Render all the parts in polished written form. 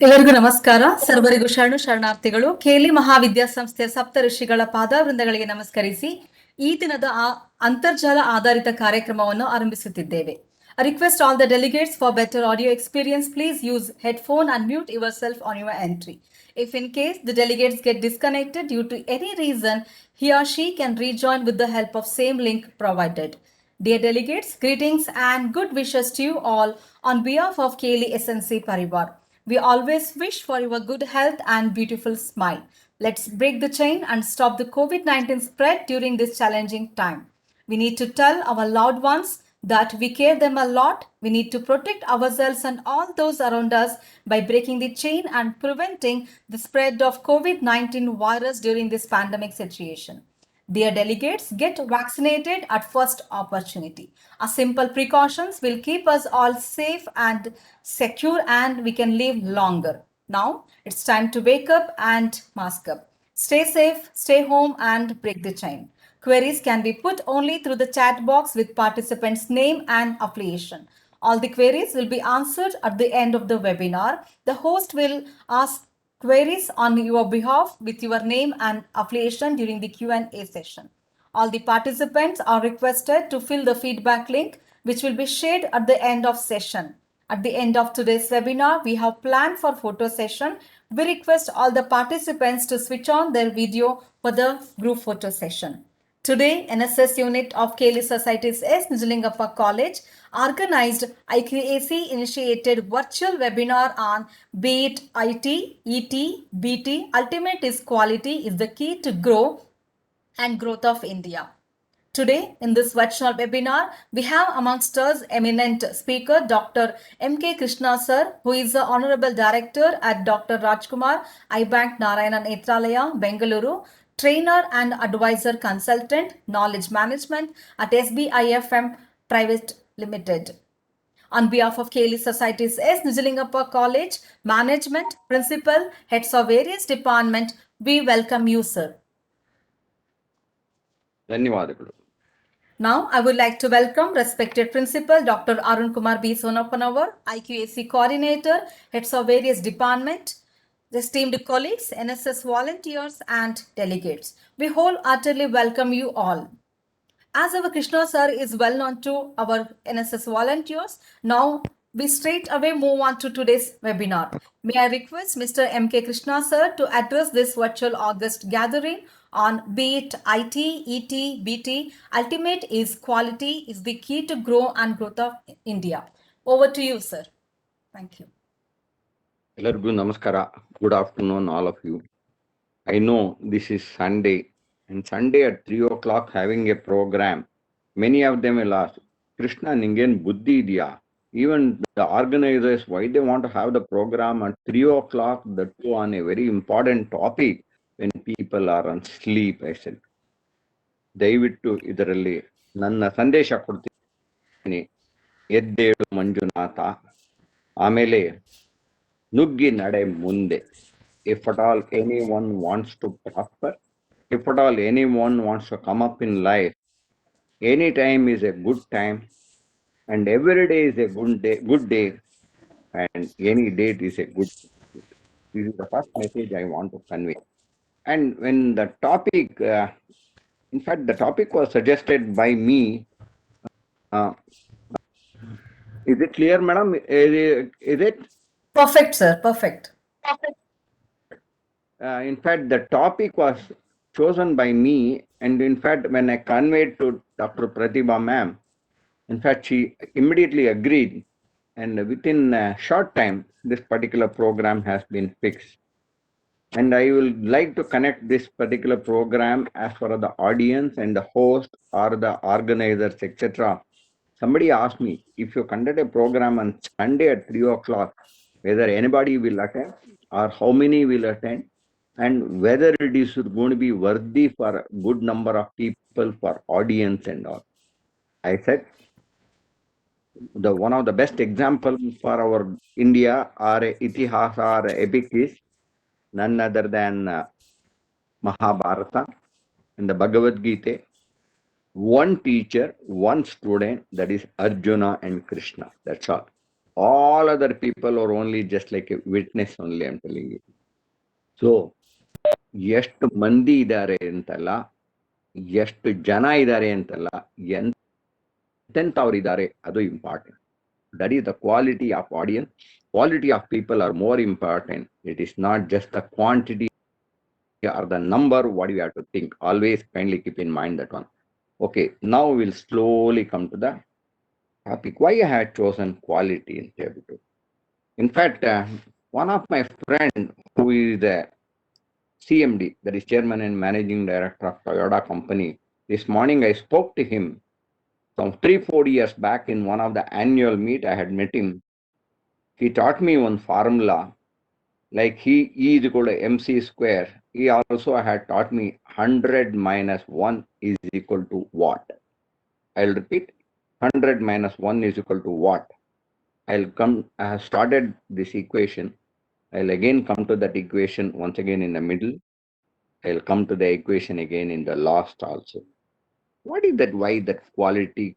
ಎಲ್ಲರಿಗೂ ನಮಸ್ಕಾರ. ಸರ್ವರಿಗೂ ಶರಣಾರ್ಥಿಗಳು. ಕೇಲಿ ಮಹಾವಿದ್ಯಾಸಂಸ್ಥೆಯ ಸಪ್ತ ಋಷಿಗಳ ಪಾದಾವೃಂದಗಳಿಗೆ ನಮಸ್ಕರಿಸಿ ಈ ದಿನದ ಅಂತರ್ಜಾಲ ಆಧಾರಿತ ಕಾರ್ಯಕ್ರಮವನ್ನು ಆರಂಭಿಸುತ್ತಿದ್ದೇವೆ. I request all the delegates for better audio experience, please use headphone and mute yourself on your entry. If in case the delegates get disconnected due to any reason, he or she can rejoin with the help of same link provided. Dear delegates, greetings and good wishes to you all on behalf of Keli SNC Parivar. We always wish for your good health and beautiful smile. Let's break the chain and stop the COVID-19 spread during this challenging time. We need to tell our loved ones that we care them a lot. We need to protect ourselves and all those around us by breaking the chain and preventing the spread of COVID-19 virus during this pandemic situation. Dear delegates, get vaccinated at first opportunity. Our simple precautions will keep us all safe and secure and we can live longer. Now, it's time to wake up and mask up. Stay safe, stay home and break the chain. Queries can be put only through the chat box with participant's name and affiliation. All the queries will be answered at the end of the webinar. The host will ask queries on your behalf with your name and affiliation during the Q&A session. All the participants are requested to fill the feedback link which will be shared at the end of session. At the end of today's webinar, we have planned for photo session. We request all the participants to switch on their video for the group photo session. Today, NSS unit of Keli Society's S. Nijlingappa College organized IQAC initiated virtual webinar on BEAT IT, ET, BT, ultimate is quality is the key to grow and growth of India. Today, in this virtual webinar, we have amongst us eminent speaker Dr. M.K. Krishna sir, who is the Honorable Director at Dr. Rajkumar iBank Narayana Netralaya, Bengaluru, trainer and advisor consultant, knowledge management at SBIFM Private Limited. On behalf of Keli Society's S. Nijlingappa College, management, principal, heads of various departments, we welcome you, sir. ಧನ್ಯವಾದಗಳು. Now, I would like to welcome respected Principal Dr. Arun Kumar B. Sonapanavar, IQAC Coordinator, heads of various departments, esteemed colleagues, NSS volunteers, and delegates. We wholeheartedly welcome you all. As our Krishna sir is well known to our NSS volunteers, now we straight away move on to today's webinar. May I request Mr. M.K. Krishna sir to address this virtual August gathering on BEAT IT, ET, BT, ultimate is quality is the key to grow and growth of India. Over to you, sir. Thank you. ಎಲ್ಲರಿಗೂ ನಮಸ್ಕಾರ. Good afternoon, all of you. I know this is Sunday, and Sunday at 3 o'clock having a program. Many of them will ask, Krishna, ningen buddhi idya? Even the organizers, why they want to have the program at 3 o'clock, that too on a very important topic when people are on sleep, I said. ದಯವಿಟ್ಟು ಇದರಲ್ಲಿ ನನ್ನ ಸಂದೇಶ ಕೊಡ್ತೀನಿ. ಎದ್ದೇಳು ಮಂಜುನಾಥ, ಆಮೇಲೆ ನುಗ್ಗಿ ನಡೆ ಮುಂದೆ. If at all anyone wants to prosper, if at all anyone wants to come up in life, any time is a good time, and every day is a good day, and any date is a good. This is the first message I want to convey. And when the topic, in fact, the topic was suggested by me. Is it clear, madam? Is it? Perfect, sir. Perfect. In fact, the topic was chosen by me, and in fact, when I conveyed to Dr. Pratibha ma'am, in fact, she immediately agreed, and within a short time, this particular program has been fixed. And I will like to connect this particular program as far as the audience and the host or the organizers, etc. Somebody asked me, if you conduct a program on Sunday at 3 o'clock, whether anybody will attend or how many will attend, and whether it is going to be worthy for a good number of people for audience and all. I said, one of the best examples for our India or Itihas or epic is none other than Mahabharata and the Bhagavad Gita. One teacher, one student, that is Arjuna and Krishna. That's all. All other people are only just like a witness only, I'm telling you. So, ಎಷ್ಟು ಮಂದಿ ಇದ್ದಾರೆ ಅಂತಲ್ಲ, ಎಷ್ಟು ಜನ ಇದ್ದಾರೆ ಅಂತಲ್ಲ, ಎಂತೆಂಥವ್ರು ಇದ್ದಾರೆ ಅದು important. That is the quality of audience. Quality of people are more important. It is not just the quantity or the number what you have to think. Always kindly keep in mind that one. Okay, now we'll slowly come to the topic. Why I had chosen quality in table. In fact, one of my friend who is the CMD, that is Chairman and Managing Director of Toyota Company, this morning I spoke to him. Some 3-4 years back in one of the annual meet, I had met him. He taught me one formula, like E is equal to MC square. He also had taught me 100 minus 1 is equal to what? I'll repeat, 100 minus 1 is equal to what? I have started this equation. I'll again come to that equation once again in the middle. I'll come to the equation again in the last also. What is that? Why that quality?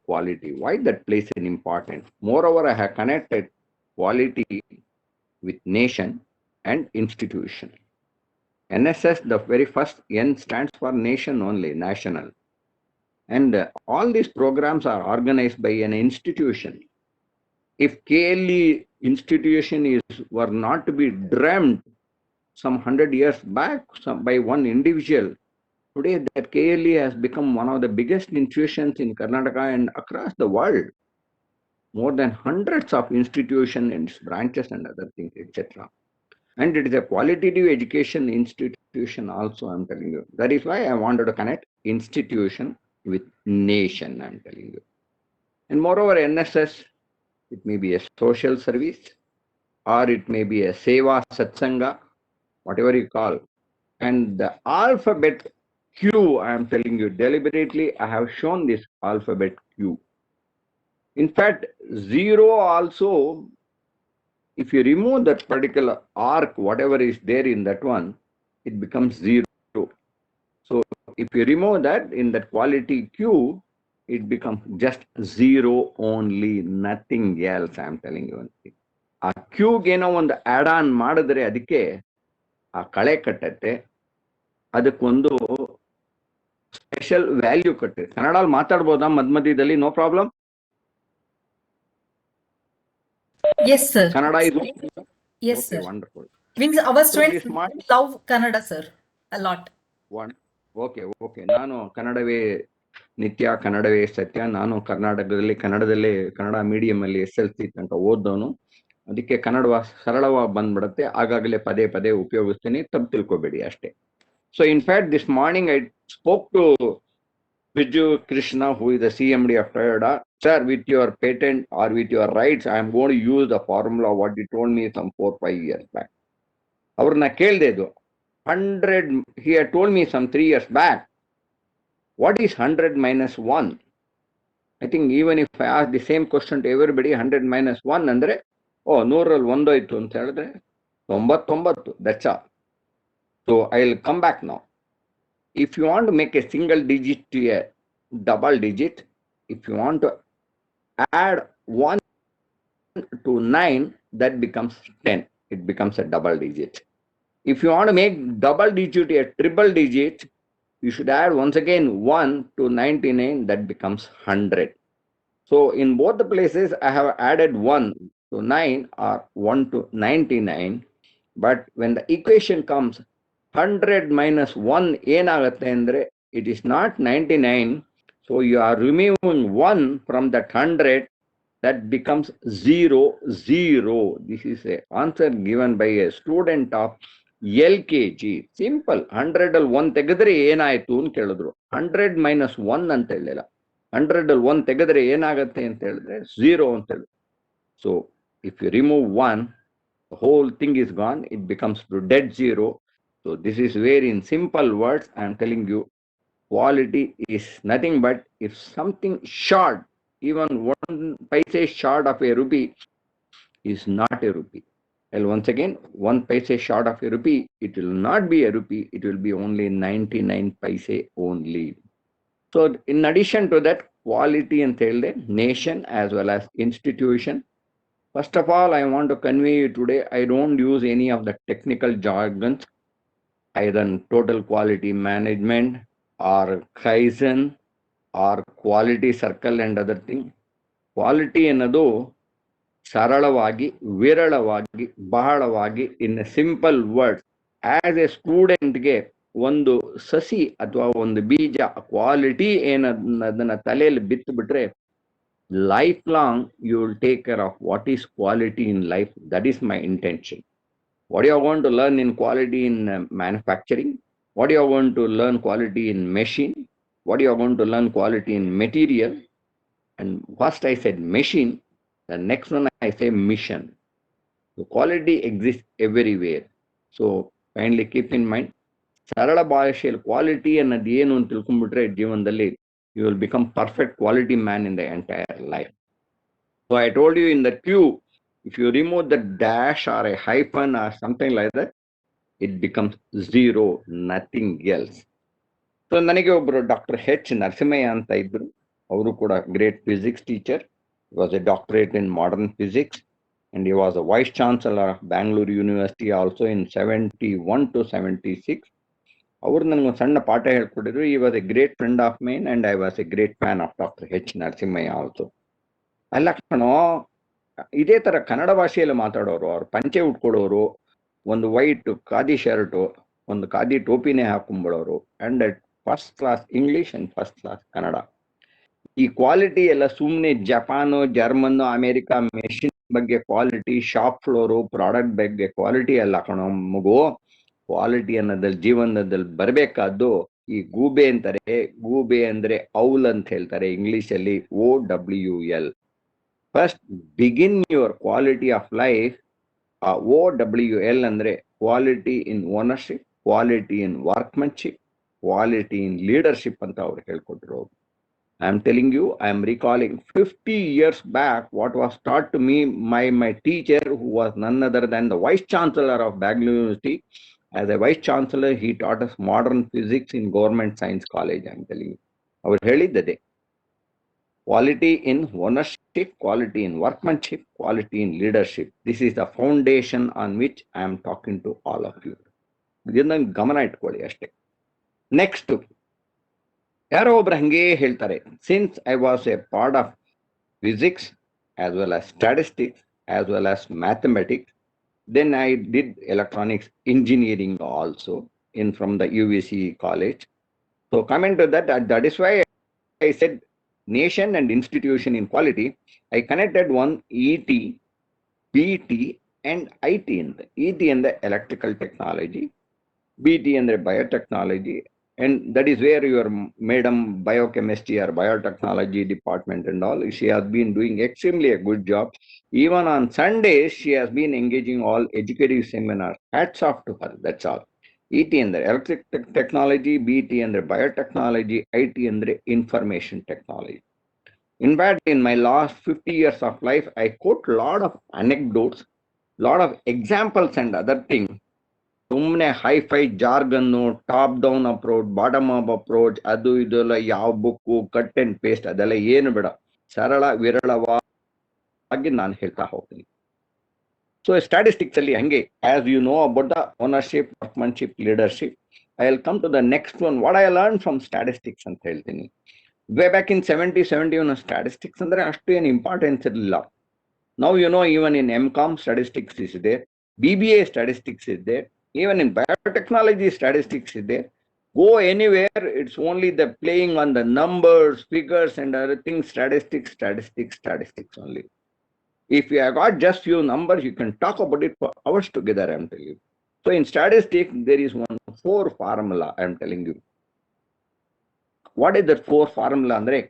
Why that plays an important? Moreover, I have connected quality with nation and institution. NSS, the very first N stands for nation only, national. And all these programs are organized by an institution. If KLE institution were not to be dreamt some 100 years back by one individual, today that KLE has become one of the biggest institutions in Karnataka and across the world. More than hundreds of institutions and branches and other things, etc. And it is a qualitative education institution also, I'm telling you. That is why I wanted to connect institution with nation, I'm telling you. And moreover, NSS, it may be a social service, or it may be a Seva Satsanga, whatever you call. And the alphabet Q, I am telling you, deliberately, I have shown this alphabet Q. In fact, 0 also, if you remove that particular arc, whatever is there in that one, it becomes 0. So if you remove that in that quality Q, it becomes just 0 only, nothing else, I am telling you. ಆ ಕ್ಯೂಗೆ ಏನೋ ಒಂದು add on ಮಾಡಿದ್ರೆ ಅದಕ್ಕೆ ಆ ಕಳೆ ಕಟ್ಟತ್ತೆ, ಅದಕ್ಕೊಂದು special value ಕಟ್ಟೆ. ಕನ್ನಡಲ್ಲಿ ಮಾತಾಡ್ಬೋದಾ ಮಧ್ಯದಲ್ಲಿ? No problem. Yes, sir. Kannada is yes, okay, sir. Wonderful. Means our students love Kannada, sir, a lot. Okay. ನಾನು ಕನ್ನಡವೇ ನಿತ್ಯ, ಕನ್ನಡವೇ ಸತ್ಯ. ನಾನು ಕರ್ನಾಟಕದಲ್ಲಿ ಕನ್ನಡ ಮೀಡಿಯಂ ಅಲ್ಲಿ SLC ತನಕ ಓದ್ದವನು. ಅದಕ್ಕೆ ಕನ್ನಡ ಸರಳವಾಗಿ ಬಂದ್ಬಿಡುತ್ತೆ. ಆಗಾಗಲೇ ಪದೇ ಪದೇ ಉಪಯೋಗಿಸ್ತೀನಿ, ತಪ್ಪು ತಿಳ್ಕೊಬೇಡಿ ಅಷ್ಟೇ. So in fact, this morning I spoke to Biju Krishna, who is the CMD of Toyota. Sir, with your patent or with your rights, I am going to use the formula what you told me some 4-5 years back. ಅವ್ರನ್ನ ಕೇಳಿದೆ ಇದು 100, he had told me some 3 years back. What is 100 minus 1? I think even if I ask the same question to everybody, 100 minus 1 ಅಂದ್ರೆ 100ರಲ್ಲಿ 1 ಆಯ್ತು ಅಂತ ಹೇಳಿದ್ರೆ 99. That's all. So I'll come back now. If you want to make a single digit to a double digit, if you want to add 1 to 9, that becomes 10. It becomes a double digit. If you want to make double digit a triple digit, you should add once again 1 to 99, that becomes 100. So in both the places, I have added 1 to 9 or 1 to 99. But when the equation comes 100 minus 1 ಏನಾಗುತ್ತೆ ಅಂದ್ರೆ it is not 99. So you are removing 1 from that 100, that becomes 0. This is a answer given by a student of LKG. Simple. 100 ಅಲ್ಲಿ 1 ತೆಗೆದ್ರೆ ಏನಾಯ್ತು ಅಂತ ಕೇಳಿದ್ರು. 100 minus 1 ಅಂತ ಹೇಳಿಲ್ಲ. 100 ಅಲ್ಲಿ 1 ತೆಗೆದ್ರೆ ಏನಾಗುತ್ತೆ ಅಂತ ಹೇಳಿದ್ರೆ 0 ಅಂತ ಹೇಳಿದ್ರು. So if you remove 1, the whole thing is gone. It becomes to dead 0. So this is where in simple words I am telling you, quality is nothing but if something short, even 1 paise short of a rupee is not a rupee. And once again, 1 paise short of a rupee, it will not be a rupee, it will be only 99 paise only. So in addition to that, quality and nation as well as institution. First of all, I want to convey you today, I don't use any of the technical jargons, either total quality management or Kaizen or quality circle and other thing. Quality ಅನ್ನೋದು ಸರಳವಾಗಿ, ವಿರಳವಾಗಿ, ಬಹಳವಾಗಿ, in simple word, as a ಸ್ಟೂಡೆಂಟ್ಗೆ ಒಂದು ಸಸಿ ಅಥವಾ ಒಂದು ಬೀಜ ಕ್ವಾಲಿಟಿ ಏನದನ್ನ ತಲೆಯಲ್ಲಿ ಬಿತ್ತು ಬಿಟ್ರೆ lifelong you will take care of what is quality in life. That is my intention. What you are going to learn in quality in manufacturing, what you are going to learn quality in machine, what you are going to learn quality in material. And first I said machine, the next one I say mission. So quality exists everywhere. So kindly keep in mind, ಸರಳ ಭಾಷೆಯಲ್ಲಿ quality ಅನ್ನೋದು ಏನು ಅಂತ ತಿಳ್ಕೊಂಡ್ಬಿಟ್ರೆ ಜೀವನದಲ್ಲಿ you will become perfect quality man in the entire life. So I told you in the Q, if you remove the dash or a hyphen or something like that, it becomes zero, nothing else. So ನನಗೆ ಒಬ್ಬರು doctor H. Narasimhaiah ಅಂತ ಇದ್ರು. ಅವರು ಕೂಡ great physics teacher. He was a doctorate in modern physics and he was a vice chancellor of Bangalore University also in 71 to 76. ಅವರು ನನಗೊಂದು ಸಣ್ಣ ಪಾಠ ಹೇಳ್ಕೊಟ್ಟಿದ್ರು. ಈ was A great friend of main and I was A great fan of doctor H. Narasimhaiah also. ಅಲ್ಲ ಕಣೋ, ಇದೇ ತರ ಕನ್ನಡ ಭಾಷೆಯಲ್ಲಿ ಮಾತಾಡೋರು, ಅವ್ರು ಪಂಚೆ ಉಟ್ಕೊಡೋರು, ಒಂದು ವೈಟ್ ಖಾದಿ ಶರ್ಟು, ಒಂದು ಖಾದಿ ಟೋಪಿನೇ ಹಾಕೊಂಡ್ಬಿಡೋರು, and first class English and first class Kannada. ಈ ಕ್ವಾಲಿಟಿ ಎಲ್ಲ ಸುಮ್ಮನೆ ಜಪಾನು, ಜರ್ಮನ್, ಅಮೆರಿಕ ಮೆಷಿನ್ ಬಗ್ಗೆ ಕ್ವಾಲಿಟಿ, ಶಾಪ್ ಫ್ಲೋರು, ಪ್ರಾಡಕ್ಟ್ ಬಗ್ಗೆ ಕ್ವಾಲಿಟಿ ಎಲ್ಲ ಕಣೋ ಮಗು. ಕ್ವಾಲಿಟಿ ಅನ್ನೋದ್ರಲ್ಲಿ ಜೀವನದಲ್ಲಿ ಬರಬೇಕಾದ್ದು ಈ ಗೂಬೆ ಅಂತಾರೆ. ಗೂಬೆ ಅಂದ್ರೆ ಔಲ್ ಅಂತ ಹೇಳ್ತಾರೆ ಇಂಗ್ಲಿಷ್ ಅಲ್ಲಿ, OWL. First begin your quality of life. ಆ OWL ಅಂದ್ರೆ ಕ್ವಾಲಿಟಿ ಇನ್ ಓನರ್ಶಿಪ್, ಕ್ವಾಲಿಟಿ ಇನ್ ವರ್ಕ್ಮನ್ಶಿಪ್, ಕ್ವಾಲಿಟಿ ಇನ್ ಲೀಡರ್ಶಿಪ್ ಅಂತ ಅವ್ರು ಹೇಳ್ಕೊಟ್ಟಿರೋರು. I am telling you, I am recalling 50 years back what was taught to me by my teacher, who was none other than the vice chancellor of Bangalore University. As a vice chancellor, he taught us modern physics in government science college. I am telling you, ಅವರು ಹೇಳಿದ್ದದೆ, quality in ownership, quality in workmanship, quality in leadership. This is the foundation on which I am talking to all of you. ಇದನ್ನ ಗಮನ ಇಟ್ಕೊಳ್ಳಿ ಅಷ್ಟೇ. Next ಯಾರೋ ಒಬ್ರು ಹಂಗೇ ಹೇಳ್ತಾರೆ, since I was A part of physics as well as statistics as well as mathematics, then I did electronics engineering also in from the UVC college. So coming to that, that is why I said nation and institution in quality. I connected one ET, BT and IT in the ET and the electrical technology, BT and the biotechnology, and that is where your madam biochemistry or biotechnology department and all, she has been doing extremely a good job. Even on Sundays, she has been engaging all educative seminars. Hats off to her, that's all. ET and the electric technology, BT and the biotechnology, IT and the information technology. In fact, in my last 50 years of life, I quote a lot of anecdotes, lot of examples and other things. ಸುಮ್ಮನೆ hi fi ಜಾರ್ಗನ್ನು, top down approach, bottom up approach, ಅದು ಇದೆಲ್ಲ ಯಾವ book, cut and paste ಅದೆಲ್ಲ ಏನು ಬೇಡ, ಸರಳ ವಿರಳವಾಗಿ ನಾನು ಹೇಳ್ತಾ ಹೋಗ್ತೀನಿ. ಸೊ ಸ್ಟ್ಯಾಟಿಸ್ಟಿಕ್ಸ್ ಅಲ್ಲಿ ಹಂಗೆ, as you know about the ownership, workmanship, leadership, I will come to the next one, what I learn from statistics ಅಂತ ಹೇಳ್ತೀನಿ. ವೇ ಬ್ಯಾಕ್ ಇನ್ 70-71 ಸ್ಟ್ಯಾಟಿಸ್ಟಿಕ್ಸ್ ಅಂದ್ರೆ ಅಷ್ಟು ಏನು ಇಂಪಾರ್ಟೆನ್ಸ್ ಇರಲಿಲ್ಲ. Now you know, even in MCOM statistics is there, BBA statistics is there, even in biotechnology statistics is there. Go anywhere, it's only the playing on the numbers, figures and other things, statistics only. If you have got just few numbers, you can talk about it for hours together, I am telling you. So in statistics, there is one 4 formula, I am telling you. What is that 4 formula? Andre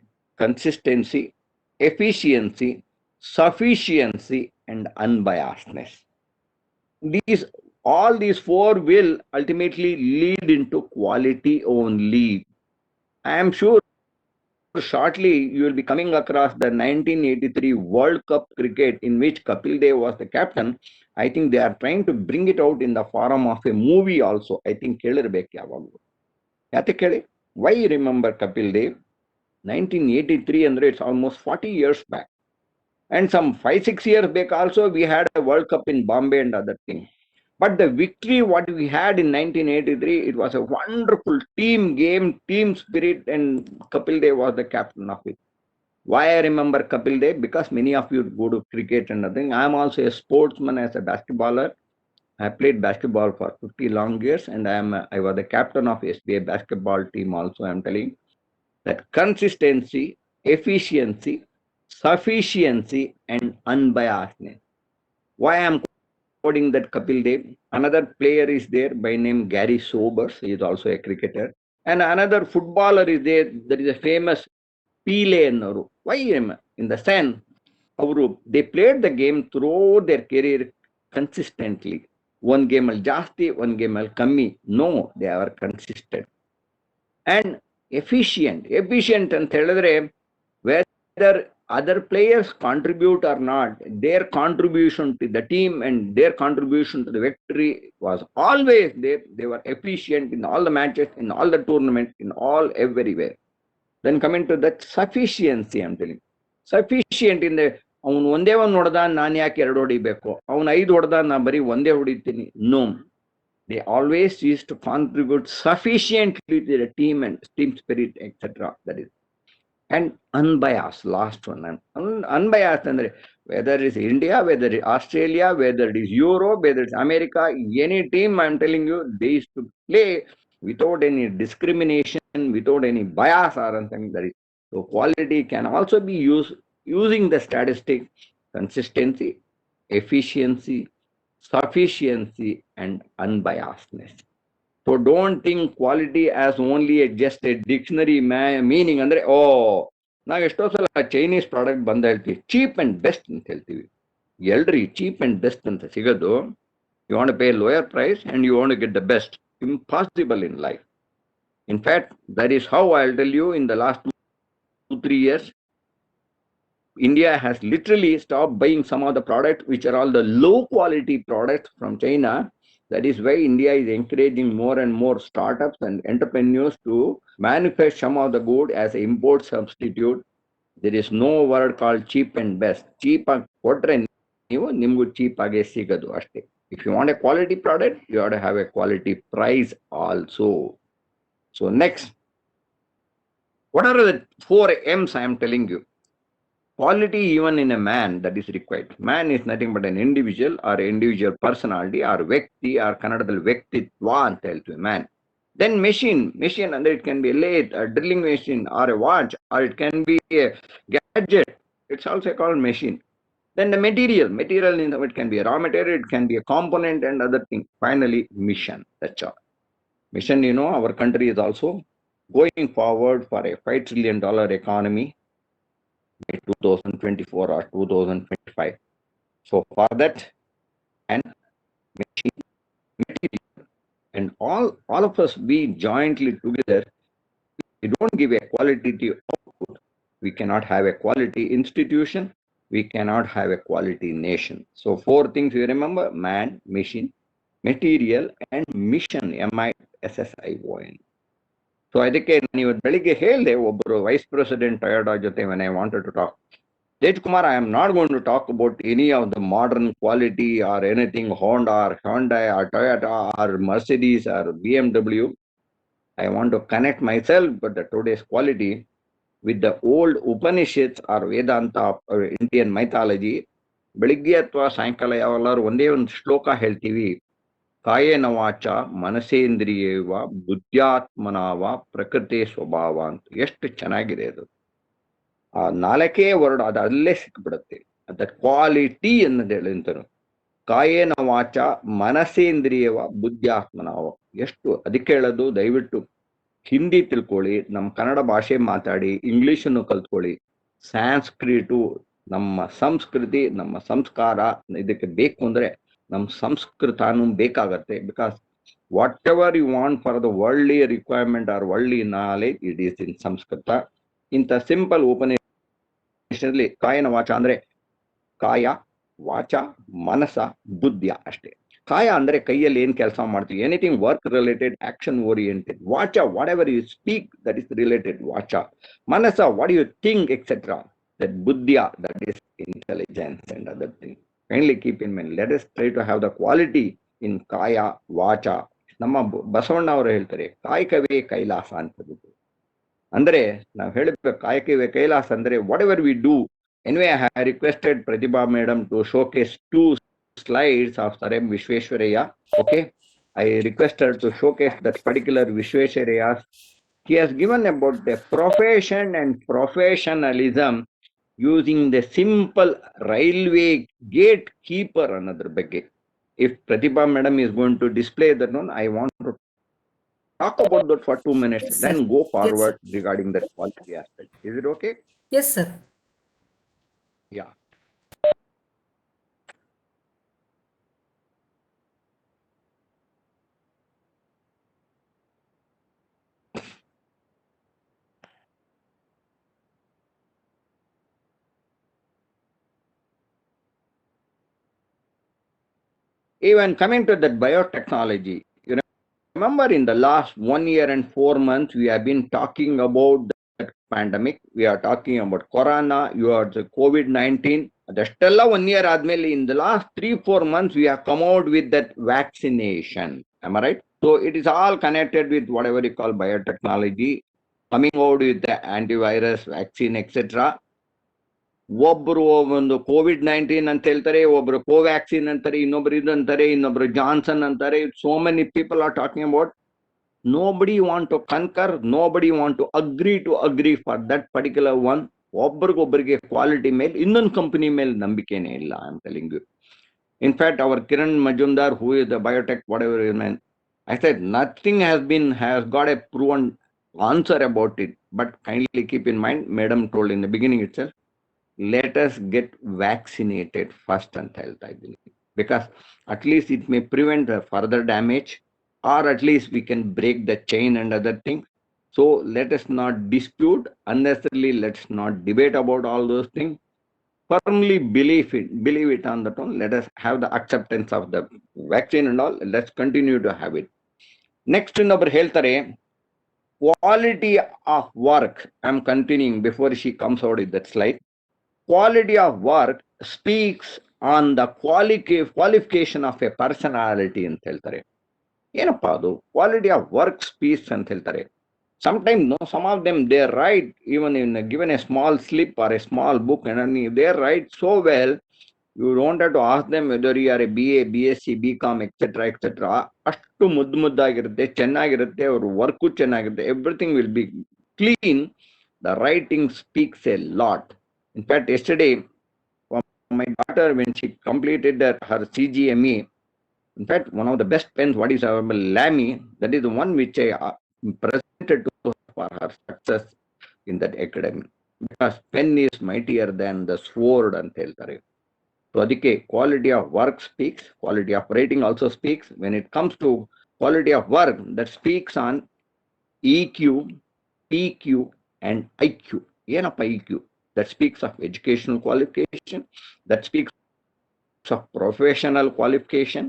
consistency, efficiency, sufficiency and unbiasedness. All these 4 will ultimately lead into quality only. I am sure shortly you will be coming across the 1983 World Cup cricket in which Kapil Dev was the captain. I think they are trying to bring it out in the form of a movie also. I think ಕೇಳಿರಬೇಕು ಯಾವಾಗಲೂ. ಯಾಕೆ ಕೇಳಿ? Why remember Kapil Dev? 1983 ಅಂದ್ರೆ it's almost 40 years back. And some 5-6 years back also, we had a World Cup in Bombay and other things. But the victory what we had in 1983, it was a wonderful team game, team spirit, and Kapil Dev was the captain of it. Why I remember Kapil Dev? Because many of you go to cricket and nothing. I am also a sportsman as a basketballer. I played basketball for 50 long years, and I was the captain of SBI basketball team also. I'm telling that consistency, efficiency, sufficiency, and unbiasedness. Why I'm quoting that Kapil Dev? Another player is there by name Gary Sobers. He is also a cricketer. And another footballer is there. There is a famous Pele ಅನ್ನೋರು. Why in the sense they played the game throughout their career consistently. One game al ಜಾಸ್ತಿ, one game al ಕಮ್ಮಿ. No, they are consistent. And efficient. Efficient ಅಂತ ಹೇಳಿದ್ರೆ whether other players contribute or not, their contribution to the team and their contribution to the victory was always there. They were efficient in all the matches, in all the tournaments, in all everywhere. Then coming to that sufficiency, I'm telling. Sufficient in the ಅವನು ಒಂದೇ ಒಂದು ಹೊಡೆದ ನಾನು ಯಾಕೆ ಎರಡು ಹೊಡಿಬೇಕು, ಅವನು 5 ಹೊಡೆದ ನಾನು ಬರೀ ಒಂದೇ ಹೊಡಿತೀನಿ. No, they always used to contribute sufficiently to the team and team spirit, etc. That is. And unbiased, last one. Unbiased andre whether it is India, whether it is Australia, whether it is Europe, whether it's America, any team, I'm telling you, they used to play without any discrimination, without any bias or anything. That is. So quality can also be used using the statistic, consistency, efficiency, sufficiency, and unbiasedness. So don't think quality as only just a dictionary meaning. Andre ನಾವು ಎಷ್ಟೋ ಸಲ Chinese product ಬಂದ ಹೇಳ್ತೀವಿ, cheap and best ಅಂತ ಹೇಳ್ತೀವಿ. ಎಲ್ರಿ cheap and best ಅಂತ ಸಿಗೋದು, you want pay lower price and you want get the best. Impossible in life. In fact, that is how I'll tell you, in the last 2-3 years, India has literally stopped buying some of the products which are all the low quality products from China. That is why India is encouraging more and more startups and entrepreneurs to manufacture some of the good as an import substitute. There is no word called cheap and best. Cheap ಕೊಟ್ರೆ ನೀವು ನಿಮಗೂ cheap ಆಗೇ ಸಿಗೋದು ಅಷ್ಟೇ. If you want a quality product, you have to have a quality price also. So next, what are the 4 M's I am telling you? Quality even in a man, that is required. Man is nothing but an individual or individual personality or ವ್ಯಕ್ತಿ or ಕನ್ನಡದಲ್ಲಿ ವ್ಯಕ್ತಿತ್ವ ಅಂತ ಹೇಳ್ತೀವಿ man. Then machine ಅಂದ್ರೆ it can be a lathe, a drilling machine or a watch, or it can be a gadget. It's also called machine. Then the material it can be a raw material, it can be a component and other things. Finally, mission. That's all. Mission, our country is also going forward for a $5 trillion economy by 2024 or 2025. So for that, and machine, material, and all of us, we jointly together, we don't give a quality output, we cannot have a quality institution, we cannot have a quality nation. So 4 things you remember: man, machine, material, and mission. MISSION. So ಅದಕ್ಕೆ ನಾನು ಇವತ್ತು ಬೆಳಿಗ್ಗೆ ಹೇಳಿದೆ, ಒಬ್ಬರು vice president Toyota ಜೊತೆ when I wanted to talk, Tejkumar, I am not going to talk about any of the modern quality or anything Honda or Hyundai or Toyota or Mercedes or BMW. I want to connect myself with the today's quality with the old Upanishads or Vedanta or Indian mythology. ಬೆಳಿಗ್ಗೆ ಅಥವಾ ಸಾಯಂಕಾಲ ಯಾವಾಗಲಾದ್ರು ಒಂದೇ ಒಂದು ಶ್ಲೋಕ ಹೇಳ್ತೀವಿ: ಕಾಯೇನ ವಾಚ ಮನಸೇಂದ್ರಿಯವ ಬುದ್ಧ್ಯಾತ್ಮನಾವ ಪ್ರಕೃತಿ ಸ್ವಭಾವ ಅಂತ. ಎಷ್ಟು ಚೆನ್ನಾಗಿದೆ ಅದು. ಆ 4 ವರ್ಡ್ ಅದು ಅಲ್ಲೇ ಸಿಕ್ಬಿಡುತ್ತೆ. ಅದ ಕ್ವಾಲಿಟಿ ಅನ್ನೋದು ಹೇಳಿಂತನು. ಕಾಯೇನ ವಾಚ ಮನಸೇಂದ್ರಿಯವ ಬುದ್ಧ್ಯಾತ್ಮನಾವ. ಎಷ್ಟು ಅದಕ್ಕೆ ಹೇಳೋದು, ದಯವಿಟ್ಟು ಹಿಂದಿ ತಿಳ್ಕೊಳ್ಳಿ, ನಮ್ಮ ಕನ್ನಡ ಭಾಷೆ ಮಾತಾಡಿ, ಇಂಗ್ಲಿಷನ್ನು ಕಲ್ತ್ಕೊಳ್ಳಿ. ಸಂಸ್ಕೃತು ನಮ್ಮ ಸಂಸ್ಕೃತಿ, ನಮ್ಮ ಸಂಸ್ಕಾರ ಇದಕ್ಕೆ ಬೇಕು ಅಂದ್ರೆ ನಮ್ಮ ಸಂಸ್ಕೃತನೂ ಬೇಕಾಗತ್ತೆ. Because whatever you want for the worldly requirement or worldly knowledge, it is in Sanskrit. ಇಂಥ ಸಿಂಪಲ್ ಉಪನಿಷದಲ್ಲಿ ಕಾಯನ ವಾಚ ಅಂದ್ರೆ ಕಾಯ, ವಾಚ, ಮನಸ, ಬುದ್ಧಿಯ ಅಷ್ಟೇ. ಕಾಯ ಅಂದ್ರೆ ಕೈಯಲ್ಲಿ ಏನ್ ಕೆಲಸ ಮಾಡ್ತೀವಿ, anything work related, action oriented. ವಾಚ, whatever you speak, that is related ವಾಚ. ಮನಸ, what you think, etcetera. That ಬುದ್ಧಿಯ, that is intelligence. and other things. Kindly keep in mind, let us try to have the quality in kaya, vacha. ನಮ್ಮ ಬಸವಣ್ಣ ಅವರು ಹೇಳ್ತಾರೆ ಕಾಯಕವೇ ಕೈಲಾಸ ಅಂತ. ಅಂದ್ರೆ ನಾವು ಹೇಳಬೇಕು ಕಾಯಕವೇ ಕೈಲಾಸ ಅಂದ್ರೆ whatever we do. Anyway I requested Prathibha madam to showcase 2 slides of Sir M. Vishwesvaraya. Okay, I request her to showcase that particular Vishwesvaraya. He has given about the profession and professionalism using the simple railway gatekeeper another ಬಗ್ಗೆ. If Pratibha madam is going to display that one, I want to talk about that for 2 minutes, Yes, then sir. go Yes, forward sir. regarding that quality aspect. Is it okay? Yes, sir. Yeah. Even coming to that biotechnology, you remember in the last 1 year and 4 months, we have been talking about that pandemic. We are talking about corona, you are the COVID-19. Adashtella 1 year admele, in the last 3-4 months, we have come out with that vaccination. Am I right? So it is all connected with whatever you call biotechnology, coming out with the antivirus, vaccine, etc. ಒಬ್ರು ಒಂದು COVID-19 ಅಂತ ಹೇಳ್ತಾರೆ, ಒಬ್ರು ಕೋವ್ಯಾಕ್ಸಿನ್ ಅಂತಾರೆ, ಇನ್ನೊಬ್ರು ಇದು ಅಂತಾರೆ, ಇನ್ನೊಬ್ರು ಜಾನ್ಸನ್ ಅಂತಾರೆ. So many people are talking about. Nobody want to concur, nobody want to agree for that particular one. ಒಬ್ರಿಗೊಬ್ಬರಿಗೆ ಕ್ವಾಲಿಟಿ ಮೇಲೆ ಇನ್ನೊಂದು ಕಂಪನಿ ಮೇಲೆ ನಂಬಿಕೆನೇ ಇಲ್ಲ. I am telling you. In fact, our Kiran Majumdar, who is the biotech whatever, I said nothing has got a proven answer about it. But kindly keep in mind, Madam told in the beginning itself, let us get vaccinated first ಅಂತ ಹೇಳ್ತಾ ಇದ್ದೀನಿ. Because at least it may prevent the further damage, or at least we can break the chain and other things. So let us not dispute unnecessarily, let's not debate about all those things. Firmly believe it on that one. Let us have the acceptance of the vaccine and all. Let's continue to have it. Next ಇನ್ನೊಬ್ರು ಹೇಳ್ತಾರೆ quality of work. I'm continuing before she comes out with that slide. Quality of work speaks on the qualification of a personality ಅಂತ ಹೇಳ್ತಾರೆ. ಏನಪ್ಪ ಅದು quality of work speech ಅಂತ ಹೇಳ್ತಾರೆ. Sometimes no, some of them they write even in given a small slip or a small book, and they write so well. You don't have to ask them whether you are a BA, BSc, BCom, etc., etc. ಅಷ್ಟು ಮುದ್ದಾಗಿರುತ್ತೆ, ಚೆನ್ನಾಗಿರುತ್ತೆ, ಅವ್ರ work ಚೆನ್ನಾಗಿರುತ್ತೆ, everything will be clean. The writing speaks a lot. In fact, yesterday, my daughter, when she completed her CGME, in fact, one of the best pens, what is our Lamy, that is the one which I presented to her for her success in that academy. Because pen is mightier than the sword ಅಂತ ಹೇಳ್ತಾರೆ. So ಅದಕ್ಕೆ quality of work speaks, quality of writing also speaks. When it comes to quality of work, that speaks on EQ, PQ, and IQ. ಏನಪ್ಪ EQ? That speaks of educational qualification, that speaks of professional qualification.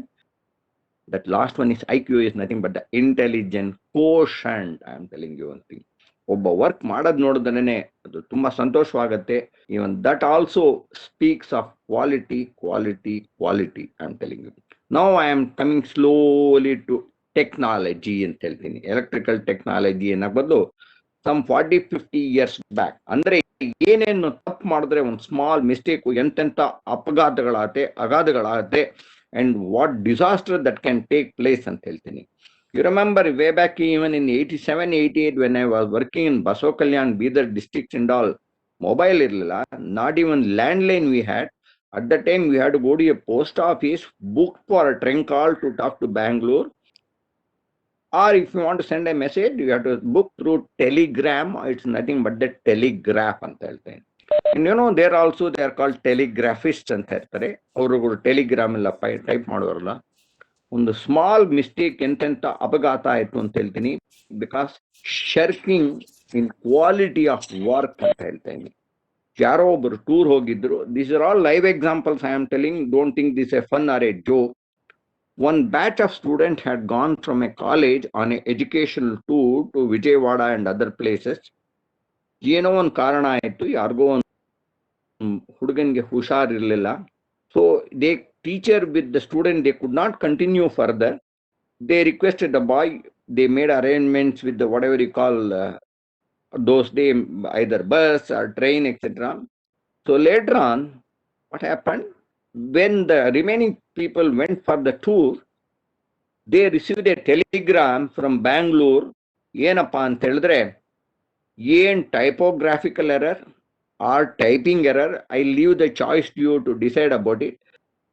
That last one is IQ is nothing but the intelligent quotient. I am telling you one thing. ಒಬ್ಬ work ಮಾಡೋದು ನೋಡಿದ್ರೆ ಅದು ತುಂಬಾ ಸಂತೋಷವಾಗುತ್ತೆ. Even that also speaks of quality. I am telling you. Now I am coming slowly to technology ಅಂತ ಹೇಳ್ತೀನಿ. Electrical technology ಅನ್ನೋ ಬದಲು ಸಮ್ 40-50 years ಬ್ಯಾಕ್, ಅಂದ್ರೆ ಏನೇನು ತಪ್ಪು ಮಾಡಿದ್ರೆ ಒಂದು ಸ್ಮಾಲ್ ಮಿಸ್ಟೇಕ್ ಎಂತೆಂತ ಅಗಾಧಗಳಾಗತ್ತೆ and what disaster that can take place ಅಂತ ಹೇಳ್ತೀನಿ. You remember way back even in 87-88 when I was working in Baso Kalyan, Bidar district and all, mobile irilla, not even landline we had. At that time we had to go to a post office, book for a train call to talk to Bangalore, or if you want to send a message, you have to book through Telegram. It's nothing but the telegraph ಅಂತ ಹೇಳ್ತೀನಿ. And you know, they are called telegraphists ಅಂತ ಹೇಳ್ತಾರೆ. ಅವರುಗಳು Telegram ಎಲ್ಲ type ಮಾಡೋರಲ್ಲ, ಒಂದು small mistake ಎಂತೆಂತ ಅಪಘಾತ ಆಯ್ತು ಅಂತ ಹೇಳ್ತೀನಿ. Because shirking in quality of work ಅಂತ ಹೇಳ್ತೀನಿ. ಯಾರೋ ಒಬ್ರು ಟೂರ್ ಹೋಗಿದ್ರು. These are all live examples I am telling. Don't think this a fun or a joke. One batch of students had gone from a college on an educational tour to Vijayawada and other places. ಏನೋ ಒಂದು ಕಾರಣ ಆಯ್ತು, ಯಾರಿಗೋ ಒಂದು ಹುಡುಗನಿಗೆ ಹುಷಾರಿರ್ಲಿಲ್ಲ. So the teacher with the student, they could not continue further. They requested the boy, they made arrangements with the whatever you call those day either bus or train, etc. So later on, what happened? When the remaining people went for the tour, they received a telegram from Bangalore. ಏನಪ್ಪಾ ಅಂತ ಹೇಳಿದ್ರೆ, ಏನ್ ಟೈಪೋಗ್ರಾಫಿಕಲ್ error or typing error, I leave the choice to you to decide about it.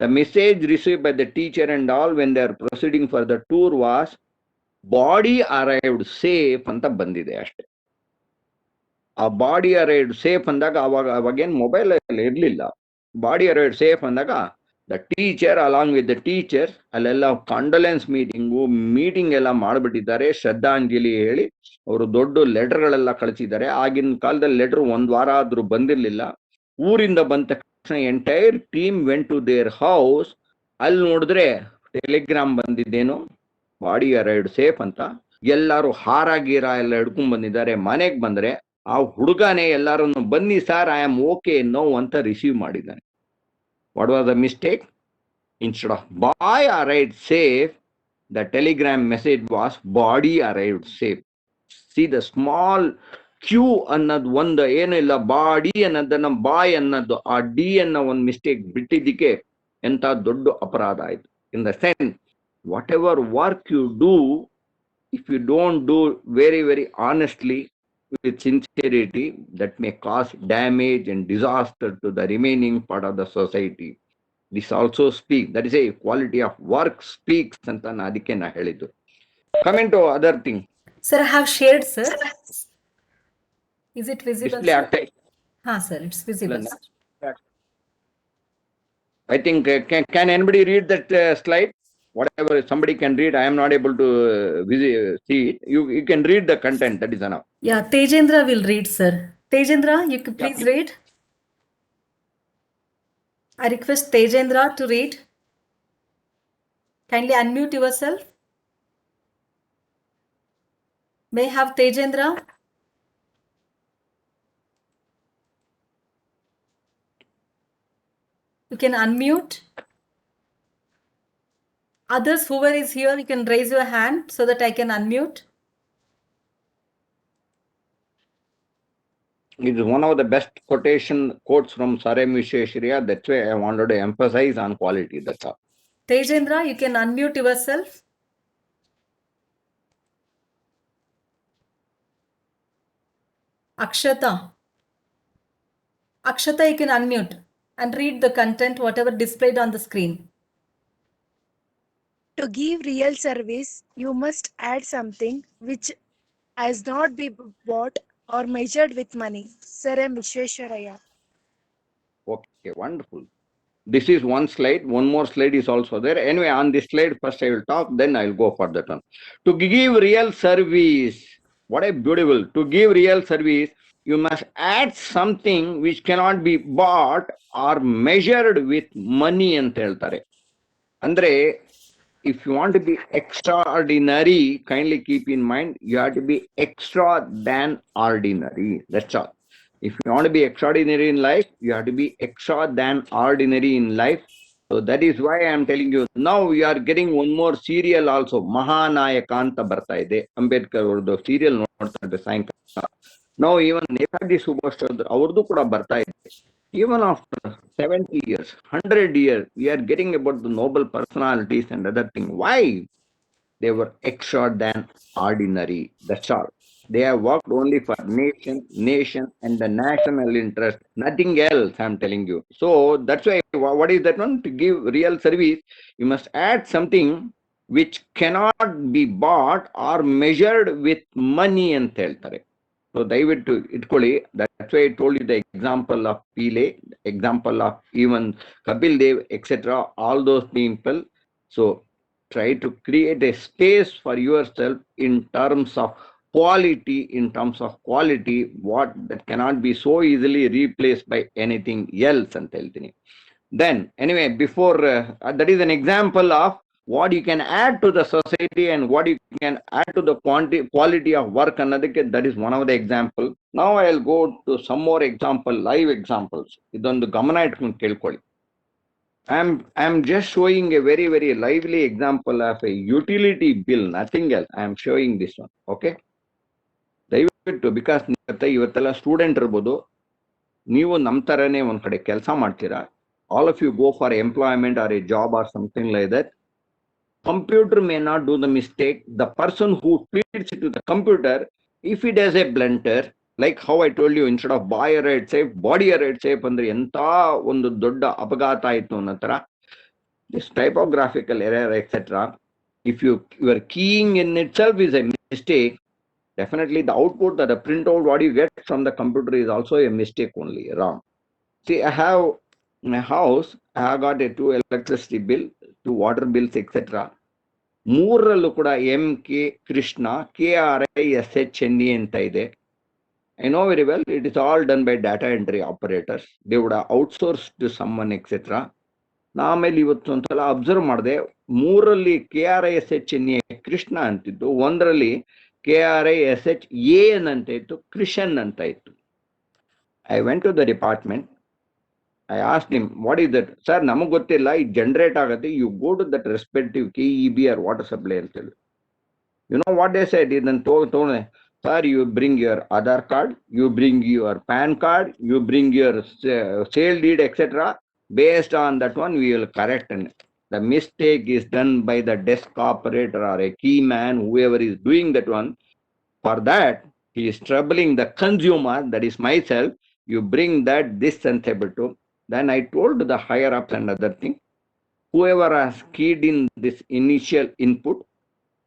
The message received by the teacher and all when they are proceeding for the tour was, body arrived safe ಅಂತ ಬಂದಿದೆ ಅಷ್ಟೇ. ಆ body arrived safe ಅಂದಾಗ ಅವಾಗೇನು mobile ಇರಲಿಲ್ಲ. Body arrived safe ಅಂದಾಗ the teacher along with the teacher ಅಲ್ಲೆಲ್ಲ ಕಾಂಡೋಲೆನ್ಸ್ meeting ಎಲ್ಲ ಮಾಡಿಬಿಟ್ಟಿದ್ದಾರೆ. ಶ್ರದ್ಧಾಂಜಲಿ ಹೇಳಿ ಅವರು ದೊಡ್ಡ ಲೆಟರ್ಗಳೆಲ್ಲ ಕಳಿಸಿದ್ದಾರೆ. ಆಗಿನ ಕಾಲದಲ್ಲಿ ಲೆಟರ್ ಒಂದ್ ವಾರ ಆದ್ರೂ ಬಂದಿರಲಿಲ್ಲ. ಊರಿಂದ ಬಂದ ತಕ್ಷಣ entire team went to their house. ಅಲ್ಲಿ ನೋಡಿದ್ರೆ ಟೆಲಿಗ್ರಾಮ್ ಬಂದಿದ್ದೇನು, ಬಾಡಿ ಅರೈವ್ಡ್ ಸೇಫ್ ಅಂತ. ಎಲ್ಲಾರು ಹಾರ ಗೀರ ಎಲ್ಲ ಹಿಡ್ಕೊಂಡ್ ಬಂದಿದ್ದಾರೆ. ಮನೆಗೆ ಬಂದ್ರೆ ಆ ಹುಡುಗನೇ ಎಲ್ಲಾರನ್ನು ಬನ್ನಿ sir, I am okay no ಅಂತ ರಿಸೀವ್ ಮಾಡಿದ್ದಾನೆ. What was the mistake? Instead of boy arrived safe, the telegram message was body arrived safe. See the small Q ಅನ್ನೋದು ಒಂದು ಏನು ಇಲ್ಲ, ಬಾಡಿ ಅನ್ನೋದನ್ನ ಬಾಯ್ ಅನ್ನೋದು ಆ ಡಿ ಅನ್ನೋ ಒಂದು ಮಿಸ್ಟೇಕ್ ಬಿಟ್ಟಿದ್ದಕ್ಕೆ ಎಂತ ದೊಡ್ಡ ಅಪರಾಧ ಆಯ್ತು. In the sense, whatever work you do, if you don't do very honestly with sincerity, that may cause damage and disaster to the remaining part of the society. This also speaks, that is a quality of work speaks ಅಂತ ಅದಕ್ಕೆ ನಾ ಹೇಳಿದ್ದು. Coming to other thing. Sir, I have shared, sir. Is it visible? Display ಆಗ್ತಾ ಇದೆ. Sir, it's visible. I think can anybody read that slide? Whatever somebody can read, I am not able to see it. You can read the content, that is enough. Yeah, Tejendra will read, sir. Tejendra, you could please read. I request Tejendra to read. Kindly unmute yourself. May I have Tejendra? You can unmute. Others, whoever is here, you can raise your hand so that I can unmute. It is one of the best quotes from Sir M. Vishwesvaraya. That's why I wanted to emphasize on quality. That's all. Tejendra, you can unmute yourself. Akshata, you can unmute and read the content, whatever displayed on the screen. To give real service, you must add something which has not been bought or measured with money. Sir M. Vishwesvaraya. Okay, wonderful. This is one slide. One more slide is also there. Anyway, on this slide, first I will talk, then I will go for that one. To give real service, what a beautiful. To give real service, you must add something which cannot be bought or measured with money ಅಂತ ಹೇಳ್ತಾರೆ. ಅಂದ್ರೆ if you want to be extraordinary, kindly keep in mind, you have to be extra than ordinary. That's all. If you want to be extraordinary in life, you have to be extra than ordinary in life. So that is why I am telling you. Now we are getting one more serial also. Mahanayaka anta barta ide. Ambedkar ಅವ್ರದ್ದು serial ನೋಡ್ತಾ ಇದ್ದೆ ಸಾಯಂಕಾಲ. Now even Netaji Subhash Chandra ಅವ್ರದ್ದು ಕೂಡ ಬರ್ತಾ ಇದೆ. Even after 70 years, 100 years, we are getting about the noble personalities and other things. Why? They were extra than ordinary. That's all. They have worked only for nation and the national interest. Nothing else, I'm telling you. So that's why, what is that one? To give real service, you must add something which cannot be bought or measured with money ಅಂತ ಹೇಳ್ತಾರೆ. So ದಯವಿಟ್ಟು ಇಟ್ಕೊಳ್ಳಿ. That's why I told you the example of Pile, example of even Kapil Dev, etc. All those people. So try to create a space for yourself in terms of quality, what that cannot be so easily replaced by anything else ಅಂತ ಹೇಳ್ತೀನಿ. Then anyway, before that is an example of what you can add to the society and what you can add to the quality of work ಅನ್ನೋದಕ್ಕೆ that is one of the example. Now I will go to some more example, live examples. ಇದೊಂದು ಗಮನ ಇಟ್ಕೊಂಡು ಕೇಳ್ಕೊಳ್ಳಿ. I'm just showing a very, very lively example of a utility bill, nothing else. I'm showing this one. Okay. ದಯವಿಟ್ಟು because ಇವತ್ತೆಲ್ಲ student ಇರ್ಬೋದು, ನೀವು ನಮ್ಮ ಥರನೇ ಒಂದ್ ಕಡೆ ಕೆಲಸ ಮಾಡ್ತೀರಾ, all of you go for employment or a job or something like that. Computer may not do the mistake. The person who feeds it to the computer, if it has a blunter, like how I told you, instead of buy a ride safe, body a ride safe ಅಂದ್ರೆ ಎಂತ ಒಂದು ದೊಡ್ಡ ಅಪಘಾತ ಆಯ್ತು ಅನ್ನೋ ತರ, this typographical error, etc. If your keying in itself is a mistake, definitely the output or the printout what you get from the computer is also a mistake only, wrong. See, I have my house, I have got a 2 electricity bill, 2 water bills, etc. ಮೂರರಲ್ಲೂ ಕೂಡ MK Krishna KRISHNE ಅಂತ ಇದೆ. I know very well it is all done by data entry operators. They would have outsourced to someone, etc. ಆಮೇಲೆ ಇವತ್ತು ಒಂದ್ಸಲ observe ಮಾಡಿದೆ, ಮೂರಲ್ಲಿ KRISHNE Krishna ಅಂತಿದ್ದು, ಒಂದರಲ್ಲಿ KRISHAN ಅಂತ ಇತ್ತು, ಕೃಷನ್ ಅಂತ ಇತ್ತು. I went to the department. I asked him, what is that? Sir, ನಮಗ್ ಗೊತ್ತಿಲ್ಲ, ಇದು ಜನರೇಟ್ ಆಗುತ್ತೆ, you go to that respective KEB or water supply ಅಂತ ಹೇಳಿ. You know what they said? ಇದನ್ನು told, sir, you bring your Aadhaar card, you bring your PAN card, you bring your sale deed, etc. Based on that one, we will correct. And the mistake is done by the desk operator or a key man, whoever is doing that one. For that, he is troubling the consumer, that is myself. You bring that, this and able to. Then I told the higher ups and other thing, whoever has keyed in this initial input,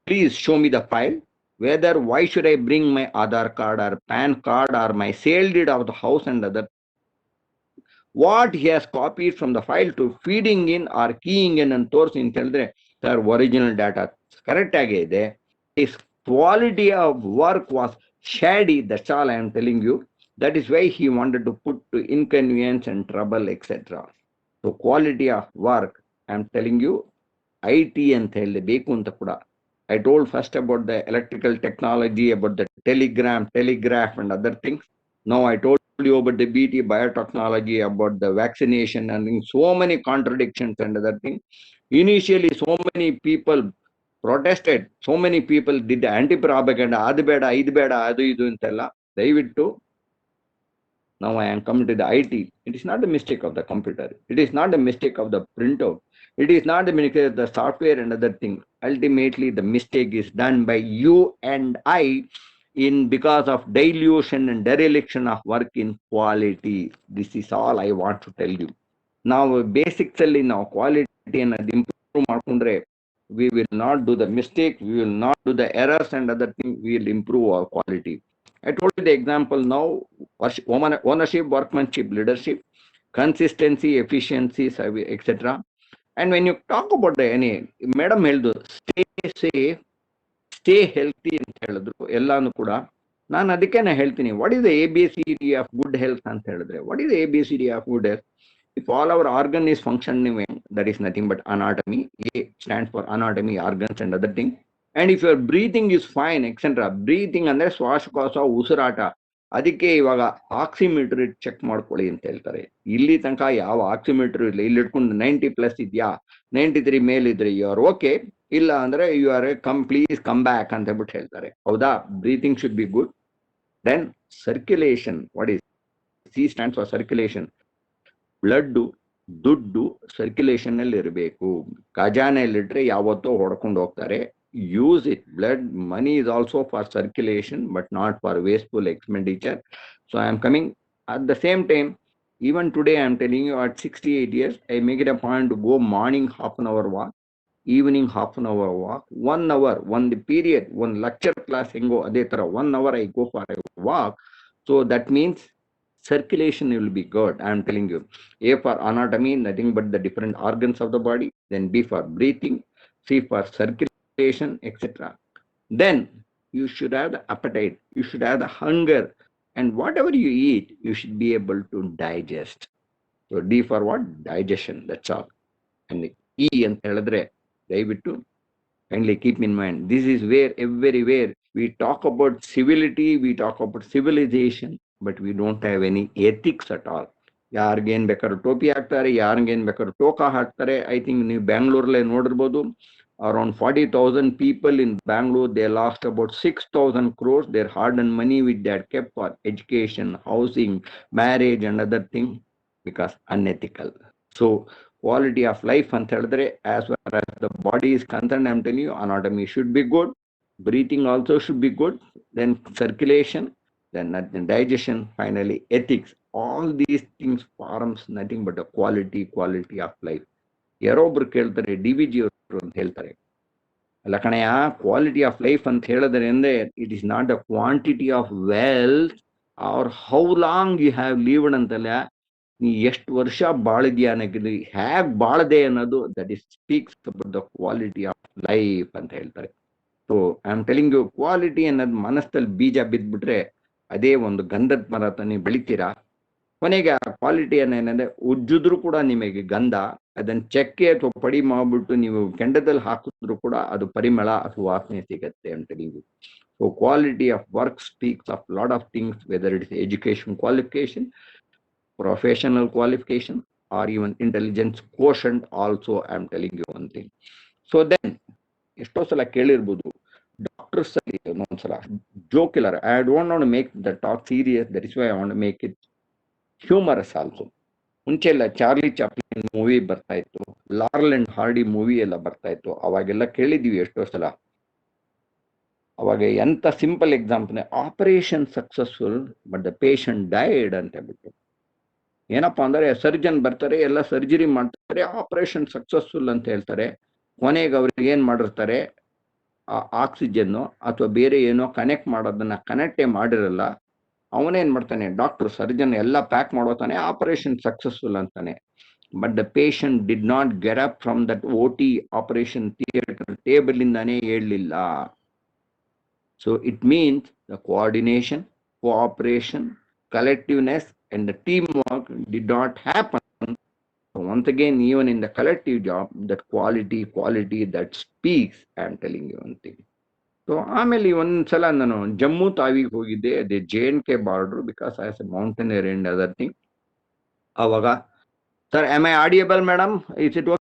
please show me the file. Whether why should I bring my Aadhaar card or PAN card or my sale deed of the house and other. What he has copied from the file to feeding in or keying in and ತೋರಿಸಿ ಅಂತ ಹೇಳಿದ್ರೆ, sir, original data correct ಆಗಿದೆ. His quality of work was shoddy. That's all I am telling you. That is why he wanted to put to inconvenience and trouble, etc. So quality of work, I am telling you, IT ಅಂತ ಹೇಳಿ ಬೇಕು ಅಂತ ಕೂಡ. I told first about the electrical technology, about the telegram, telegraph and other things. Now I told you about the BT biotechnology, about the vaccination, and so many contradictions and other things. Initially, so many people protested, so many people did anti-propaganda, adu beda, idu beda, adu idu antella. Dayaviddu, now I am coming to the IT. It is not the mistake of the computer. It is not the mistake of the printout. It is not the mistake of the software and other things. Ultimately, the mistake is done by you and I in because of dilution and dereliction of work in quality. This is all I want to tell you. Now, basically, now quality and improve ಮಾಡ್ಕೊಂಡ್ರೆ, we will not do the mistake, we will not do the errors and other things, we will improve our quality. I told you the example now, ownership, workmanship, leadership, consistency, efficiency, etc. And when you talk about the any, madam ಹೇಳಿದ್ರು, stay safe, stay healthy ಅಂತ ಹೇಳಿದ್ರು ಎಲ್ಲಾನು ಕೂಡ. ನಾನು ಅದಕ್ಕೇನೆ ಹೇಳ್ತೀನಿ, what is the ABCD of good health ಅಂತ ಹೇಳಿದ್ರೆ, what is the ABCD of good health? If all our organ is functioning, that is nothing but anatomy. A stands for anatomy, organs and other thing. And if your breathing is fine, etc. Breathing ಅಂದ್ರೆ ಶ್ವಾಸಕೋಶ, ಉಸಿರಾಟ, ಅದಕ್ಕೆ ಇವಾಗ oximeter check ಮಾಡ್ಕೊಳ್ಳಿ ಅಂತ ಹೇಳ್ತಾರೆ. ಇಲ್ಲಿ ತನಕ ಯಾವ ಆಕ್ಸಿಮೀಟರ್ ಇಲ್ಲ. ಇಲ್ಲಿ ಇಟ್ಕೊಂಡು 90+ ಇದೆಯಾ, 93 ಮೇಲಿದ್ರೆ ಯು ಆರ್ ಓಕೆ, ಇಲ್ಲ ಅಂದ್ರೆ you are please come back ಅಂತ ಹೇಳ್ಬಿಟ್ಟು ಹೇಳ್ತಾರೆ. ಹೌದಾ? Breathing should be good. Then circulation, what is C stands for circulation. Blood, ದುಡ್ಡು ಸರ್ಕ್ಯುಲೇಷನ್ ಅಲ್ಲಿ ಇರಬೇಕು. ಖಜಾನೆಯಲ್ಲಿಟ್ರೆ ಯಾವತ್ತೋ ಹೊಡ್ಕೊಂಡು ಹೋಗ್ತಾರೆ. Use it. Blood money is also for circulation, but not for wasteful expenditure. So I am coming at the same time. Even today I am telling you, at 68 years, I make it a point to go morning half an hour walk, evening half an hour walk, 1 hour, one period, one lecture class hengo ade tara 1 hour I go for a walk. So that means circulation will be good. I am telling you. A for anatomy, nothing but the different organs of the body. Then B for breathing, C for circulation, etc. Then you should have the appetite, you should have the hunger, and whatever you eat, you should be able to digest. So D for what? Digestion, that's all. And E ಅಂತ ಹೇಳಿದ್ರೆ, ದಯವಿಟ್ಟು kindly keep in mind, this is where everywhere we talk about civility, we talk about civilization, but we don't have any ethics at all. ಯಾರಿಗೇನ್ ಬೇಕಾದ್ರೂ ಟೋಪಿ ಹಾಕ್ತಾರೆ, ಯಾರಿಗೇನ್ ಬೇಕಾದ್ರೂ ಟೋಕಾ ಹಾಕ್ತಾರೆ. I think ನೀವು ಬ್ಯಾಂಗ್ಳೂರಲ್ಲೇ ನೋಡಿರ್ಬೋದು, around 40,000 people in Bangalore, they lost about 6,000 crores, their hard-earned money which they had kept for education, housing, marriage and other things because unethical. So quality of life ಅಂತ ಹೇಳಿದ್ರೆ, as far as the body is concerned, I'm telling you, anatomy should be good, breathing also should be good, then circulation, then digestion, finally ethics. All these things forms nothing but a quality of life. ಯಾರೊಬ್ರು ಕೇಳ್ತಾರೆ, DVG ಅವರು ಅಂತ ಹೇಳ್ತಾರೆ, ಅಲ್ಲ ಕಣಯ್ಯ, quality of life ಅಂತ ಹೇಳಿದ್ರೆ ಅಂದ್ರೆ it is not a quantity of wealth or how long you have lived ಅಂತಲ್ಲ, ನೀ ಎಷ್ಟು ವರ್ಷ ಬಾಳಿದ್ಯಾ ಅನ್ನೋದು, ಹ್ಯಾಗ್ ಬಾಳದೆ ಅನ್ನೋದು, that is speaks about the quality of life ಅಂತ ಹೇಳ್ತಾರೆ. So I am telling you, quality ಅನ್ನೋದು ಮನಸ್ಸಲ್ಲಿ ಬೀಜ ಬಿದ್ಬಿಟ್ರೆ ಅದೇ ಒಂದು ಗಂಧದ ಮರ ತಾನೇ ಬೆಳಿತೀರಾ. ಕೊನೆಗೆ ಆ ಕ್ವಾಲಿಟಿ ಏನಂದ್ರೆ ಉಜ್ಜಿದ್ರು ಕೂಡ ನಿಮಗೆ ಗಂಧ, ಅದನ್ನ ಚಕ್ಕೆ ಅಥವಾ ಪಡಿ ಮಾಡ್ಬಿಟ್ಟು ನೀವು ಕೆಂಡದಲ್ಲಿ ಹಾಕಿದ್ರು ಕೂಡ ಅದು ಪರಿಮಳ ಅಥವಾ ವಾಸನೆ ಸಿಗತ್ತೆ ಅಂತ ನೀವು. So quality of work speaks of lot of things, whether it is education qualification, professional qualification or even intelligence quotient also. I am telling you one thing. So then ಎಷ್ಟೋ ಸಲ ಕೇಳಿರ್ಬೋದು, ಡಾಕ್ಟರ್ಸ್ ಅಲ್ಲಿ ಒಂದೊಂದ್ಸಲ ಜೋಕಿಲರ್, I don't want to make the talk serious, that is why I want to make it humorous also. ಮುಂಚೆ ಎಲ್ಲ Charlie Chaplin movie ಬರ್ತಾ ಇತ್ತು, ಲಾರೆಲ್ ಅಂಡ್ ಹಾರ್ಡಿ ಮೂವಿ ಎಲ್ಲ ಬರ್ತಾ ಇತ್ತು, ಅವಾಗೆಲ್ಲ ಕೇಳಿದೀವಿ ಎಷ್ಟೋ ಸಲ. ಅವಾಗ ಎಂತ simple example, operation successful but the patient died ಅಂತ ಹೇಳ್ಬಿಟ್ಟು. ಏನಪ್ಪಾ ಅಂದ್ರೆ ಸರ್ಜನ್ ಬರ್ತಾರೆ, ಎಲ್ಲ ಸರ್ಜರಿ ಮಾಡ್ತಾರೆ, ಆಪರೇಷನ್ ಸಕ್ಸಸ್ಫುಲ್ ಅಂತ ಹೇಳ್ತಾರೆ. ಕೊನೆಗೆ ಅವ್ರಿಗೆ ಏನ್ ಮಾಡಿರ್ತಾರೆ, ಆ ಆಕ್ಸಿಜನ್ ಅಥವಾ ಬೇರೆ ಏನೋ ಕನೆಕ್ಟ್ ಮಾಡೋದನ್ನ ಕನೆಕ್ಟೇ ಮಾಡಿರಲ್ಲ. ಅವನೇನ್ ಮಾಡ್ತಾನೆ, ಡಾಕ್ಟರ್ ಸರ್ಜನ್ ಎಲ್ಲ ಪ್ಯಾಕ್ ಮಾಡೋತಾನೆ, ಆಪರೇಷನ್ ಸಕ್ಸಸ್ಫುಲ್ ಅಂತಾನೆ. But the patient did not get up from that OT operation theatre table ಇಂದಾನೇ ಹೇಳಲಿಲ್ಲ. So it means the coordination, cooperation, collectiveness and the team work did not happen. Once again, even in the collective job, that quality that speaks, I am telling you one thing. So ಆಮೇಲೆ ಒಂದ್ಸಲ ನಾನು ಜಮ್ಮು ತಾವಿಗೆ ಹೋಗಿದ್ದೆ, ಅದೇ JNK border, because I as a mountaineer and other thing. ಅವಾಗ sir, am I audible madam? Is it okay?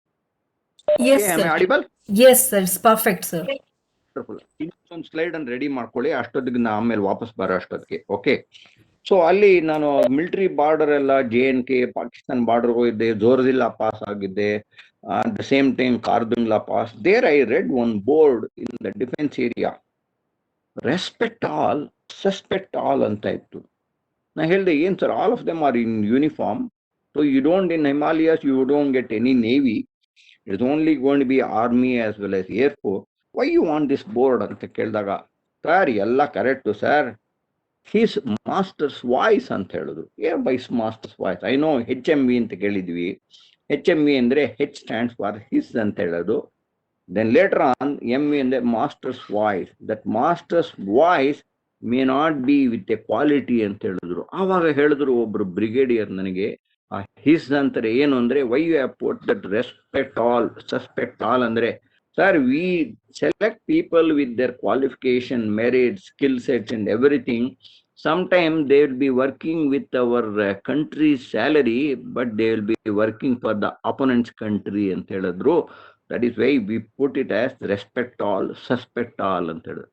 Yes, am I sir. Audible? Yes, sir. It's perfect, sir. ಇನ್ನೊಂದು slide ಅನ್ನು ready ಮಾಡ್ಕೊಳ್ಳಿ, ಅಷ್ಟೊತ್ತಿಗೆ ನಾ ಆಮೇಲೆ ವಾಪಸ್ ಬರೋ ಅಷ್ಟೊತ್ತಿಗೆ. ಓಕೆ. ಸೊ ಅಲ್ಲಿ ನಾನು ಮಿಲಿಟರಿ ಬಾರ್ಡರ್ ಎಲ್ಲ JNK ಪಾಕಿಸ್ತಾನ್ ಬಾರ್ಡರ್ ಹೋಗಿದ್ದೆ, ಜೋರ್ಜಿಲ್ಲಾ ಪಾಸ್ ಆಗಿದ್ದೆ, at the same time Kardungla pass. There I read one board in the defense area, respect all, suspect all anta ittu. Na helde ಏನು sir, all of them are in uniform, so you don't, in Himalayas you don't get any navy, it's only going to be army as well as air force. Why you want this board anta ಕೇಳಿದಾಗ, sir ಎಲ್ಲ correct sir, his master's voice ಅಂತ ಹೇಳಿದ್ರು. ಏನ್ by his master's voice? I know HMV ಅಂತ ಕೇಳಿದ್ವಿ, HMV ಅಂದ್ರೆ H stands for his ಅಂತ ಹೇಳೋದು. Then later on MV ಅಂದ್ರೆ master's voice. That master's voice may not be with a quality ಅಂತ ಹೇಳಿದ್ರು. ಆವಾಗ ಹೇಳಿದ್ರು ಒಬ್ರು ಬ್ರಿಗೇಡಿಯರ್ ನನಗೆ, ಹಿಸ್ ಅಂತಾರೆ ಏನು ಅಂದ್ರೆ, why you have put that respect all, suspect all ಅಂದ್ರೆ, sir we select people with their qualification, merit, skill sets and everything. Sometimes they will be working with our country's salary, but they will be working for the opponent's country ಅಂತ ಹೇಳಿದ್ರು. That is why we put it as respect all, suspect all ಅಂತ ಹೇಳಿದ್ರು.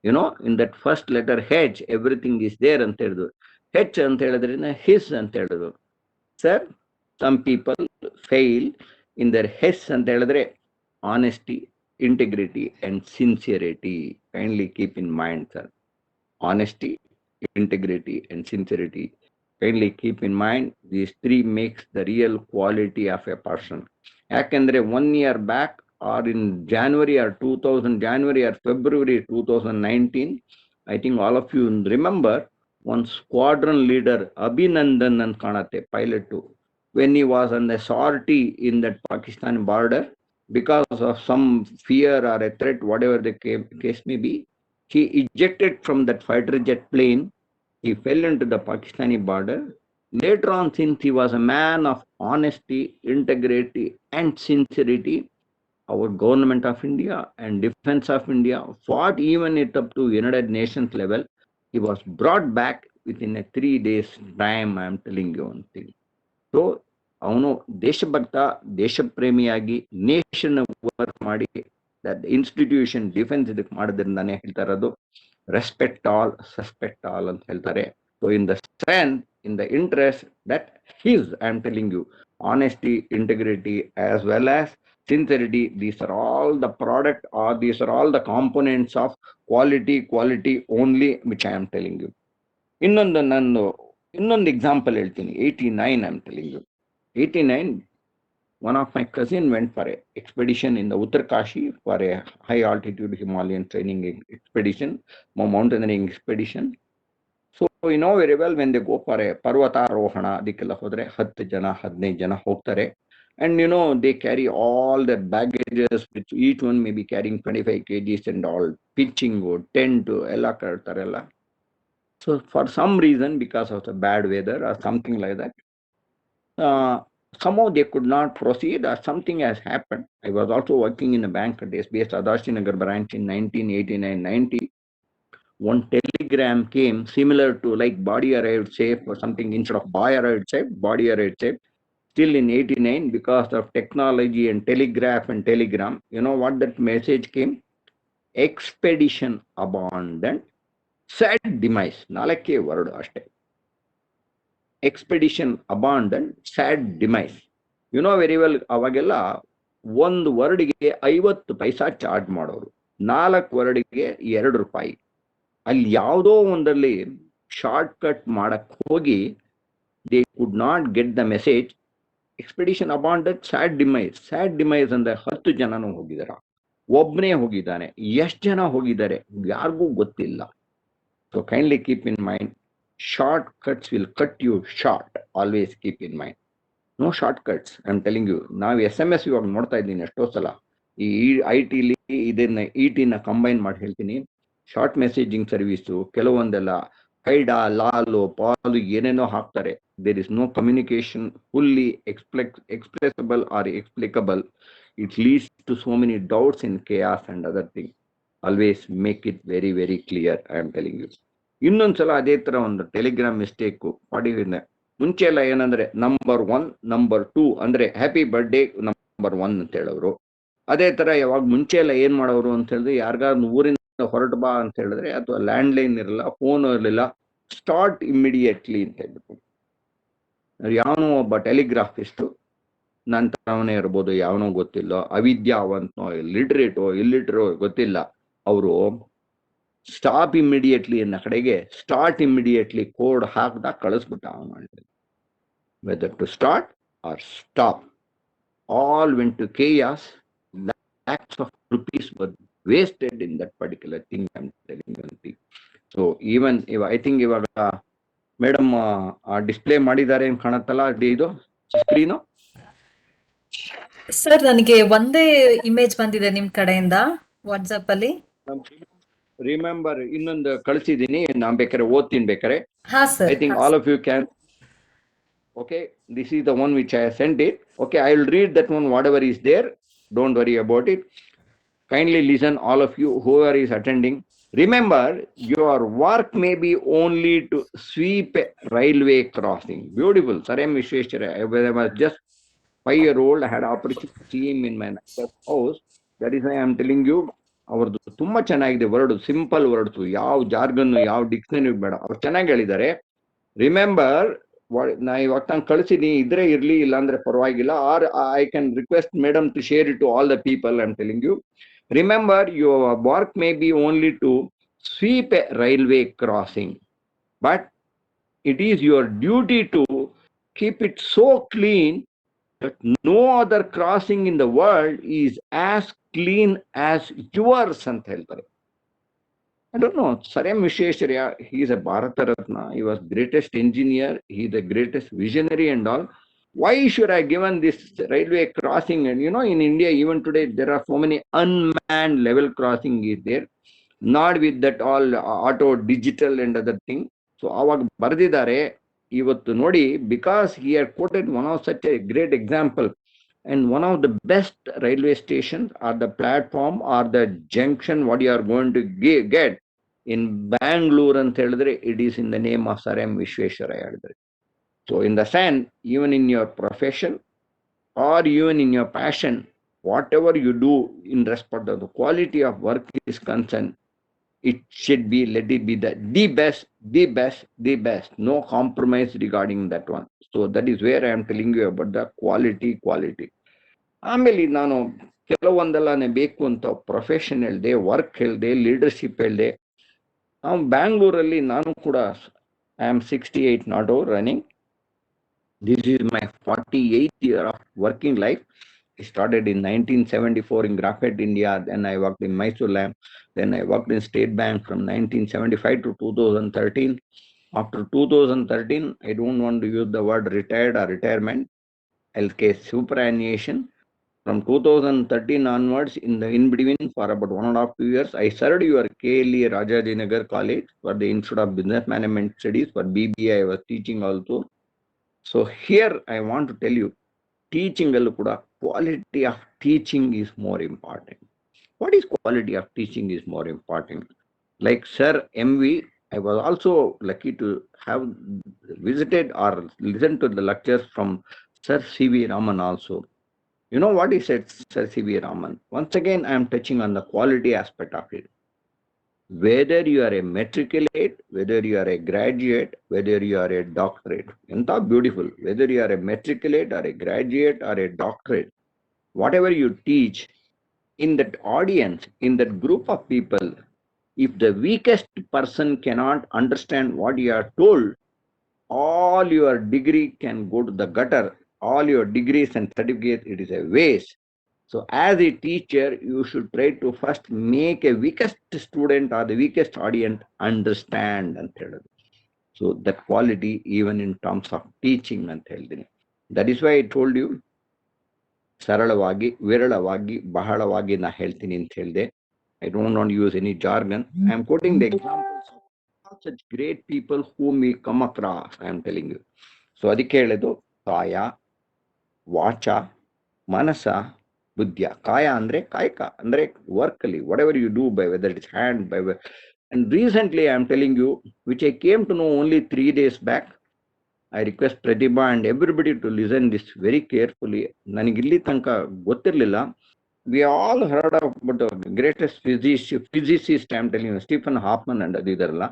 You know, in that first letter H, everything is there ಅಂತ ಹೇಳಿದ್ರು. H ಅಂತ ಹೇಳಿದ್ರಿಂದ his ಅಂತ ಹೇಳಿದ್ರು. Sir, some people fail in their H ಅಂತ ಹೇಳಿದ್ರೆ honesty, integrity and sincerity. Kindly keep in mind, sir. Honesty, integrity and sincerity. Kindly keep in mind, these three makes the real quality of a person. Yakandre 1 year back, or in January or January or February 2019, I think all of you remember, one squadron leader Abhinandan and Kanate, pilot too, when he was on the sortie in that Pakistan border, because of some fear or a threat, whatever the case may be, he ejected from that fighter jet plane. He fell into the Pakistani border. Later on, since he was a man of honesty, integrity and sincerity, our government of India and defense of India fought even it up to United Nations level. He was brought back within a 3 days time. I am telling you one thing. So ಅವನು ದೇಶಭಕ್ತ, ದೇಶಪ್ರೇಮಿಯಾಗಿ nation work ಮಾಡಿ institution defence ಇದಕ್ಕೆ ಮಾಡೋದ್ರಿಂದಾನೇ ಹೇಳ್ತಾ ಇರೋದು respect all, suspect all ಅಂತ ಹೇಳ್ತಾರೆ. So in the strength, in the interest that he's, I am telling you, honesty, integrity, as well as sincerity, these are all the product, or these are all the components of quality only, which I am telling you. ಇನ್ನೊಂದು example ಹೇಳ್ತೀನಿ. 89, I am telling you, 89, one of my cousin went for a expedition in the Uttarkashi for a high altitude Himalayan training expedition, mountaineering expedition. So you know very well, when they go for a parvatarohana, ಅದಕ್ಕೆಲ್ಲ ಹೋದ್ರೆ 10 ಜನ 15 ಜನ ಹೋಗ್ತಾರೆ. And you know, they carry all their baggages, which each one may be carrying 25 kgs and all, pitching wood, tent, ಎಲ್ಲ ಕಟ್ತಾರಲ್ಲ. So for some reason, because of the bad weather or something like that, somehow they could not proceed, or something has happened. I was also working in a bank at SBS Adashi Nagar branch in 1989-90. One telegram came similar to like body arrived safe or something, instead of boy arrived safe, body arrived safe. Still in 89, because of technology and telegraph and telegram, you know what that message came? Expedition abandoned, sad demise. Nalake word ashte. Expedition abandoned, sad demise. You know very well, avagella ಒಂದು ವರ್ಡ್ಗೆ 50 ಪೈಸಾ charge ಮಾಡೋರು, 4 ವರ್ಡ್ಗೆ 2 ರೂಪಾಯಿ. ಅಲ್ಲಿ ಯಾವುದೋ ಒಂದಲ್ಲಿ short cut ಮಾಡಕ್ ಹೋಗಿ they could not get the message. Expedition abandoned, sad demise. Sad demise ಅಂದ್ರೆ 10 ಜನನೂ ಹೋಗಿದಾರ, ಒಬ್ಬನೇ ಹೋಗಿದ್ದಾನೆ, ಎಷ್ಟು ಜನ ಹೋಗಿದ್ದಾರೆ ಯಾರಿಗೂ ಗೊತ್ತಿಲ್ಲ. So kindly keep in mind, short cuts will cut you short. Always keep in mind, no short cuts. I am telling you. ನಾವು SMS ಇವಾಗ ನೋಡ್ತಾ ಇದ್ದೀನಿ ಎಷ್ಟೋ ಸಲ. ಈ IT ಇದನ್ನ ET ಕಂಬೈನ್ ಮಾಡಿ ಹೇಳ್ತೀನಿ. ಶಾರ್ಟ್ ಮೆಸೇಜಿಂಗ್ ಸರ್ವಿಸು ಕೆಲವೊಂದೆಲ್ಲ ಹೈಡಾ, ಲಾಲು, ಪಾಲು ಏನೇನೋ ಹಾಕ್ತಾರೆ. There is no communication fully expressible or explicable. It leads to so many doubts in chaos and other thing. Always make it very very clear, I am telling you. ಇನ್ನೊಂದ್ಸಲ ಅದೇ ತರ ಒಂದು Telegram mistake ಮಾಡಿದ್ರೆ, ಮುಂಚೆ ಎಲ್ಲ ಏನಂದ್ರೆ number 1, number 2 ಅಂದ್ರೆ happy birthday number 1 ಅಂತ ಹೇಳೋರು. ಅದೇ ತರ ಯಾವಾಗ ಮುಂಚೆ ಎಲ್ಲ ಏನ್ ಮಾಡೋರು ಅಂತ ಹೇಳಿದ್ರೆ, ಯಾರಿಗಾದ್ರು ಊರಿನ ಹೊರಟು ಬಾ ಅಂತ ಹೇಳಿದ್ರೆ, ಅಥವಾ ಲ್ಯಾಂಡ್ ಲೈನ್ ಇರಲ್ಲ, ಫೋನ್ ಇರಲಿಲ್ಲ, ಸ್ಟಾರ್ಟ್ ಇಮ್ಮಿಡಿಯೇಟ್ಲಿ ಅಂತ ಹೇಳ್ಬಿಟ್ಟು. ಯಾವನೋ ಒಬ್ಬ ಟೆಲಿಗ್ರಾಫಿಸ್ಟು, ನನ್ನ ತರವನೇ ಇರ್ಬೋದು, ಯಾವನೋ ಗೊತ್ತಿಲ್ಲ, ಅವಿದ್ಯಾವಂತನೋ ಲಿಟ್ರೇಟೋ ಇಲ್ಲಿಟ್ರೋ ಗೊತ್ತಿಲ್ಲ, ಅವರು ಸ್ಟಾಪ್ ಇಮ್ಮಿಡಿಯೇಟ್ಲಿ ಅನ್ನೋ ಕಡೆಗೆ ಸ್ಟಾರ್ಟ್ ಇಮ್ಮಿಡಿಯೇಟ್ಲಿ ಕೋಡ್ ಹಾಕ್ದಾಗ ಕಳಿಸ್ಬಿಟ್ಟ ಅವನು. Whether to start or stop, all went to chaos. Lakhs of rupees were wasted in that particular thing, I'm telling you. So even if I think ಇವಾಗ madam display ಮಾಡಿದ್ದಾರೆ ಅಂತ ಕಾಣತ್ತಲ್ಲ, ಇದು screen. Sir, ನನಗೆ ಒಂದೇ image ಬಂದಿದೆ ನಿಮ್ ಕಡೆಯಿಂದ WhatsApp ಅಲ್ಲಿ. ರಿಮೆಂಬರ್, ಇನ್ನೊಂದು ಕಳಿಸಿದೀನಿ, ನಾನ್ ಬೇಕಾದ್ರೆ ಓದ್ತೀನಿ ಬೇಕಾರೆ. ಹಾ sir. I think all of you can. Okay, this is the one which I sent it. Okay, I will read that one, whatever is there. Don't worry about it. Kindly listen, all of you, whoever is attending. Remember, your work may be only to sweep a railway crossing. Beautiful. Sir M. Vishweshwara, I was just 5-year-old. I had opportunity to see him in my house. That is why I am telling you, ಅವ್ರದ್ದು ತುಂಬಾ ಚೆನ್ನಾಗಿದೆ word, simple words, ಯಾವ jargon, ಯಾವ dictionary ಬೇಡ, ಅವ್ರು ಚೆನ್ನಾಗಿ ಹೇಳಿದ್ದಾರೆ. Remember, ನಾ ಇವಾಗ ನಾನು ಕಳಿಸಿನಿ, ಇದ್ರೆ ಇರ್ಲಿ, ಇಲ್ಲ ಅಂದ್ರೆ ಪರವಾಗಿಲ್ಲ, or I can request madam to share it to all the people. I am telling you, remember, your work may be only to sweep a railway crossing, but it is your duty to keep it so clean that no other crossing in the world is as clean as yours ಅಂತ ಹೇಳ್ತಾರೆ. I don't know, Sir M. Vishweshwara, he is a Bharata Ratna, he was greatest engineer, he is the greatest visionary and all. Why should I given this railway crossing? And you know, in India even today there are so many unmanned level crossing is there, not with that all auto digital and other thing. So aವಾಗ ಬರೆದಿದ್ದಾರೆ. ಇವತ್ತು ನೋಡಿ, because he had quoted one of such a great example, and one of the best railway stations or the platform or the junction what you are going to get in Bangalore ಅಂತ ಹೇಳಿದ್ರೆ, it is in the name of Sir M. Vishweshwara ಹೇಳಿದ್ರೆ. So in the sense, even in your profession or even in your passion, whatever you do in respect of the quality of work is concerned, it should be, let it be the best, the best, the best. No compromise regarding that one. So that is where I am telling you about the quality. ಆಮೇಲೆ ನಾನು ಕೆಲವೊಂದೆಲ್ಲನೇ ಬೇಕು ಅಂತ profession ಹೇಳಿದೆ, work ಹೇಳಿದೆ, leadership ಹೇಳಿದೆ. ಬ್ಯಾಂಗ್ಳೂರಲ್ಲಿ ನಾನು ಕೂಡ I am 68 not over running. This is my 48th year of working life. I started in 1974 in Graphite India. Then I worked in Mysore Lamp. Then I worked in State Bank from 1975 to 2013. After 2013, I don't want to use the word retired or retirement. I'll say superannuation. From 2013 onwards, in between for about 1.5 to 2 years, I served your KLE Rajajinagar College for the Institute of Business Management Studies. For BBA, I was teaching also. So here I want to tell you, teaching allu kuda quality of teaching is more important. What is quality of teaching is more important? Like Sir MV, I was also lucky to have visited or listened to the lectures from Sir C.V. Raman also. You know what he said, Sir C.V. Raman? Once again, I am touching on the quality aspect of it. Whether you are a matriculate, whether you are a graduate, whether you are a doctorate, enta beautiful. Whether you are a matriculate or a graduate or a doctorate, whatever you teach, in that audience, in that group of people, if the weakest person cannot understand what you are told, all your degree can go to the gutter. All your degrees and certificates, it is a waste. So as a teacher, you should try to first make a weakest student or the weakest audience understand and tell. So that quality even in terms of teaching and telling. That is why I told you, ಸರಳವಾಗಿ ವಿರಳವಾಗಿ ಬಹಳವಾಗಿ ನಾ ಹೇಳ್ತೀನಿ ಅಂತ ಹೇಳಿದೆ. I don't want to use any jargon. I am quoting the examples of such great people whom we come across. I am telling you. So ಅದಕ್ಕೆ ಹೇಳೋದು ಕಾಯ, ವಾಚ, ಮನಸ, ಬುದ್ಧಿಯ. ಕಾಯ ಅಂದ್ರೆ ಕಾಯಕ ಅಂದ್ರೆ ವರ್ಕ್ ಅಲ್ಲಿ, whatever you do by whether it's hand by. And recently I am telling you, which I came to know only 3 days back. I request Pratibha and everybody to listen this very carefully. ನನಗಿಲ್ಲಿ ತನಕ ಗೊತ್ತಿರಲಿಲ್ಲ. We all heard about the greatest physicist, I am telling you, Stephen Hawking and ಅದಿದಾರಲ್ಲ.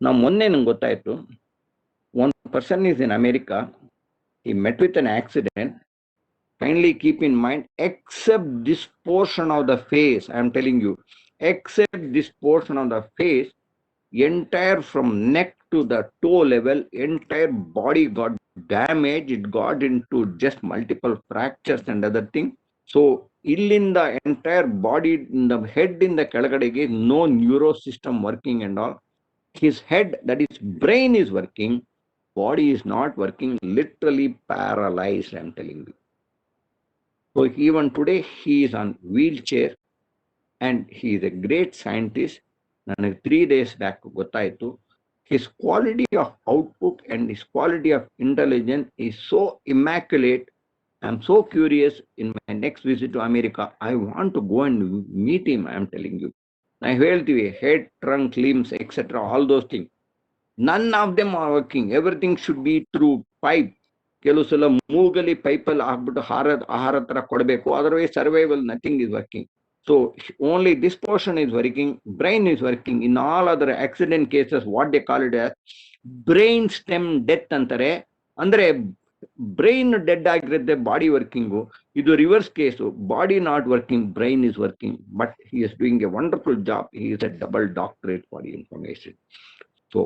ನಾವು ಮೊನ್ನೆ ನಂಗೆ ಗೊತ್ತಾಯ್ತು, one person is in America, he met with an accident. Kindly keep in mind, except this portion of the face, I am telling you, except this portion of the face, entire from neck to the toe level, entire body got damaged. It got into just multiple fractures and other things. So illinda entire body, in the head in the ಕೆಳಗಡೆಗೆ, no neuro system working and all. His head, that is brain, is working, body is not working, literally paralyzed, I am telling you. So even today he is on wheelchair and he is a great scientist. ನನಗೆ 3 days back ಗೊತ್ತಾಯ್ತು. His quality of output and his quality of intelligence is so immaculate. I am so curious. In my next visit to America, I want to go and meet him. I am telling you. I ಹೇಳ್ತೀವಿ, head, trunk, limbs, etc. all those things. None of them are working. Everything should be through pipe. ಕೆಲವು ಸಲ ಮೂಗಲಿ ಪೈಪಲ್ಲಿ ಹಾಕ್ಬಿಟ್ಟು ಆಹಾರ ತರ ಕೊಡಬೇಕು. Otherwise survival, nothing is working. So only this portion is working, brain is working. In all other accident cases, what they call it as brain stem death ಅಂತಾರೆ. ಅಂದ್ರೆ brain dead ಆಗಿರುತ್ತೆ, body working. ಇದು reverse case, body not working, brain is working. But he is doing a wonderful job. He is a double doctorate for information. So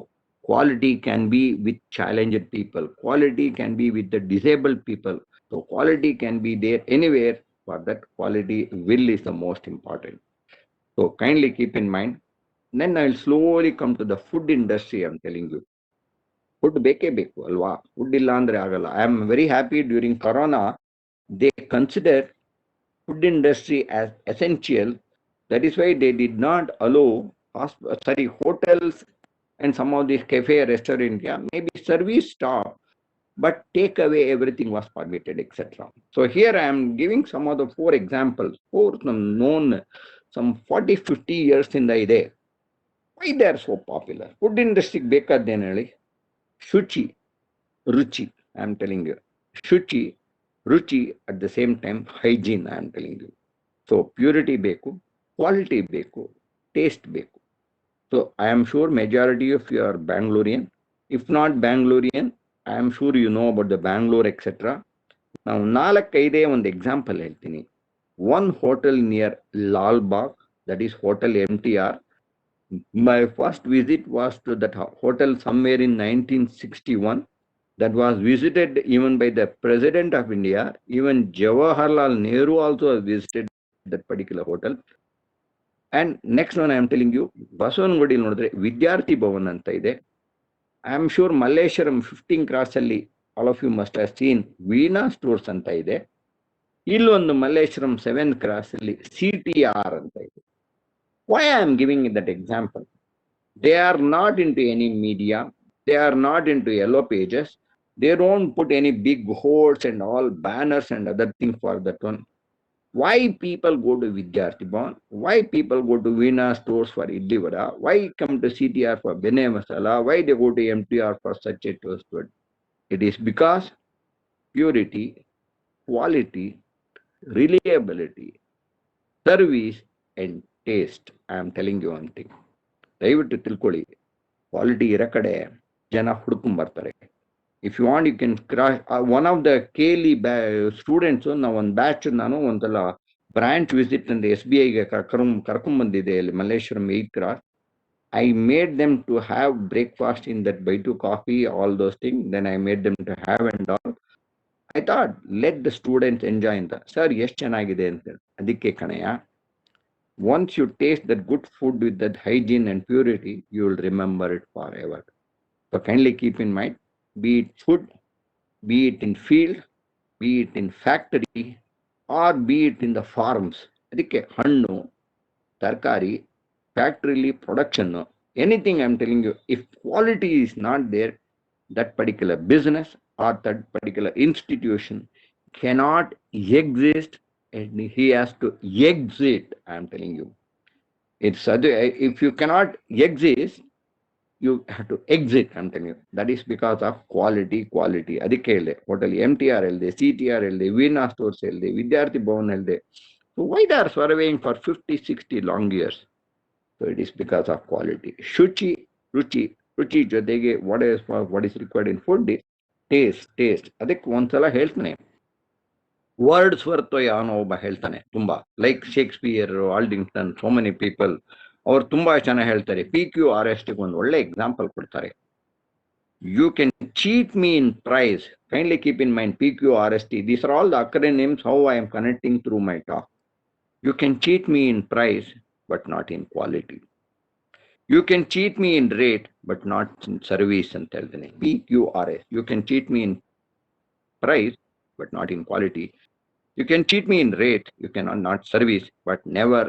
quality can be with challenged people, quality can be with the disabled people. So quality can be there anywhere. For that, quality will is the most important. So kindly keep in mind. Then I will slowly come to the food industry. I am telling you, food ಬೇಕೇ ಬೇಕು ಅಲ್ವಾ? Food ಇಲ್ಲ ಅಂದ್ರೆ ಆಗಲ್ಲ. I am very happy during Corona they considered food industry as essential. That is why they did not allow hotels and some of these cafe restaurant, maybe service stop, but take away everything was permitted, etc. So here I am giving some of the 4 examples, 4 known some 40-50 years in the ide. Why they are so popular? Food industry ಬೇಕಾದ್ದೇನು ಹೇಳಿ? ಶುಚಿ. ruchi, I am telling you. Shuchi, ruchi, at the same time, hygiene, I am telling you. So purity beku, quality beku, taste beku. So I am sure majority of you are Bangalorean. If not Bangalorean, I am sure you know about the Bangalore, etc. Now, ನಾಲ್ಕೈದೇ ಒಂದು example ಹೇಳ್ತೀನಿ. One hotel near Lal Bagh, that is Hotel MTR. My first visit was to that hotel somewhere in 1961. That was visited even by the President of India. Even Jawaharlal Nehru also visited that particular hotel. And next one I am telling you, Basavanagudi ನೋಡಿದ್ರೆ ವಿದ್ಯಾರ್ಥಿ ಭವನ್ ಅಂತ ಇದೆ. I am sure Malleshwaram 15 cross ಅಲ್ಲಿ all of you must have seen Veena Stores ಅಂತ ಇದೆ. ಇಲ್ಲೊಂದು Malleshwaram 7th cross ಅಲ್ಲಿ CTR ಅಂತ ಇದೆ. Why I am giving that example? They are not into any media. They are not into yellow pages. They don't put any big hoards and all banners and other things for that one. Why people go to Vidyarthi Bhavan? Why people go to Veena Stores for Idli Vada? Why come to CTR for Bene Masala? Why they go to MTR for such a toast food? It is because purity, quality, reliability, service and taste. I am telling you one thing. ದಯವಿಟ್ಟು ತಿಳ್ಕೊಳ್ಳಿ, quality ಇರೋ ಕಡೆ ಜನ ಹುಡ್ಕೊಂಡ್ ಬರ್ತಾರೆ. If you want you can cross. One of the ಕೇಲಿ students ನಾವು ಒಂದು ಬ್ಯಾಚ್, ನಾನು ಒಂದ್ಸಲ ಬ್ರಾಂಚ್ ವಿಸಿಟ್ ಅಂತ SBIಗೆ ಕರ್ಕೊಂಡ್ ಬಂದಿದ್ದೆ ಅಲ್ಲಿ Malleshwaram 8th cross. I made them to have breakfast in that Baitu coffee, all those things. Then I made them to have and all. I thought, let the students enjoy ಅಂತ. Sir ಎಷ್ಟು ಚೆನ್ನಾಗಿದೆ ಅಂತ. ಅದಕ್ಕೆ ಕಣಯ್ಯ, once you taste that good food with that hygiene and purity, you will remember it forever. So kindly keep in mind, be it food, be it in field, be it in factory, or be it in the farms. ಅದಕ್ಕೆ ಹಣ್ಣು, ತರಕಾರಿ, factory production, anything I'm telling you, if quality is not there, that particular business or that particular institution cannot exist, and he has to exit. I'm telling you, it's if you cannot exist, you have to exit. I'm telling you, that is because of quality. ಅದಕ್ಕೆ ಹೇಳಿದೆ, hotel MTR ಹೇಳಿದೆ, CTR ಹೇಳಿದೆ, Veena Stores ಹೇಳಿದೆ, ವಿದ್ಯಾರ್ಥಿ ಭವನ್ ಹೇಳಿದೆ. So why they are surveying for 50-60 long years? So it is because of quality. Shuchi, ruchi ಜೊತೆಗೆ what is required in food is taste. ಅದಕ್ಕೆ ಒಂದ್ಸಲ ಹೇಳ್ತಾನೆ, ವರ್ಡ್ಸ್ ವರ್ತ್ ಯಾವನೋ ಒಬ್ಬ ಹೇಳ್ತಾನೆ ತುಂಬಾ, like Shakespeare, Aldington, so many people, ಅವ್ರು ತುಂಬಾ ಚೆನ್ನಾಗಿ ಹೇಳ್ತಾರೆ. PQRST ಒಂದು ಒಳ್ಳೆ ಎಕ್ಸಾಂಪಲ್ ಕೊಡ್ತಾರೆ. You can cheat me in price. Kindly keep in mind PQRST. These are all the acronyms how I am connecting through my talk. You can cheat me in price, but not in quality. You can cheat me in rate, but not in service ಅಂತ ಹೇಳ್ತೇನೆ. PQRS. You can cheat me in price, but not in quality. You can cheat me in rate, you cannot not service, but never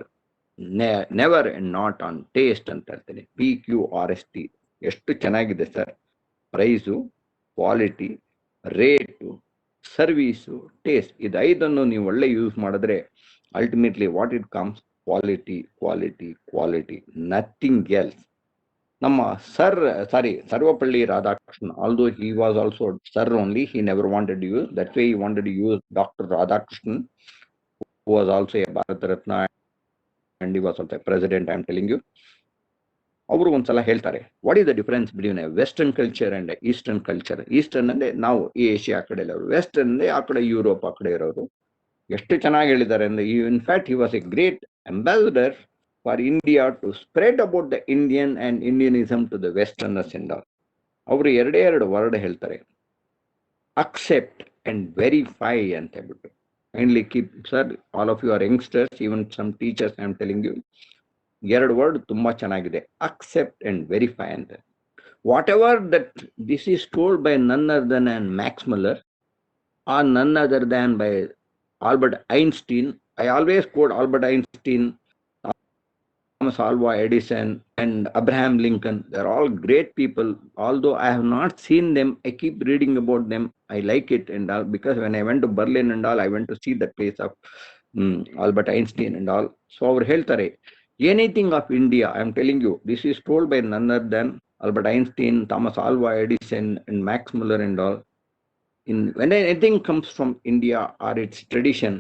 and not on taste ಅಂತ ಹೇಳ್ತೇನೆ. PQRST ಎಷ್ಟು ಚೆನ್ನಾಗಿದೆ sir. Price, quality, rate, service, taste, ಇದು ಐದನ್ನು ನೀವು ಒಳ್ಳೆ use ಮಾಡಿದ್ರೆ ultimately what it comes, quality, nothing else. ನಮ್ಮ Sarvepalli Radhakrishnan, although he was also sir only, he never wanted to use, that's why he wanted to use Dr. Radhakrishnan, who was also a Bharat Ratna and he was also a president. I am telling you, ಅವರು ಒಂದ್ಸಲ ಹೇಳ್ತಾರೆ, what is the difference between A western culture and eastern culture. Eastern ಅಂದ್ರೆ ನಾವು ಈ Asia ಕಡೆ ಇರೋರು, western ಅಂದ್ರೆ ಆ ಕಡೆ ಯುರೋಪ್ ಆ ಕಡೆ ಇರೋರು. ಎಷ್ಟು ಚೆನ್ನಾಗಿ ಹೇಳಿದ್ದಾರೆ ಅಂದ್ರೆ, in fact he was A great ambassador for India to spread about the Indian and Indianism to the Westerners and all. ಅವರು ಎರಡು ವರ್ಡ್ ಹೇಳ್ತಾರೆ, accept and verify ಅಂತ ಹೇಳ್ಬಿಟ್ಟು. Kindly keep, sir, all of you are youngsters, even some teachers, I am telling you, ಎರಡು word ತುಂಬಾ ಚೆನ್ನಾಗಿದೆ, accept and verify ಅಂತ. Whatever that this is told by none other than Max Muller or none other than by Albert Einstein. I always quote Albert Einstein, Thomas Alva Edison and Abraham Lincoln. They're all great people. Although I have not seen them, I keep reading about them. I like it and all, because when I went to Berlin and all, I went to see the place of Albert Einstein and all. So ಅವರು ಹೇಳ್ತಾರೆ, anything of India, I am telling you, this is told by none other than Albert Einstein, Thomas Alva Edison, and Max Muller and all. When anything comes from India or its tradition,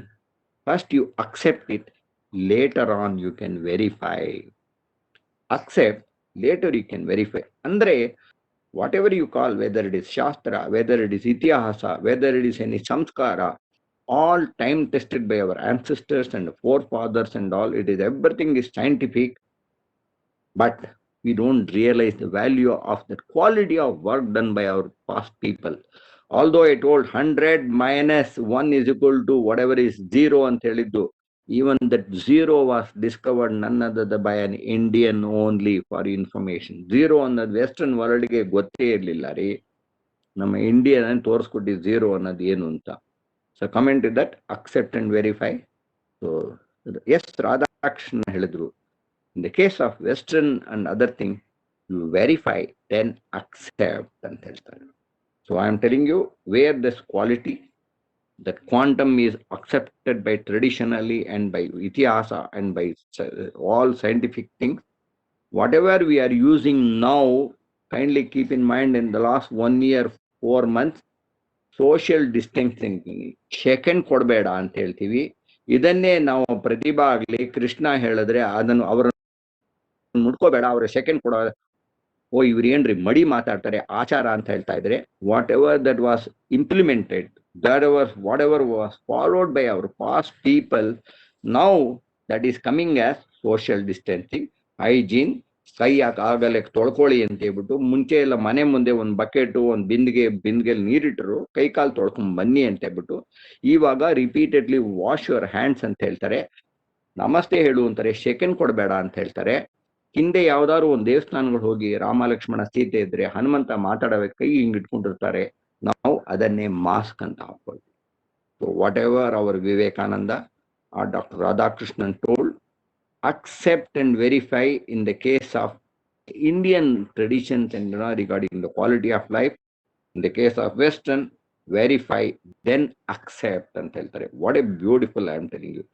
first you accept it, later on you can verify. Accept, later you can verify. Andre, whatever you call, whether it is Shastra, whether it is Itihasa, whether it is any Samskara, all time tested by our ancestors and forefathers and all, it is everything is scientific, but we don't realize the value of that quality of work done by our past people. Although I told 100 minus 1 is equal to whatever is 0 and ಹೇಳಿದ್ದು, even that 0 was discovered none other than by an Indian only for information. 0 ಅನ್ನೋದು western ವರ್ಲ್ಡ್ಗೆ ಗೊತ್ತೇ ಇರಲಿಲ್ಲ ರೀ. ನಮ್ಮ Indian ತೋರಿಸ್ಕೊಟ್ಟು 0 ಅನ್ನೋದು ಏನು ಅಂತ. So comment is that accept and verify. So S Radhakrishna ಹೇಳಿದ್ರು, in the case of Western and other thing, you verify, then accept and tell them. So I am telling you where this quality, that quantum is accepted by traditionally and by Itihasa and by all scientific things. Whatever we are using now, kindly keep in mind in the last 1 year, 4 months, social distancing, second ಕೊಡಬೇಡ ಅಂತ ಹೇಳ್ತೀವಿ. ಇದನ್ನೇ ನಾವು ಪ್ರತಿಭಾ ಆಗಲಿ ಕೃಷ್ಣ ಹೇಳಿದ್ರೆ ಅದನ್ನು ಅವರ ಮುಡ್ಕೋಬೇಡ, ಅವ್ರ ಸೆಕೆಂಡ್ ಕೊಡೋ, ಓ ಇವ್ರು ಏನ್ರಿ ಮಡಿ ಮಾತಾಡ್ತಾರೆ ಆಚಾರ ಅಂತ ಹೇಳ್ತಾ ಇದ್ರೆ, what ever that was implemented, what ever was followed by our past people, now that is coming as social distancing, hygiene, ಕೈ ಆಗಲೇ ತೊಳ್ಕೊಳ್ಳಿ ಅಂತ ಹೇಳ್ಬಿಟ್ಟು. ಮುಂಚೆ ಎಲ್ಲ ಮನೆ ಮುಂದೆ ಒಂದು ಬಕೆಟು ಒಂದು ಬಿಂದಿಗೆ ನೀರಿಟ್ಟರು, ಕೈ ಕಾಲು ತೊಳ್ಕೊಂಡ್ ಬನ್ನಿ ಅಂತ ಹೇಳ್ಬಿಟ್ಟು. ಇವಾಗ ರಿಪೀಟೆಡ್ಲಿ ವಾಶ್ ಯುವರ್ ಹ್ಯಾಂಡ್ಸ್ ಅಂತ ಹೇಳ್ತಾರೆ, ನಮಸ್ತೆ ಹೇಳು ಅಂತಾರೆ, ಸೆಕೆಂಡ್ ಕೊಡಬೇಡ ಅಂತ ಹೇಳ್ತಾರೆ. ಹಿಂದೆ ಯಾವ್ದಾದ್ರು ಒಂದು ದೇವಸ್ಥಾನಗಳು ಹೋಗಿ ರಾಮ ಲಕ್ಷ್ಮಣ ಸೀತೆ ಇದ್ರೆ ಹನುಮಂತ ಮಾತಾಡೋಕೆ ಕೈ ಹಿಂಗ್ ಇಟ್ಕೊಂಡಿರ್ತಾರೆ, ನಾವು ಅದನ್ನೇ ಮಾಸ್ಕ್ ಅಂತ ಹಾಕೊಳ್ತೀವಿ. So whatever our Vivekananda or Dr. Radhakrishnan told, accept and verify in the case of Indian traditions and regarding the quality of life. In the case of Western, verify, then accept and tell. What a beautiful, I am telling you.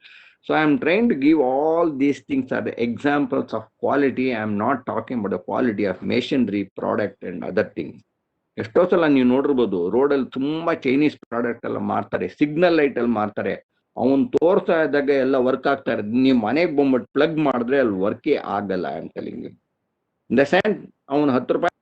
So I am trying to give all these things are the examples of quality. I am not talking about the quality of machinery, product and other things. ಎಷ್ಟೋ ಸಲ ನೀವು ನೋಡಿರ್ಬೋದು, ರೋಡಲ್ಲಿ ತುಂಬಾ Chinese product ಎಲ್ಲ ಮಾರ್ತಾರೆ, signal light ಅಲ್ಲಿ ಮಾರ್ತಾರೆ. ಅವನ್ ತೋರ್ಸ್ತಾ ಇದ್ದಾಗ ಎಲ್ಲ ವರ್ಕ್ ಆಗ್ತಾ ಇರೋದು, ನೀವು ಮನೆಗೆ ಬಂದ್ಬಿಟ್ಟು ಪ್ಲಗ್ ಮಾಡಿದ್ರೆ ಅಲ್ಲಿ ವರ್ಕೇ ಆಗಲ್ಲ ಅಂತ ಹೇಳಿಂಗೆ. ಇನ್ ದ ಸೆನ್ಸ್ ಅವ್ನು 10 ರೂಪಾಯಿ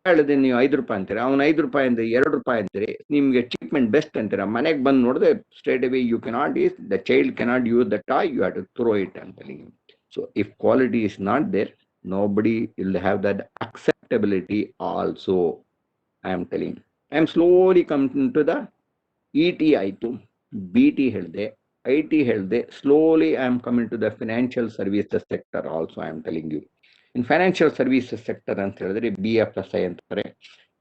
ಹೇಳಿದ್ರೆ ನೀವು 5 ರೂಪಾಯಿ ಅಂತೀರ, ಅವ್ನು 5 ರೂಪಾಯಿ ಅಂದ್ರೆ 2 ರೂಪಾಯಿ ಅಂತೀರಿ, ನಿಮ್ಗೆ ಚೀಪ್ಮೆಂಟ್ ಬೆಸ್ಟ್ ಅಂತೀರ. ಮನೆಗೆ ಬಂದು ನೋಡಿದ್ರೆ straight away you cannot is, the child cannot use the toy, you have to throw it ಅಂತ ಹೇಳಿಂಗೆ. So if quality is not there, nobody will have that acceptability also. I am telling. I am slowly coming to the ET ಆಯ್ತು, BT ಹೇಳಿದೆ, IT ಹೇಳಿದೆ, slowly I am coming to the financial services sector also. I am telling you. In financial services sector ಅಂತ ಹೇಳಿದ್ರೆ BFSI ಅಂತಾರೆ.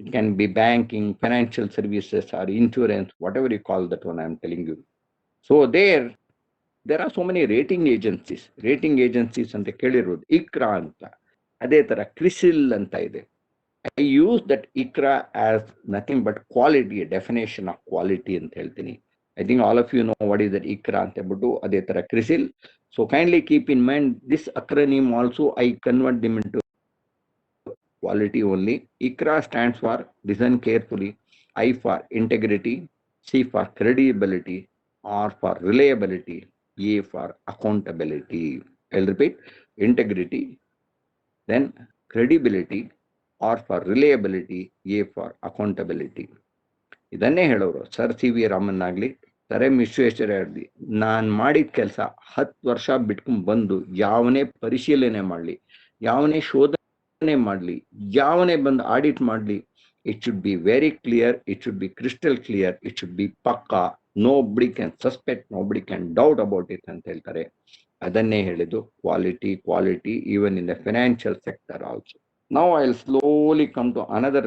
It can be banking, financial services or insurance, whatever you call that one, I am telling you. So there are so many rating agencies ಅಂತ ಕೇಳಿರೋದು, ICRA ಅಂತ, ಅದೇ ತರ CRISIL ಅಂತ ಇದೆ. I use that ICRA as nothing but quality, a definition of quality ಅಂತ ಹೇಳ್ತೀನಿ. I think all of you know what is that ICRA ಅಂತ ಹೇಳ್ಬಿಟ್ಟು, ಅದೇ ತರ CRISIL. So kindly keep in mind this acronym also, I convert them into quality only. ICRA stands for, listen carefully, I for integrity, C for credibility, R for reliability, A for accountability. I'll repeat, integrity, then credibility, R for reliability, A for accountability. ಇದನ್ನೇ ಹೇಳೋರು sir C V Raman ಆಗ್ಲಿ, sir M Visvesvaraya ಆಗಲಿ. ನಾನು ಮಾಡಿದ ಕೆಲಸ 10 ವರ್ಷ ಬಿಟ್ಕೊಂಡ್ ಬಂದು ಯಾವನೇ ಪರಿಶೀಲನೆ ಮಾಡಲಿ, ಯಾವನೇ ಶೋಧನೆ ಮಾಡಲಿ, ಯಾವನೇ ಬಂದು ಆಡಿಟ್ ಮಾಡಲಿ, it should be very clear, it should be crystal clear, it should be ಪಕ್ಕಾ. Nobody can suspect, nobody can doubt about it ಅಂತ ಹೇಳ್ತಾರೆ. ಅದನ್ನೇ ಹೇಳಿದ್ದು quality even in the financial sector also. Now I'll slowly come to another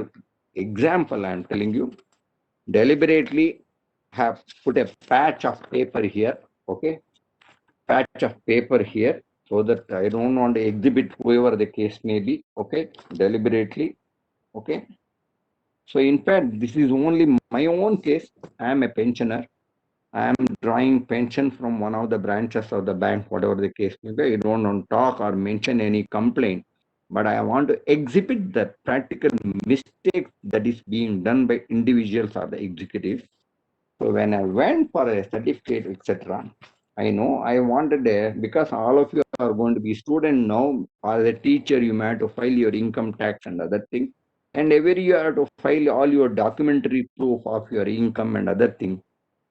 example. I am telling you, deliberately have put a patch of paper here, okay, patch of paper here, so that I don't want to exhibit whoever the case may be, okay, deliberately, okay. So in fact, this is only my own case. I am a pensioner. I am drawing pension from one of the branches of the bank, whatever the case may be. I don't want to talk or mention any complaint. but I want to exhibit the practical mistakes that is being done by individuals or the executives. So when I went for a certificate, etc., I know I wanted because all of you are going to be student now. As a teacher, you may have to file your income tax and other things. And every year you have to file all your documentary proof of your income and other things.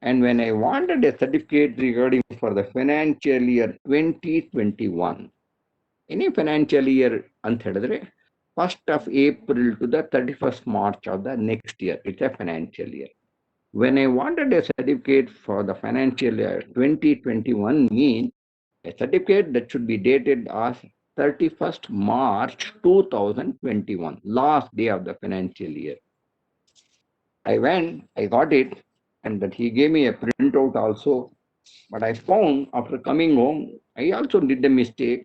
And when I wanted a certificate regarding for the financial year 2021, any financial year ಅಂತ ಹೇಳಿದ್ರೆ 1st of April to the 31st March of the next year, it's a financial year. When I wanted a certificate for the financial year 2021 means a certificate that should be dated as 31st March 2021, last day of the financial year. I went, I got it, and that he gave me a printout also. But I found after coming home, I also did a mistake.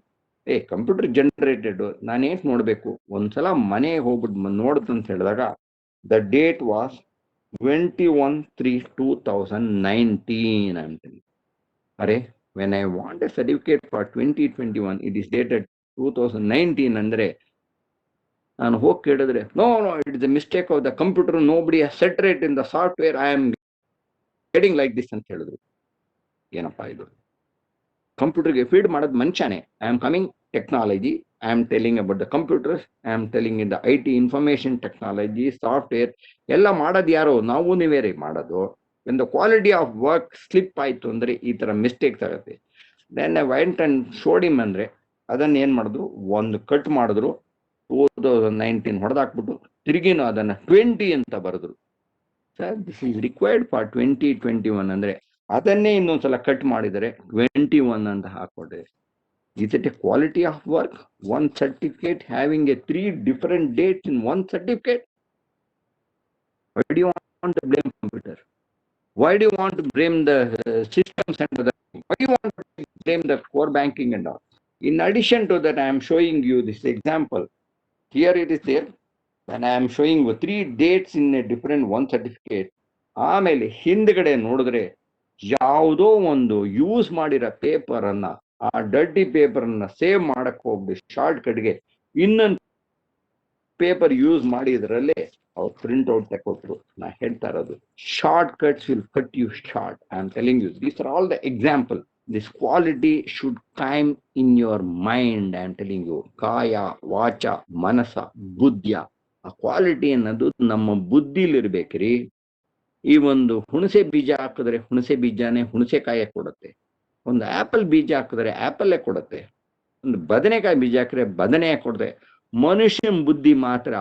Hey, computer generated. ನಾನೇನು ನೋಡಬೇಕು ಒಂದ್ಸಲ ಮನೆಗೆ ಹೋಗ್ಬಿಟ್ಟು ನೋಡ್ತು ಅಂತ ಹೇಳಿದಾಗ the date was 21/3/2019. I'm telling. Array, when I want a certificate for 2021, it is dated 2019 andre. ನಾನು ಹೋಗಿ ಕೇಳಿದ್ರೆ no, it is a mistake of the computer. Nobody has set it in the software. I am getting like this ಅಂತ ಹೇಳಿದ್ರು. ಏನಪ್ಪಾ ಇದು? ಕಂಪ್ಯೂಟರ್ಗೆ feed ಮಾಡೋದು ಮನುಷ್ಯನೇ. I am coming technology, I am telling about the computers, I am telling in the IT information technology software ಎಲ್ಲ ಮಾಡೋದು ಯಾರು? ನಾವು ನೀವೇ ರೀ ಮಾಡೋದು. when the quality of work slip ಆಯ್ತು ಅಂದ್ರೆ ಈ ತರ ಮಿಸ್ಟೇಕ್ಸ್ ಆಗುತ್ತೆ. Then I went and showed him ಅಂದ್ರೆ ಅದನ್ನ ಏನ್ ಮಾಡಿದ್ರು, ಒಂದು ಕಟ್ ಮಾಡಿದ್ರು, 2019 ಹೊಡೆದಾಕ್ಬಿಟ್ಟು ತಿರುಗಿನೂ ಅದನ್ನ 20 ಅಂತ ಬರೆದ್ರು. Sir, this is required for 2021 ಅಂದ್ರೆ ಅದನ್ನೇ ಇನ್ನೊಂದ್ಸಲ ಕಟ್ ಮಾಡಿದರೆ 21 ಅಂತ ಹಾಕೊಡ್ರಿ. Is it a quality of work? One certificate having a 3 different dates in one certificate? Why do you want to blame computer? Why do you want to blame the systems and other? Why do you want to blame the core banking and all? In addition to that, I am showing you this example. Here it is there, and I am showing you 3 dates in a different one certificate. ಆಮೇಲೆ ಹಿಂದ್ಗಡೆ ನೋಡಿದ್ರೆ ಯಾವುದೋ ಒಂದು use ಮಾಡಿರೋ paper ಅನ್ನ, ಆ dirty paper ಅನ್ನ save ಮಾಡಕ್ ಹೋಗ್ಬಿಟ್ಟು ಶಾರ್ಟ್ ಕಟ್ಗೆ ಇನ್ನೊಂದು ಪೇಪರ್ ಯೂಸ್ ಮಾಡಿದ್ರಲ್ಲೇ ಅವ್ರು ಪ್ರಿಂಟ್ ಔಟ್ ತಕೊಟ್ರು. ನಾ ಹೇಳ್ತಾ ಇರೋದು, short cuts will cut you short. I am telling you, these are all the example. This quality should come in your mind. I am telling you, ಕಾಯ ವಾಚ ಮನಸ ಬುದ್ಧಿಯ ಆ ಕ್ವಾಲಿಟಿ ಅನ್ನೋದು ನಮ್ಮ ಬುದ್ಧಿಲಿರ್ಬೇಕ್ರಿ. ಈ ಒಂದು ಹುಣಸೆ ಬೀಜ ಹಾಕಿದ್ರೆ ಹುಣಸೆ ಬೀಜನೇ ಹುಣಸೆಕಾಯಿ ಕೊಡುತ್ತೆ. ಒಂದು ಆಪಲ್ ಬೀಜ ಹಾಕಿದ್ರೆ ಆಪಲ್ಲೇ ಕೊಡುತ್ತೆ. ಒಂದು ಬದನೆಕಾಯಿ ಬೀಜ ಹಾಕಿದ್ರೆ ಬದನೆ ಕೊಡುತ್ತೆ. ಮನುಷ್ಯನ ಬುದ್ಧಿ ಮಾತ್ರ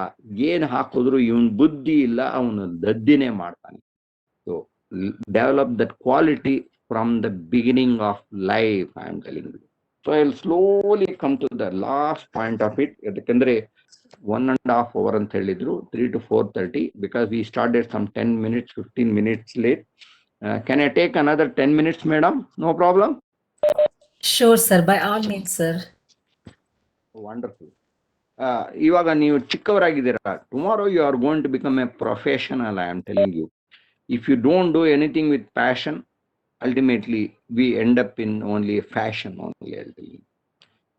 ಏನ್ ಹಾಕಿದ್ರು ಇವನ್ ಬುದ್ಧಿ ಇಲ್ಲ, ಅವನು ದದ್ದಿನೇ ಮಾಡ್ತಾನೆ. So develop that quality from the beginning of life. I am telling you. So I will slowly come to the last point of it. ಯಾಕಂದ್ರೆ 1.5 hours ಅಂತ ಹೇಳಿದ್ರು, 3 to 4:30, because we started some 10 minutes, 15 minutes late. Can I take another 10 minutes, madam? No problem? Sure, sir. By all means, sir. Wonderful. ಇವಾಗ ನೀವು ಚಿಕ್ಕವರಾಗಿದ್ದೀರಾ. Tomorrow you are going to become a professional. I am telling you, if you don't do anything with passion, ultimately we end up in only a fashion only. I'll tell you.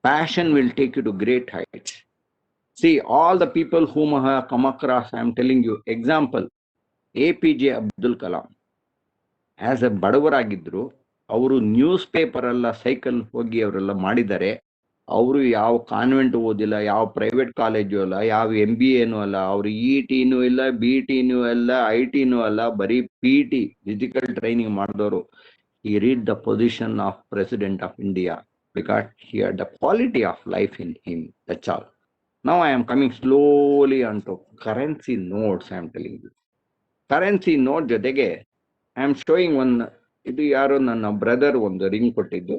Passion will take you to great heights. See, all the people whom I have come across, I am telling you, example, APJ Abdul Kalam. As a ಬಡವರಾಗಿದ್ರು, ಅವರು news paper ಎಲ್ಲ cycle ಹೋಗಿ ಅವರೆಲ್ಲ ಮಾಡಿದ್ದಾರೆ. ಅವರು ಯಾವ convent ಓದಿಲ್ಲ, ಯಾವ ಪ್ರೈವೇಟ್ ಕಾಲೇಜು ಅಲ್ಲ, ಯಾವ MBAನೂ ಅಲ್ಲ, ಅವರು ETನೂ ಇಲ್ಲ, BTನೂ ಅಲ್ಲ, ITನೂ ಅಲ್ಲ, ಬರೀ PT ಫಿಸಿಕಲ್ ಟ್ರೈನಿಂಗ್ ಮಾಡಿದವರು. He reached the position of President of India because he had the quality of life in him. That's all. Now I am coming slowly onto currency notes. I am telling you, currency note ಜೊತೆಗೆ I am showing one. ಇದು ಯಾರೋ ನನ್ನ brother ಒಂದು ring ಕೊಟ್ಟಿದ್ದು.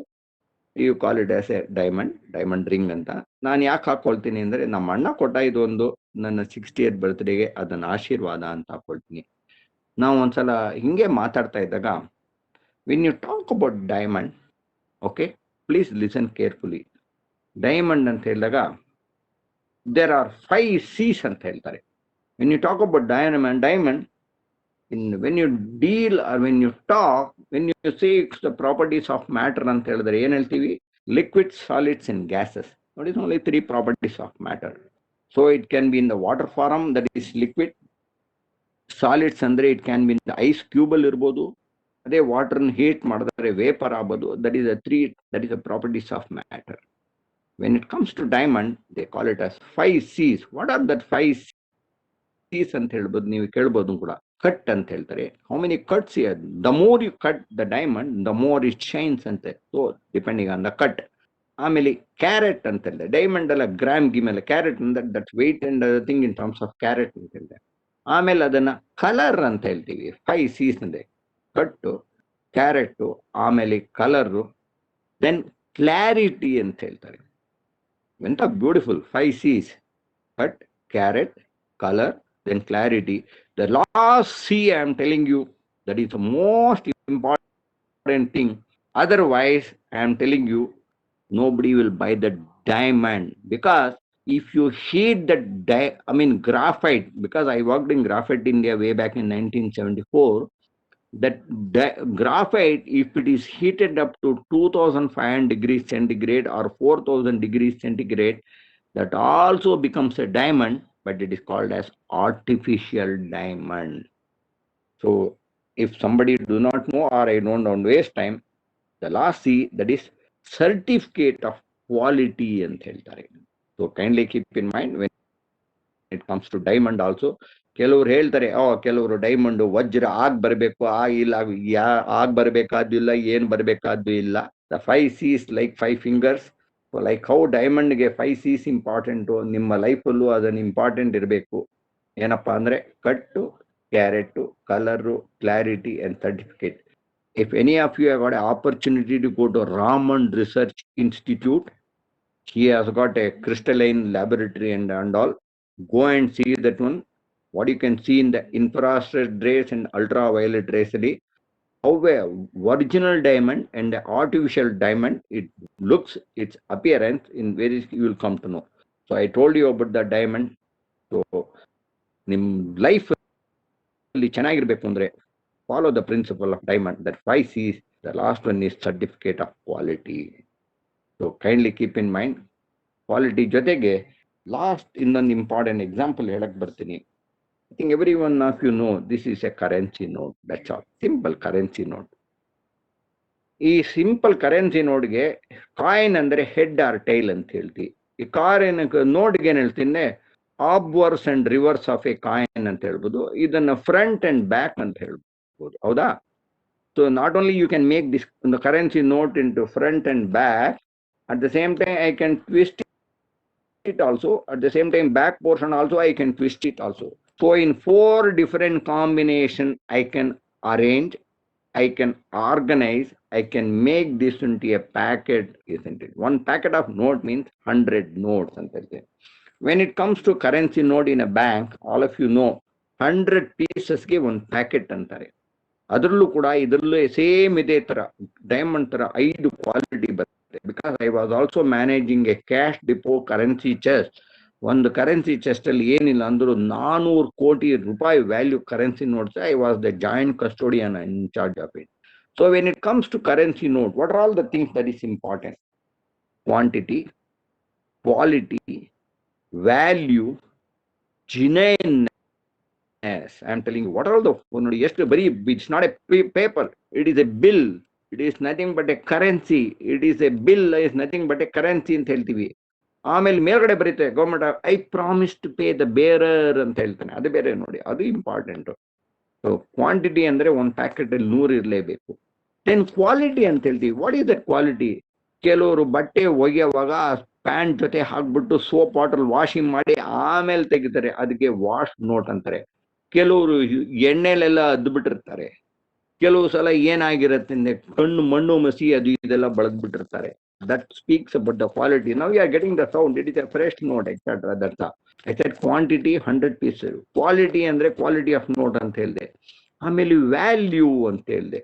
You call it as a diamond ring ಅಂತ. ನಾನು ಯಾಕೆ ಹಾಕೊಳ್ತೀನಿ ಅಂದ್ರೆ, ನಮ್ಮ ಅಣ್ಣ ಕೊಟ್ಟ ಇದೊಂದು ನನ್ನ 60th ಬರ್ತ್ಡೇಗೆ, ಅದನ್ನ ಆಶೀರ್ವಾದ ಅಂತ ಹಾಕೊಳ್ತೀನಿ. ನಾವು ಒಂದ್ಸಲ ಹಿಂಗೆ ಮಾತಾಡ್ತಾ ಇದ್ದಾಗ, when you talk about diamond, okay, please listen carefully. Diamond ಅಂತ ಹೇಳಿದಾಗ there are 5 C's ಅಂತ ಹೇಳ್ತಾರೆ. when you talk about diamond, when you deal or when you talk, when you say the properties of matter ಅಂತ ಹೇಳಿದ್ರೆ ಏನ್ ಹೇಳ್ತೀವಿ? Liquid, solids and gases. What is only 3 properties of matter? So it can be in the water form, that is liquid. Solids andre it can be in the ice cube ಅಲ್ಲಿ ಇರ್ಬೋದು. ಅದೇ water heat ಮಾಡಿದ್ರೆ vapour ಆಗ್ಬೋದು. That is the properties of matter. When it comes to diamond, they call it as 5 C's. What are that 5 C's ಅಂತ ಹೇಳ್ಬೋದು, ನೀವು ಕೇಳ್ಬೋದು ಕೂಡ. ಕಟ್ ಅಂತ ಹೇಳ್ತಾರೆ. How many cuts here? The more you cut the diamond, the more it shines ಅಂತೆ. So depending on the cut. ಆಮೇಲೆ carat ಅಂತ ಹೇಳಿದೆ. ಡೈಮಂಡ್ ಅಲ್ಲ, ಗ್ರಾಮ್ ಗಿಮೆಲ್ಲ. ಕ್ಯಾರೆಟ್ ಅಂದ್ರೆ that weight and thing in terms of carat ಅಂತ ಹೇಳಿದೆ. ಆಮೇಲೆ ಅದನ್ನ ಕಲರ್ ಅಂತ ಹೇಳ್ತೀವಿ. 5 C's ಅಂದ್ರೆ ಕಟ್ಟು, ಕ್ಯಾರೆಟ್, ಆಮೇಲೆ ಕಲರು, ದೆನ್ ಕ್ಲಾರಿಟಿ ಅಂತ ಹೇಳ್ತಾರೆ. ಎಂತ beautiful 5 C's: cut, carrot, color, then clarity. The last C I am telling you, that is the most important thing. Otherwise, I am telling you, nobody will buy the diamond, because if you heat the graphite, because I worked in Graphite India way back in 1974, that graphite, if it is heated up to 2500 degrees centigrade or 4000 degrees centigrade, that also becomes a diamond, but it is called as artificial diamond. So if somebody do not know, or I don't waste time, the last C, that is certificate of quality ಅಂತ ಹೇಳ್ತಾರೆ. So kindly keep in mind when it comes to diamond also. ಕೆಲವರು ಹೇಳ್ತಾರೆ, ಕೆಲವರು diamond ವಜ್ರ ಆಗ್ ಬರಬೇಕು, ಆಗಿಲ್ಲ, ಆಗ್ ಬರಬೇಕಾದ್ದು ಇಲ್ಲ, ಏನ್ ಬರಬೇಕಾದ್ದು ಇಲ್ಲ. The 5 C's like 5 fingers. So like how diamond ಗೆ 5 C's ಇಂಪಾರ್ಟೆಂಟ್, ನಿಮ್ಮ ಲೈಫಲ್ಲೂ ಅದನ್ನ ಇಂಪಾರ್ಟೆಂಟ್ ಇರಬೇಕು. ಏನಪ್ಪಾ ಅಂದ್ರೆ ಕಟ್ಟು, carrot, colour, clarity and certificate. If any of you have got an opportunity to go to Raman Research Institute, he has got a crystalline laboratory and all. Go and see that one. What you can see in the infrared rays and ultraviolet rays, how a original diamond and the artificial diamond, it looks, its appearance in various, you will come to know. So I told you about the diamond. So nim life ಅಲ್ಲಿ ಚೆನ್ನಾಗಿರ್ಬೇಕು ಅಂದ್ರೆ follow the principle of diamond, that 5 C's. The last one is certificate of quality. So kindly keep in mind, quality ಜೊತೆಗೆ last ಇನ್ನೊಂದು important example ಹೇಳಕ್ ಬರ್ತೀನಿ. I think every one of you know this is a currency note. That's all. Simple currency note. ಈ simple currency ನೋಟ್ಗೆ coin ಅಂದ್ರೆ head or tail ಅಂತ ಹೇಳ್ತೀವಿ. ಈ ಕಾಯಿನ್ ನೋಟ್ಗೆ ಏನ್ ಹೇಳ್ತೀನಿ, obverse and reverse of a coin ಅಂತ ಹೇಳ್ಬೋದು. ಇದನ್ನ ಫ್ರಂಟ್ ಅಂಡ್ ಬ್ಯಾಕ್ ಅಂತ ಹೇಳ್ಬೋದು, ಹೌದಾ? So not only you can make this currency note into front and back, at the same time I can twist it also, at the same time back portion also I can twist it also. So in 4 different combination I can arrange, I can organize, I can make this into a packet, isn't it? One packet of note means 100 notes. When it comes to currency note in a bank, all of you know 100 pieces ಗೆ ಒಂದು packet ಅಂತಾರೆ. ಅದರಲ್ಲೂ ಕೂಡ ಇದರಲ್ಲೂ same ಇದೇ ತರ diamond ತರ 5 quality ಬರುತ್ತೆ. Because I was also managing a cash depot currency chest. ಒಂದು ಕರೆನ್ಸಿ ಚೆಸ್ಟ್ ಅಲ್ಲಿ ಏನಿಲ್ಲ ಅಂದ್ರು 400 ಕೋಟಿ ರೂಪಾಯಿ value currency notes. I was the joint custodian in charge of it. So when it comes to currency note, what are all the things that is important? Quantity, quality, value, genuineness. I am telling you, what are all the, it's not a paper, it is a bill. It is nothing but a currency. It is a bill, is nothing but a currency ಅಂತ ಹೇಳ್ತೀವಿ. ಆಮೇಲೆ ಮೇಲ್ಗಡೆ ಬರುತ್ತೆ government, I promise to pay the bearer ಅಂತ ಹೇಳ್ತಾನೆ. ಅದು ಬೇರೆ ನೋಡಿ, ಅದು ಇಂಪಾರ್ಟೆಂಟ್. ಸೊ ಕ್ವಾಂಟಿಟಿ ಅಂದ್ರೆ ಒಂದು ಪ್ಯಾಕೆಟ್ ಅಲ್ಲಿ 100 ಇರಲೇಬೇಕು. ದೆನ್ ಕ್ವಾಲಿಟಿ ಅಂತ ಹೇಳ್ತೀವಿ. What is that quality? ಕೆಲವರು ಬಟ್ಟೆ ಒಗೆಯುವಾಗ ಪ್ಯಾಂಟ್ ಜೊತೆ ಹಾಕ್ಬಿಟ್ಟು ಸೋಪ್ ವಾಟರ್ ವಾಷಿಂಗ್ ಮಾಡಿ ಆಮೇಲೆ ತೆಗಿತಾರೆ, ಅದಕ್ಕೆ ವಾಶ್ ನೋಟ್ ಅಂತಾರೆ. ಕೆಲವರು ಎಣ್ಣೆಲೆಲ್ಲ ಅದ್ದು ಬಿಟ್ಟಿರ್ತಾರೆ. ಕೆಲವು ಸಲ ಏನಾಗಿರುತ್ತೆ ಅಂದ್ರೆ ಕಣ್ಣು ಮಣ್ಣು ಮಸಿ ಅದು ಇದೆಲ್ಲ ಬಳದ್ಬಿಟ್ಟಿರ್ತಾರೆ. That speaks about the quality. ನಾವು you are getting the sound, it is a fresh note etcetera. That's I said quantity 100 pieces. Quality ಅಂದ್ರೆ ಕ್ವಾಲಿಟಿ ಆಫ್ ನೋಟ್ ಅಂತ ಹೇಳಿದೆ. ಆಮೇಲೆ ವ್ಯಾಲ್ಯೂ ಅಂತ ಹೇಳಿದೆ.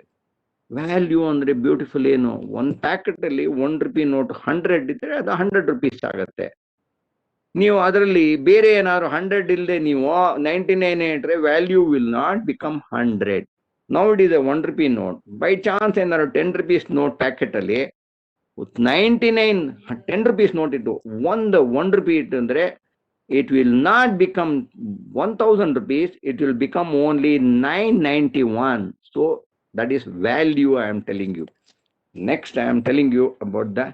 ವ್ಯಾಲ್ಯೂ ಅಂದ್ರೆ ಬ್ಯೂಟಿಫುಲ್ ಏನು, ಒಂದು ಪ್ಯಾಕೆಟ್ ಅಲ್ಲಿ ₹1 ನೋಟ್ 100 ಇದ್ರೆ ಅದು 100 rupees ಆಗುತ್ತೆ. ನೀವು ಅದರಲ್ಲಿ ಬೇರೆ ಏನಾದ್ರು 100 ಇಲ್ಲದೆ ನೀವು 99 ಇಟ್ರೆ value will not become 100. Now it is a ₹1 note. By chance ಏನಾದ್ರು 10 rupees ನೋಟ್ ಪ್ಯಾಕೆಟ್ ಅಲ್ಲಿ with 99 10 rupees note it ಒಂದು 1 rupee ಇಟ್ಟಂದ್ರೆ it will not become 1000 rupees, it will become only 991. So that is value I am telling you. Next I am telling you about the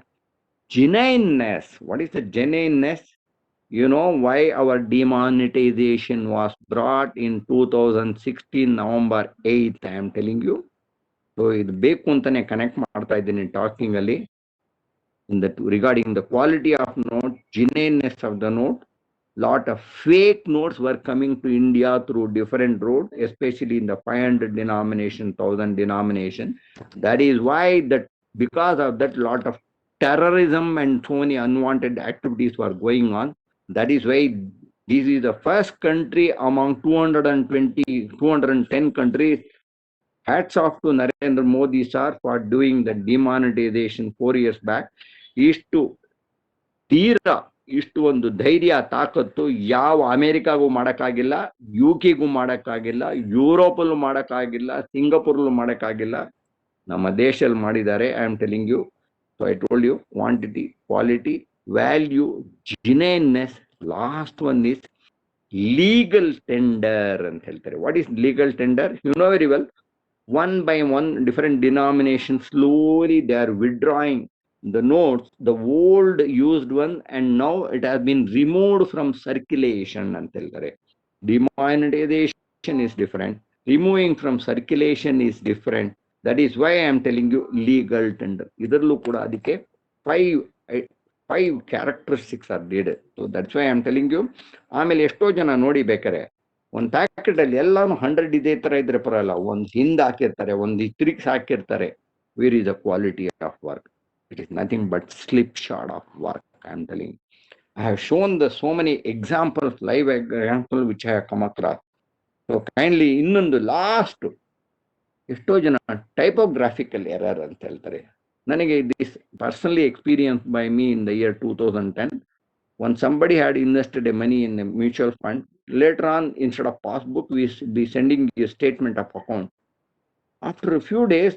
genuineness. What is the genuineness? You know why our demonetization was brought in 2016 November 8th, I am telling you. So ಇದು ಬೇಕು ಅಂತಾನೆ connect ಮಾಡ್ತಾ ಇದ್ದೀನಿ talking ಅಲ್ಲಿ in the regarding the quality of note, genuineness of the note. Lot of fake notes were coming to India through different roads, especially in the 500 denomination, 1000 denomination. That is why that because of that lot of terrorism and so many unwanted activities were going on. That is why this is the first country among 210 countries. Hats off to Narendra Modi sir for doing the demonetization 4 years back. ಇಷ್ಟು ತೀರಾ ಇಷ್ಟು ಒಂದು ಧೈರ್ಯ ತಾಕತ್ತು ಯಾವ ಅಮೆರಿಕಾಗೂ ಮಾಡಕ್ಕಾಗಿಲ್ಲ, ಯುಕೆಗೂ ಮಾಡಕ್ಕಾಗಿಲ್ಲ, ಯುರೋಪಲ್ಲೂ ಮಾಡಕ್ಕಾಗಿಲ್ಲ, ಸಿಂಗಾಪುರ್ಲೂ ಮಾಡಕ್ಕಾಗಿಲ್ಲ. ನಮ್ಮ ದೇಶದಲ್ಲಿ ಮಾಡಿದ್ದಾರೆ. I am telling you. So I told you quantity, quality, value, genuineness. Last one is legal tender ಅಂತ ಹೇಳ್ತಾರೆ. What is legal tender? You know very well. One by one, different denominations slowly they are withdrawing the notes, the old used one, and now it has been removed from circulation. Demonetization is different. Removing from circulation is different. That is why I am telling you legal tender. Idarlu kuda adike five characteristics are needed. So that's why I am telling you. ಆಮೇಲೆ ಎಷ್ಟೋ ಜನ ನೋಡಿ ಬೇಕಾರೆ ಒಂದು packet ಅಲ್ಲಿ ಎಲ್ಲಾನು 100 ಇದೇ ತರ ಇದ್ರೆ ಪರಲ್ಲ, ಒಂದು ಹಿಂದ್ ಹಾಕಿರ್ತಾರೆ, ಒಂದು ತಿರುಗಿಸಿ ಹಾಕಿರ್ತಾರೆ. Where is the quality of work? It is nothing but slipshod of work. I am telling you. I have shown the so many examples, live examples which I have come across. So kindly ಇನ್ನೊಂದು last, ಎಷ್ಟೋ ಜನ ಟೈಪೋಗ್ರಾಫಿಕಲ್ error ಅಂತ ಹೇಳ್ತಾರೆ. ನನಗೆ this personally experience by me in the year 2010. When somebody had invested a money in a mutual fund, later on, instead of passbook, we be sending a statement of account. After a few days,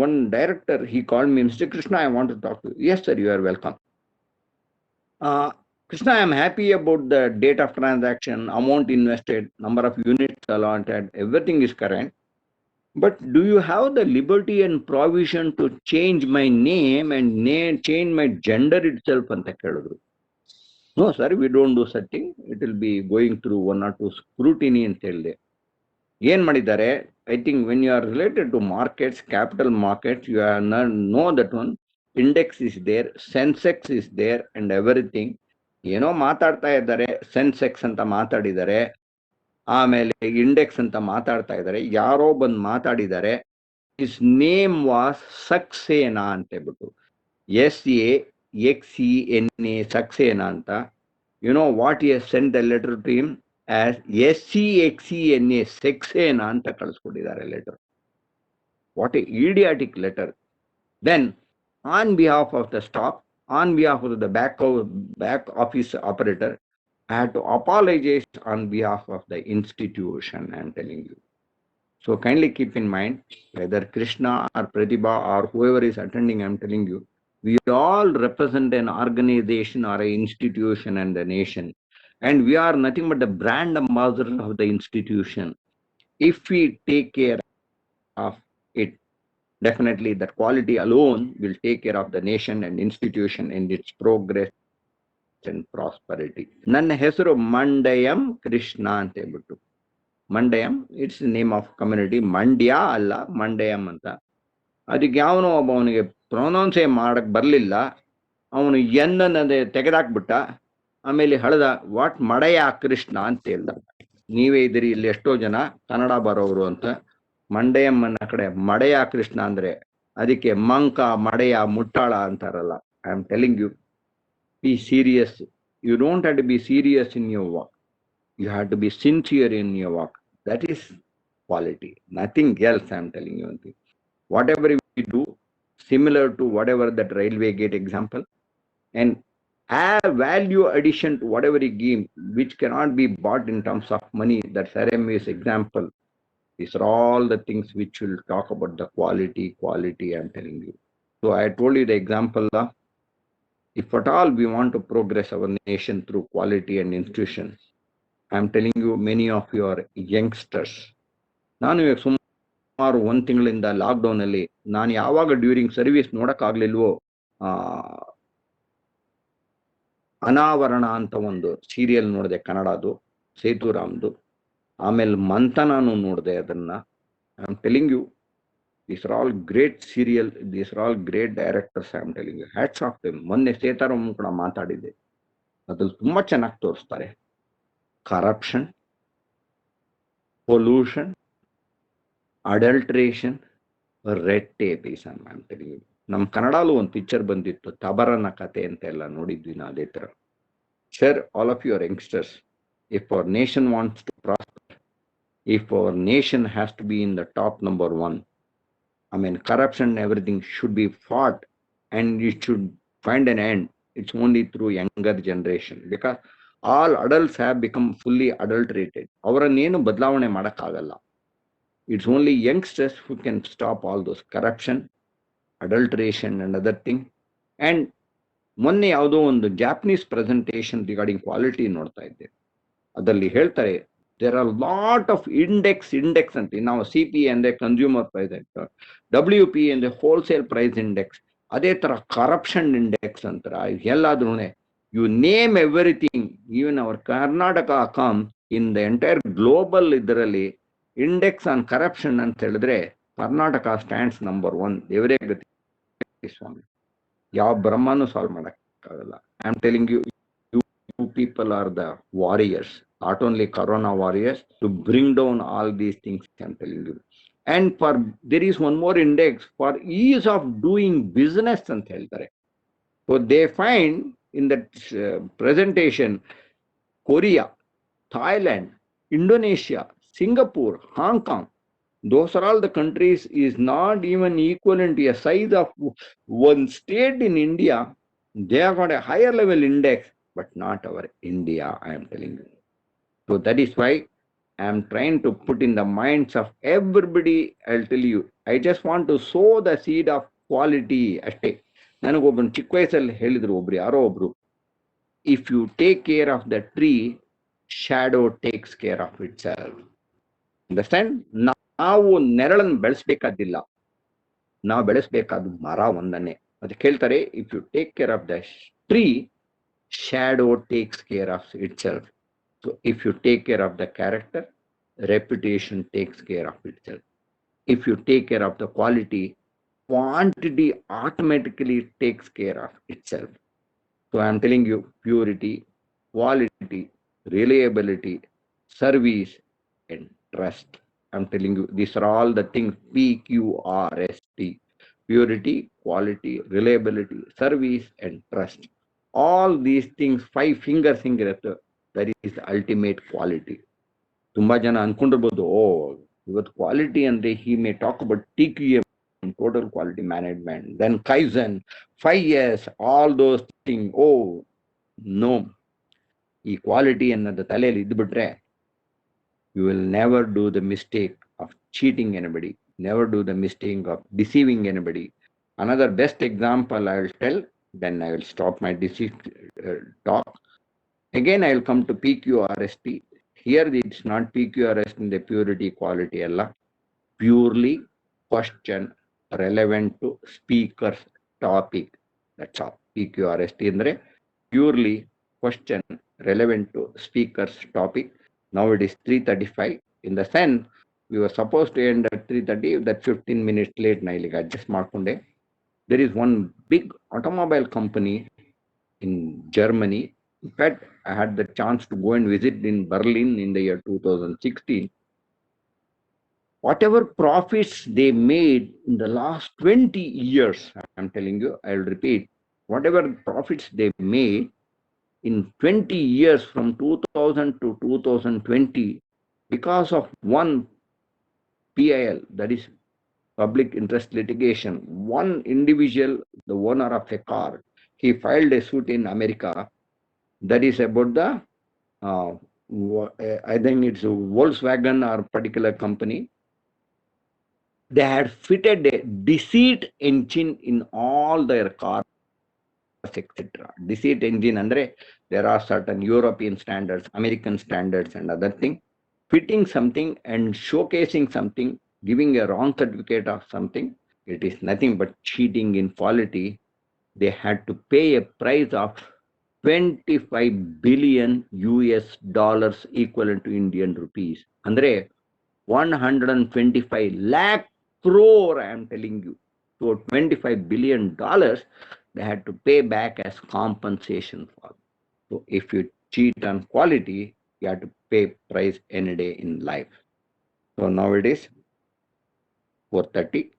one director, he called me, Mr. Krishna, I want to talk to you. Yes, sir, you are welcome. Krishna, I am happy about the date of transaction, amount invested, number of units allotted, everything is correct. But do you have the liberty and provision to change my name and change my gender itself? Anta kelidru. No, sir, we don't do such thing. It will be going through 1 or 2 scrutiny ಅಂತ ಹೇಳಿದೆ. ಏನ್ ಮಾಡಿದ್ದಾರೆ? I think when you are related to markets, capital markets, you know that one index is there, Sensex is there and everything. ಏನೋ ಮಾತಾಡ್ತಾ ಇದ್ದಾರೆ, ಸೆನ್ಸೆಕ್ಸ್ ಅಂತ ಮಾತಾಡಿದ್ದಾರೆ, ಆಮೇಲೆ ಇಂಡೆಕ್ಸ್ ಅಂತ ಮಾತಾಡ್ತಾ ಇದ್ದಾರೆ. ಯಾರೋ ಬಂದು ಮಾತಾಡಿದ್ದಾರೆ, his name was ಸಕ್ಸೇನಾ ಅಂತ ಹೇಳ್ಬಿಟ್ಟು, SAXENA, Saxena anta. You know what he has sent the letter to him as SCXENA, Saxena anta ಕಳಿಸ್ಕೊಟ್ಟಿದ್ದಾರೆ letter. What a idiotic letter. Then on behalf of the staff, on behalf of the back office operator, I had to apologize on behalf of the institution. I am telling you. So kindly keep in mind, whether Krishna or Pratibha or whoever is attending, I am telling you, we all represent an organization or an institution and the nation, and we are nothing but the brand ambassador of the institution. If we take care of it, definitely that quality alone will take care of the nation and institution and its progress and prosperity. Nanna hesaru Mandayam Krishna ante helbiಟ್ಟು. Mandayam, it's the name of community. Mandya alla, Mandayam anta. ಅದಕ್ಕೆ ಯಾವನೋ ಒಬ್ಬ ಅವನಿಗೆ ಪ್ರೊನೌನ್ಸೇ ಮಾಡಕ್ ಬರಲಿಲ್ಲ, ಅವನು ಎನ್ನದೇ ತೆಗೆದಾಕ್ಬಿಟ್ಟ. ಆಮೇಲೆ ಹಳದ what ಮಡಯ Krishna ಅಂತ ಹೇಳ್ದ. ನೀವೇ ಇದ್ದೀರಿ ಇಲ್ಲಿ ಎಷ್ಟೋ ಜನ ಕನ್ನಡ ಬರೋರು ಅಂತ. ಮಂಡಯಮ್ಮನ ಕಡೆ ಮಡಯ ಕೃಷ್ಣ ಅಂದ್ರೆ ಅದಕ್ಕೆ ಮಂಕ ಮಡೆಯ ಮುಟ್ಟಾಳ ಅಂತಾರಲ್ಲ. I am telling you, be serious. You don't have to be serious in your work, you have to be sincere in your work. That is quality, nothing else. I am telling you ಅಂತ. Whatever we do, similar to whatever that railway gate example, and add value addition to whatever you give, which cannot be bought in terms of money. That RMS example. These are all the things which will talk about the quality. I am telling you. So I told you the example, if at all we want to progress our nation through quality and institution, I'm telling you, many of your youngsters, ನಾನು ಇವಾಗ ಸುಮಾರು 1 ತಿಂಗಳಿಂದ lockdown ಅಲ್ಲಿ ನಾನು ಯಾವಾಗ during service ನೋಡಕ್ಕಾಗ್ಲಿಲ್ವೋ, ಅನಾವರಣ ಅಂತ ಒಂದು ಸೀರಿಯಲ್ ನೋಡಿದೆ ಕನ್ನಡದು, ಸೇತುರಾಮ್ದು. ಆಮೇಲೆ ಮಂಥನಾನು ನೋಡಿದೆ ಅದನ್ನ. I am telling you, these are all great serial, these are all great directors. I am telling you, hats off them. ಮೊನ್ನೆ ಸೇತಾರಾಮ್ ಕೂಡ ಮಾತಾಡಿದ್ದೆ, ಅದ್ರಲ್ಲಿ ತುಂಬಾ ಚೆನ್ನಾಗಿ ತೋರಿಸ್ತಾರೆ. Corruption, pollution, adulteration, red tape is I am telling you. ನಮ್ಮ ಕನ್ನಡಲ್ಲೂ ಒಂದು picture ಬಂದಿತ್ತು, ತಬರನ ಕತೆ ಅಂತ ಎಲ್ಲ ನೋಡಿದ್ವಿ ನಾ ಅದೇ ತರ. Sir, all of your youngsters, if our nation wants to prosper, if our nation has to be in the top number one, I mean, corruption and everything should be fought, and it should find an end. It's only through younger generation, because all adults have become fully adulterated. ಅವರನ್ನೇನು ಬದಲಾವಣೆ ಮಾಡಕ್ಕಾಗಲ್ಲ. It's only youngsters who can stop all those corruption, adulteration and other thing. And ಮೊನ್ನೆ ಯಾವುದೋ ಒಂದು Japanese presentation regarding quality ನೋಡ್ತಾ ಇದ್ದೆ. ಅದರಲ್ಲಿ ಹೇಳ್ತಾರೆ, there are lot of index ಅಂತ. ನಾವು CP ಅಂದ್ರೆ ಕನ್ಸ್ಯೂಮರ್ ಪ್ರೈಸ್ ಇಂಡೆಕ್ಸ್, WP ಅಂದ್ರೆ ಹೋಲ್ಸೇಲ್ ಪ್ರೈಸ್ ಇಂಡೆಕ್ಸ್, ಅದೇ ತರ ಕರಪ್ಷನ್ ಇಂಡೆಕ್ಸ್ ಅಂತಾರ. ಎಲ್ಲಾದ್ರೂ you name everything, even our Karnataka come in the entire global ಇದರಲ್ಲಿ ಇಂಡೆಕ್ಸ್ ಆನ್ ಕರಪ್ಷನ್ ಅಂತ ಹೇಳಿದ್ರೆ ಕರ್ನಾಟಕ ಸ್ಟ್ಯಾಂಡ್ಸ್ ನಂಬರ್ 1. ದೇವರೇ ಗತಿ ಸ್ವಾಮಿ, ಯಾವ ಬ್ರಹ್ಮನು ಸಾಲ್ವ್ ಮಾಡಕ್ಕಾಗಲ್ಲ. I am telling you, you people are the warriors, not only corona warriors, to bring down all these things. I'm telling you. And for there is one more index for ease of doing business ಅಂತ ಹೇಳ್ತಾರೆ. So they find in that presentation, Korea, Thailand, Indonesia, Singapore, Hong Kong, those are all the countries is not even equivalent to a size of one state in India. They have got a higher level index, but not our India, I am telling you. So that is why I am trying to put in the minds of everybody. I'll tell you, I just want to sow the seed of quality ಅಷ್ಟೇ. ನನಗೊಬ್ಬನು ಚಿಕ್ಕ ವಯಸ್ಸಲ್ಲಿ ಹೇಳಿದ್ರು, ಒಬ್ರು ಯಾರೋ ಒಬ್ರು, if you take care of the tree, shadow takes care of itself. Understand? ನಾವು ನೆರಳನ್ನು ಬೆಳೆಸ್ಬೇಕಾದಿಲ್ಲ, ನಾವು ಬೆಳೆಸ್ಬೇಕಾದ ಮರ ಒಂದನ್ನೇ. ಅದಕ್ಕೆ ಹೇಳ್ತಾರೆ, if you take care of the tree, shadow takes care of itself. So if you take care of the character, reputation takes care of itself. If you take care of the quality, quantity automatically takes care of itself. So I am telling you, purity, quality, reliability, service and trust. I am telling you, these are all the things, PQRST: purity, quality, reliability, service and trust. All these things, 5 fingers ಹಿಂಗಿರುತ್ತೆ, that is the ultimate quality. ತುಂಬಾ ಜನ ಅನ್ಕೊಂಡಿರ್ಬೋದು, ಓ ಇವತ್ತು quality ಅಂದ್ರೆ he may talk about TQM, total quality management, then Kaizen, 5 years, all those things. Oh no, ಈ quality ಅನ್ನೋದು ತಲೆಯಲ್ಲಿ ಇದ್ಬಿಟ್ರೆ you will never do the mistake of cheating anybody, never do the mistake of deceiving anybody. Another best example I will tell, then I will stop my talk. Again I will come to PQRST. Here it's not PQRST in the purity, quality alla, purely question relevant to speaker's topic. That's all. PQRST andre purely question relevant to speaker's topic. Now it is 3:35. In the sense, we were supposed to end at 3:30, that 15 minutes late na illiga adjust ಮಾಡ್ಕೊಂಡೆ. There is one big automobile company in Germany. In fact, I had the chance to go and visit in Berlin in the year 2016. Whatever profits they made in the last 20 years, I'm telling you, I'll repeat, whatever profits they made in 20 years from 2000 to 2020, because of one PIL, that is public interest litigation, one individual, the owner of a car, he filed a suit in America that is about the, I think it's a Volkswagen or particular company. they had fitted a deceit engine in all their cars, etc. Deceit engine andre there are certain European standards, American standards, and other thing. Fitting something and showcasing something, giving a wrong certificate of something, it is nothing but cheating in quality. They had to pay a price of 25 billion US dollars equivalent to Indian rupees. Andre 125 lakh crore, I am telling you. So $25 billion they had to pay back as compensation for. So if you cheat on quality, you have to pay price any day in life. So now it is 4:30.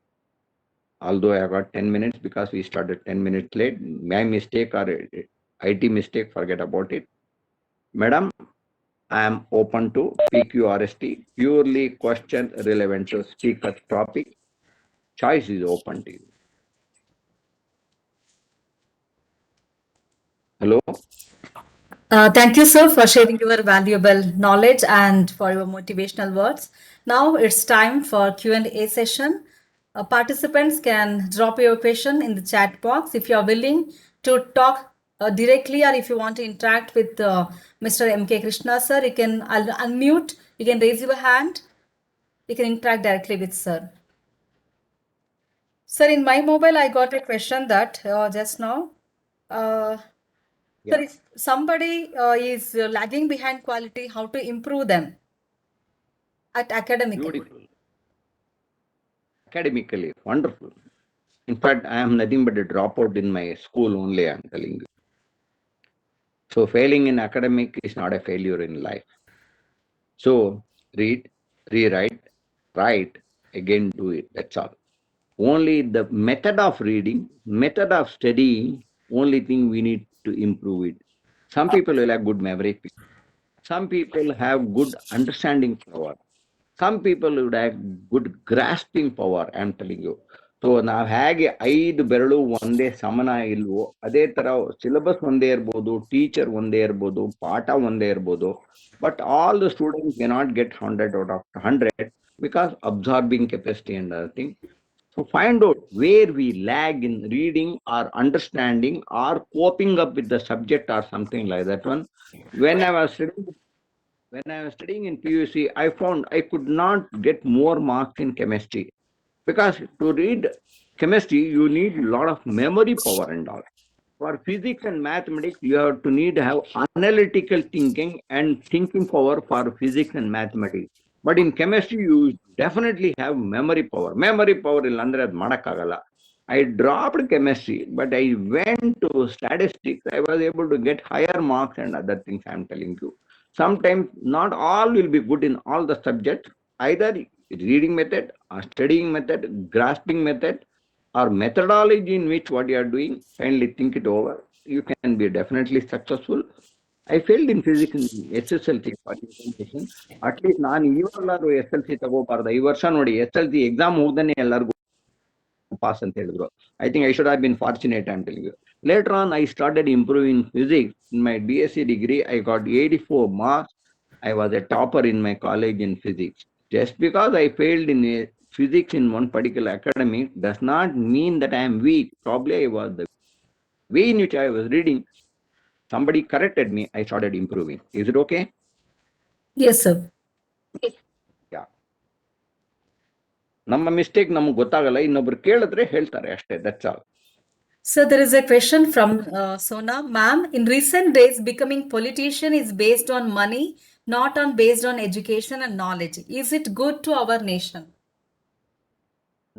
Although I got 10 minutes because we started 10 minutes late. My mistake or IT mistake, forget about it. Madam, I am open to PQRST, purely question relevant to speaker's topic. Choice is open to you. Hello? Thank you, sir, for sharing your valuable knowledge and for your motivational words. Now it's time for Q&A session. Participants can drop your question in the chat box. If you are willing to talk directly, or if you want to interact with Mr. M.K. Krishna, sir, you can unmute, you can raise your hand, you can interact directly with sir. Sir, in my mobile, I got a question that just now. Yeah. Sir, if somebody is lagging behind quality, how to improve them at academically? Beautiful. Academically, wonderful. In fact, I am nothing but a dropout in my school only, I am telling you. So failing in academic is not a failure in life. So read, rewrite, write, again do it. That's all. Only the method of reading, method of studying, only thing we need to improve it. Some people will have good memory. Some people have good understanding power. Some people would have good grasping power, I am telling you. So ನಾವು ಹೇಗೆ 5 ಬೆರಳು ಒಂದೇ ಸಮನ ಇಲ್ವೋ ಅದೇ ತರ syllabus ಒಂದೇ ಇರ್ಬೋದು, teacher ಒಂದೇ ಇರ್ಬೋದು, ಪಾಠ ಒಂದೇ ಇರ್ಬೋದು, but all the students cannot get 100 out of 100 because absorbing capacity and other thing. So find out where we lag in reading or understanding or coping up with the subject or something like that one. When I was studying in PUC, I found I could not get more marks in chemistry because to read chemistry, you need a lot of memory power and all. For physics and mathematics, you have to need to have analytical thinking and thinking power for physics and mathematics. But in chemistry, you definitely have memory power. Memory power is andre adu madakagala. I dropped chemistry, but I went to statistics. I was able to get higher marks and other things, I am telling you. Sometimes not all will be good in all the subjects. Either reading method, or studying method, grasping method, or methodology in which what you are doing, kindly think it over. You can be definitely successful. I failed in physics in SSLC for information. At least ನಾನು ಇವಾಗಲಾದ್ರು SLC ತಗೋಬಾರ್ದು. ಈ ವರ್ಷ ನೋಡಿ SLC exam ಹೋಗ್ದೇನೆ ಎಲ್ಲರಿಗೂ pass ಅಂತ ಹೇಳಿದ್ರು. I think I should have been fortunate, I'm telling you. Later on, I started improving physics. In my BSc degree, I got 84 marks. I was a topper in my college in physics. Just because I failed in physics in one particular academy does not mean that I am weak. Probably I was the way in which I was reading. Somebody corrected me. I started improving. Is it okay? Yes, sir. Yeah. ನಮ್ಮ mistake ನಮಗೆ ಗೊತ್ತಾಗಲ್ಲ, ಇನ್ನೊಬ್ರು ಕೇಳಿದ್ರೆ ಹೇಳ್ತಾರೆ ಅಷ್ಟೇ. That's all. So there is a question from Sona. Ma'am, in recent days, becoming politician is based on money, not on based on education and knowledge. Is it good to our nation?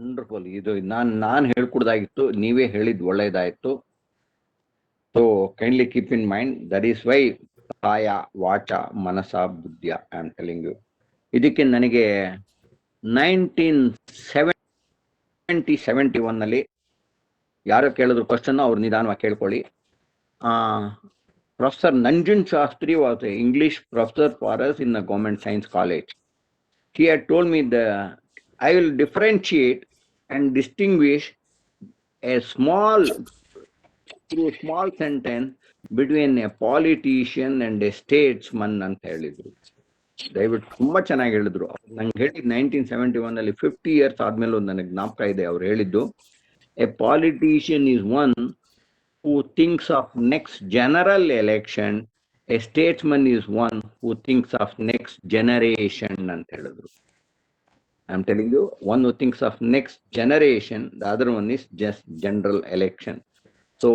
Wonderful. ಇದು ನಾನು ಹೇಳ್ಕೊಡ್ದಾಗಿತ್ತು, ನೀವೇ ಹೇಳಿದ್ ಒಳ್ಳೇದಾಯ್ತು. So kindly keep in mind, that is why ಕಾಯ ವಾಚ ಮನಸ ಬುದ್ಧಿಯ ಐ ಆಮ್ ಟೆಲಿಂಗ್ ಯು. ಇದಕ್ಕೆ ನನಗೆ 1971 ಯಾರೋ ಕೇಳಿದ್ರು ಕ್ವಶನ್, ಅವ್ರು ನಿಧಾನವಾಗಿ ಕೇಳ್ಕೊಳ್ಳಿ. Professor Nanjun Shastri was a English professor for us in the government science college. He had told me that I will differentiate and distinguish a small sentence between a politician and a statesman ಅಂತ ಹೇಳಿದ್ರು. ದಯವಿಟ್ಟು ತುಂಬಾ ಚೆನ್ನಾಗಿ ಹೇಳಿದ್ರು. ನಂಗೆ ಹೇಳಿದ್ 1971 ಅಲ್ಲಿ 50 years ಆದ್ಮೇಲೆ ನನಗೆ ಜ್ಞಾಪಕ ಇದೆ ಅವ್ರು ಹೇಳಿದ್ದು. A politician is one who thinks of next general election, a statesman is one who thinks of next generation ಅಂತ ಹೇಳಿದ್ರು. I'm telling you, one who thinks of next generation, the other one is just general election. So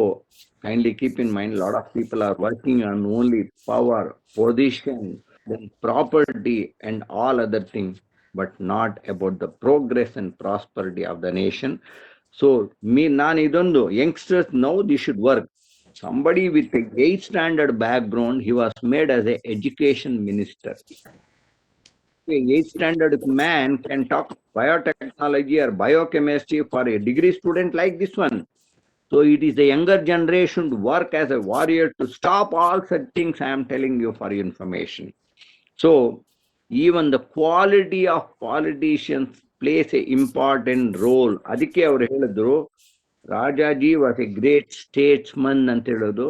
kindly keep in mind, a lot of people are working on only power, position, then property and all other things, but not about the progress and prosperity of the nation. So ನಾನು ಇದೊಂದು youngsters now they should work. Somebody with a 8th standard background, he was made as a education minister. A 8th standard man can talk biotechnology or biochemistry for a degree student like this one. So it is the younger generation to work as a warrior to stop all such things I am telling you for your information. So even the quality of politicians plays a important role. ಅದಕ್ಕೆ ಅವರು ಹೇಳಿದ್ರು Rajaji was A great statesman ಅಂತ ಹೇಳೋದು.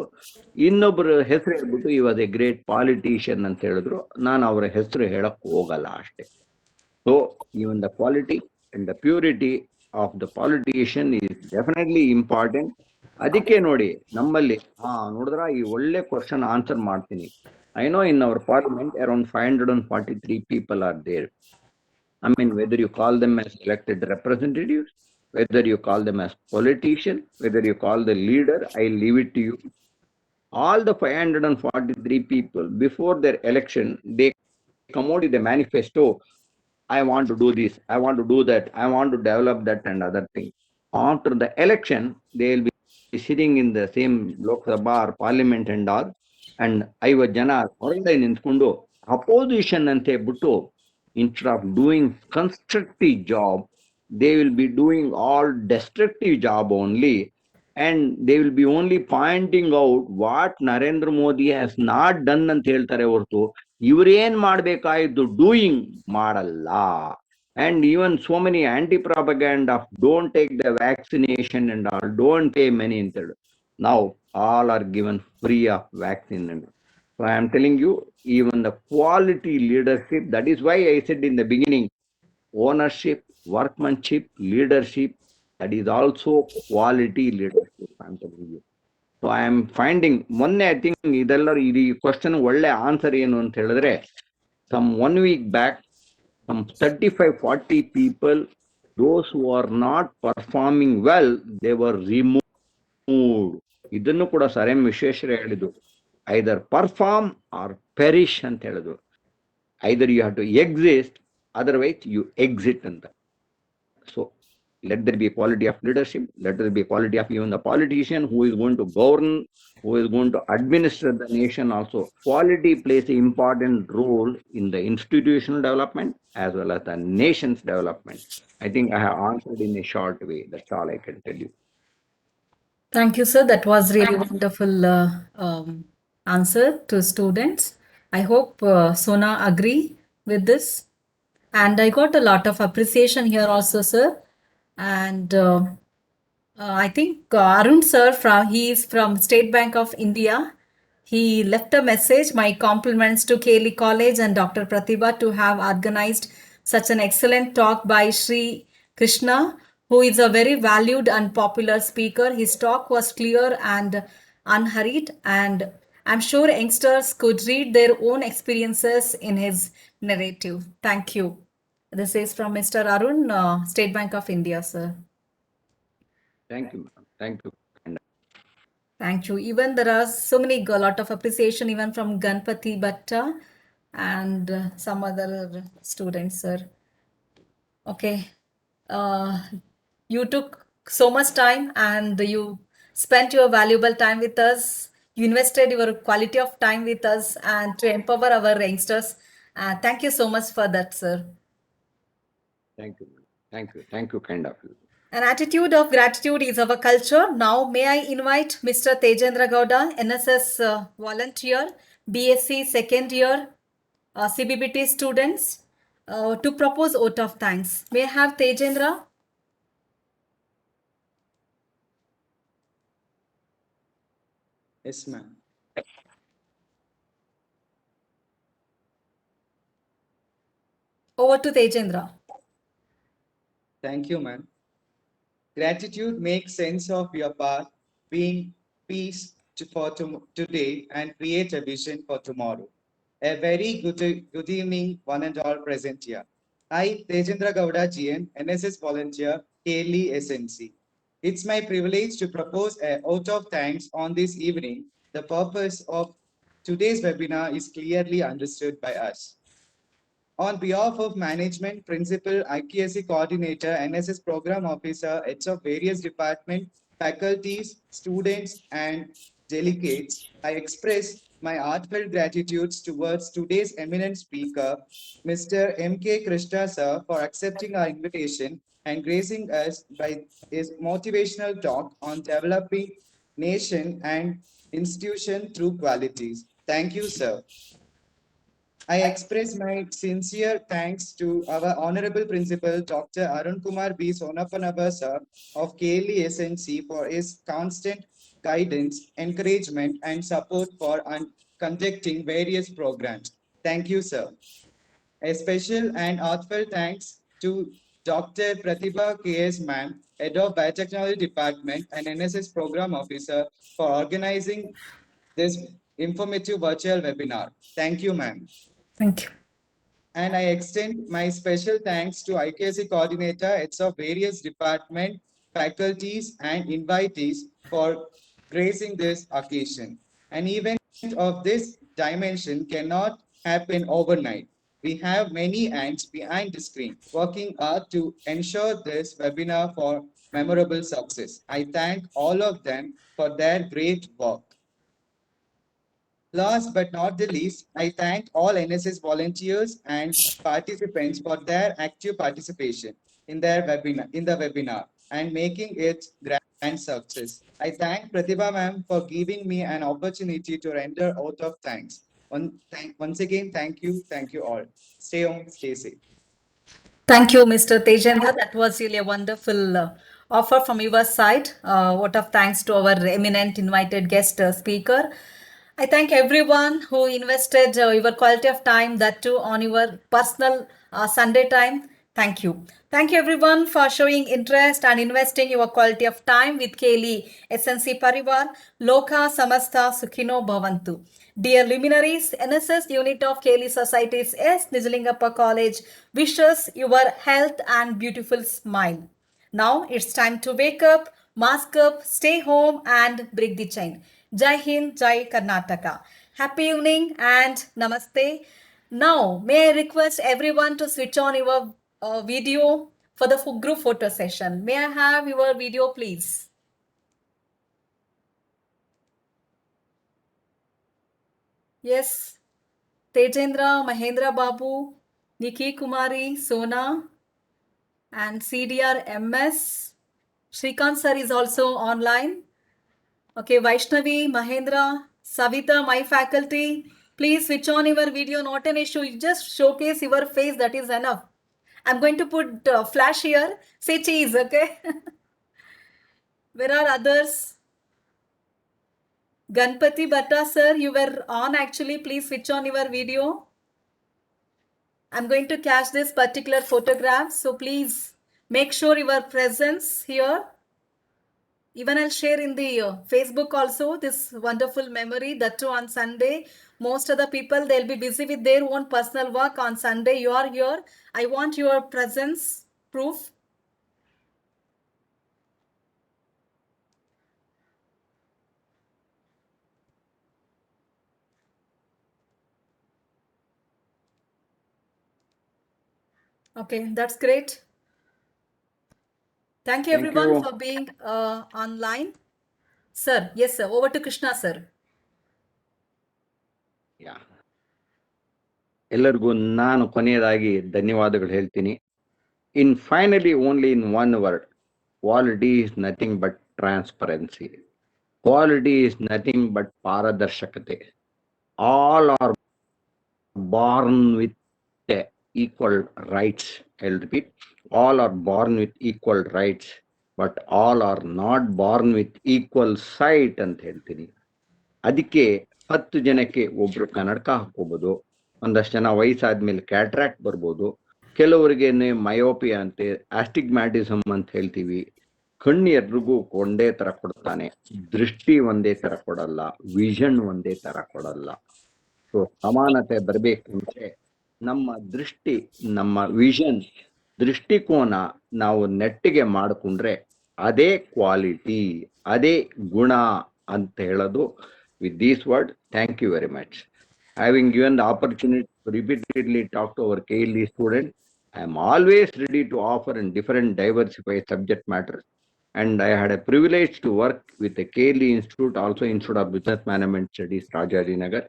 ಇನ್ನೊಬ್ಬರ ಹೆಸರು ಹೇಳ್ಬಿಟ್ಟು ಈ was A great politician ಅಂತ ಹೇಳಿದ್ರು. ನಾನು ಅವರ ಹೆಸರು ಹೇಳಕ್ ಹೋಗಲ್ಲ ಅಷ್ಟೇ. So even the quality and the purity of the politician is definitely important. ಅದಕ್ಕೆ ನೋಡಿ ನಮ್ಮಲ್ಲಿ ನೋಡಿದ್ರ ಈ ಒಳ್ಳೆ ಕ್ವಶನ್ ಆನ್ಸರ್ ಮಾಡ್ತೀನಿ. I know in our parliament around 543 people are there. I mean, whether you call them as elected representatives, whether you call them as politicians, whether you call the leader, I leave it to you. All the 543 people, before their election, they come out with a manifesto. I want to do this, I want to do that, I want to develop that and other things. After the election, they will be sitting in the same Lok Sabha or parliament and all, and 50 ಜನ ಹೊರಗಡೆ ನಿಂತ್ಕೊಂಡು opposition ಅಂತ ಹೇಳ್ಬಿಟ್ಟು instead of doing constructive job, they will be doing all destructive job only, and they will be only pointing out what Narendra Modi has not done ಅಂತ ಹೇಳ್ತಾರೆ ಹೊರತು ಇವ್ರೇನ್ ಮಾಡ್ಬೇಕಾಯ್ತು doing ಮಾಡಲ್ಲ. And even so many anti-propaganda of don't take the vaccination and all, don't pay money ಅಂತ ಹೇಳಿ. Now all are given free of vaccine. And so I am telling you, even the quality leadership, that is why I said in the beginning, ownership, workmanship, leadership, that is also quality leadership. I am telling you. So I am finding, ಮೊನ್ನೆ I think ಇದೆಲ್ಲರೂ ಈ question ಒಳ್ಳೆ answer ಏನು ಅಂತ ಹೇಳಿದ್ರೆ, some 1 week back, some 35-40 people, those who are not performing well, they were removed. ಇದನ್ನು ಕೂಡ sir M Vishweshwar ಹೇಳಿದ್ರು, ಐದರ್ perform R perish ಅಂತ ಹೇಳಿದ್ರು. Either you have to exist, otherwise you exit ಅಂತ. So let there be a quality of leadership, let there be a quality of even the politician who is going to govern, who is going to administer the nation also. Quality plays an important role in the institutional development as well as the nation's development. I think I have answered in a short way. That's all I can tell you. Thank you, sir. That was really wonderful answer to students. I hope Sona agree with this. And I got a lot of appreciation here also, sir. And I think Arun sir, he is from State Bank of India. He left a message. My compliments to Keli College and Dr. Pratibha to have organized such an excellent talk by Sri Krishna, who is a very valued and popular speaker. His talk was clear and unhurried, and I'm sure youngsters could read their own experiences in his narrative. Thank you. This is from Mr. Arun, State Bank of India, sir. Thank you, madam. Thank you. Thank you. Even there are so many, a lot of appreciation even from Ganpati Bhatta and some other students, sir. Okay. You took so much time and you spent your valuable time with us. You invested your quality of time with us and to empower our youngsters. Thank you so much for that, sir. Thank you. Thank you. Thank you, kind of you. An attitude of gratitude is our culture. Now, may I invite Mr. Tejendra Gowda, NSS volunteer, BSc second year, CBBT students, to propose vote of thanks. May I have Tejendra? Yes, ma'am. Over to Tejendra. Thank you, ma'am. Gratitude makes sense of your path, being peace for today and create a vision for tomorrow. A very good evening, one and all present here. I, Tejendra Gowda GN, NSS volunteer, KLE SNC. It's my privilege to propose a vote of thanks on this evening. The purpose of today's webinar is clearly understood by us. On behalf of management, principal, IQSC coordinator, NSS program officer, heads of various departments, faculties, students, and delegates, I express my heartfelt gratitude towards today's eminent speaker, Mr. M.K. Krishna sir, for accepting our invitation and gracing us by his motivational talk on developing nation and institution through qualities. Thank you, sir. I express my sincere thanks to our Honorable Principal, Dr. Arun Kumar B. Sonapanaba sir of KLE SNC for his constant guidance, encouragement, and support for conducting various programs. Thank you, sir. A special and heartfelt thanks to Dr. Pratibha K.S. Ma'am, Head of Biotechnology Department and NSS Program Officer for organizing this informative virtual webinar. Thank you, ma'am. Thank you. And I extend my special thanks to IKSC coordinator, heads of various departments, faculties, and invitees for gracing this occasion. An event of this dimension cannot happen overnight. We have many hands behind the screen working hard to ensure this webinar for memorable success. I thank all of them for their great work. Last but not the least, I thank all NSS volunteers and participants for their active participation in the webinar and making it grand success. I thank Pratibha ma'am for giving me an opportunity to render oath of thanks. Once again, thank you all. Stay home, stay safe. Thank you, Mr. Tejendra. That was really a wonderful offer from your side. Vote of thanks to our eminent invited guest speaker. I thank everyone who invested your quality of time, that too on your personal Sunday time. Thank you. Thank you everyone for showing interest and investing your quality of time with KLE SNC Parivar. Loka Samasta Sukhino Bhavantu. Dear luminaries, NSS unit of KLE Societies S. Nijalingappa College wishes your health and beautiful smile. Now it's time to wake up, mask up, stay home and break the chain. Jai Hind, Jai Karnataka. Happy evening and namaste. Now, may I request everyone to switch on your video for the group photo session. May I have your video, please? Yes. Tejendra, Mahendra Babu, Nikki Kumari, Sona, and CDR MS. Shrikant sir is also online. Okay, Vaishnavi, Mahendra, Savita, my faculty, please switch on your video, not an issue. You just showcase your face, that is enough. I'm going to put flash here. Say cheese, okay? Where are others? Ganpati Bhatta sir, you were on actually. Please switch on your video. I'm going to catch this particular photograph. So please make sure your presence here. Even I'll share in the Facebook also this wonderful memory, that too on Sunday. Most of the people, they'll be busy with their own personal work. On Sunday, you are here. I want your presence proof. Okay, that's great. Thank you everyone for being online. Sir, yes sir, over to Krishna sir. Yeah. ಎಲ್ಲರಿಗೂ ನಾನು ಕೊನೆಯದಾಗಿ ಧನ್ಯವಾದಗಳು ಹೇಳ್ತೀನಿ. In finally only in one word, quality is nothing but transparency. Quality is nothing but ಪಾರದರ್ಶಕತೆ. All are born with equal rights. I'll repeat, all are born with equal rights, but all are not born with equal sight ಅಂತ ಹೇಳ್ತೀನಿ. ಅದಕ್ಕೆ 10 ಜನಕ್ಕೆ ಒಬ್ರು ಕನ್ನಡಕ ಹಾಕೋಬಹುದು, ಒಂದಷ್ಟು ಜನ ವಯಸ್ಸಾದ್ಮೇಲೆ ಕ್ಯಾಟ್ರಾಕ್ಟ್ ಬರ್ಬೋದು, ಕೆಲವರಿಗೆ ಮಯೋಪಿಯಾ ಅಂತೆ, ಆಸ್ಟಿಗ್ಮ್ಯಾಟಿಸಮ್ ಅಂತ ಹೇಳ್ತೀವಿ. ಕಣ್ಣು ಎಲ್ರಿಗೂ ಒಂದೇ ತರ ಕೊಡ್ತಾನೆ, ದೃಷ್ಟಿ ಒಂದೇ ತರ ಕೊಡಲ್ಲ, ವಿಷನ್ ಒಂದೇ ತರ ಕೊಡಲ್ಲ. ಸೊ ಸಮಾನತೆ ಬರ್ಬೇಕಂದ್ರೆ ನಮ್ಮ ದೃಷ್ಟಿ, ನಮ್ಮ ವಿಷನ್, ದೃಷ್ಟಿಕೋನ ನಾವು ನೆಟ್ಟಿಗೆ ಮಾಡಿಕೊಂಡ್ರೆ ಅದೇ ಕ್ವಾಲಿಟಿ, ಅದೇ ಗುಣ ಅಂತ ಹೇಳೋದು. With these word, thank you very much. Having given the opportunity to repeatedly talk to our KLE students, I am always ready to offer in different diversified subject matters. And I had a privilege to work with the KLE Institute, also Institute of Business Management Studies, Rajajinagar.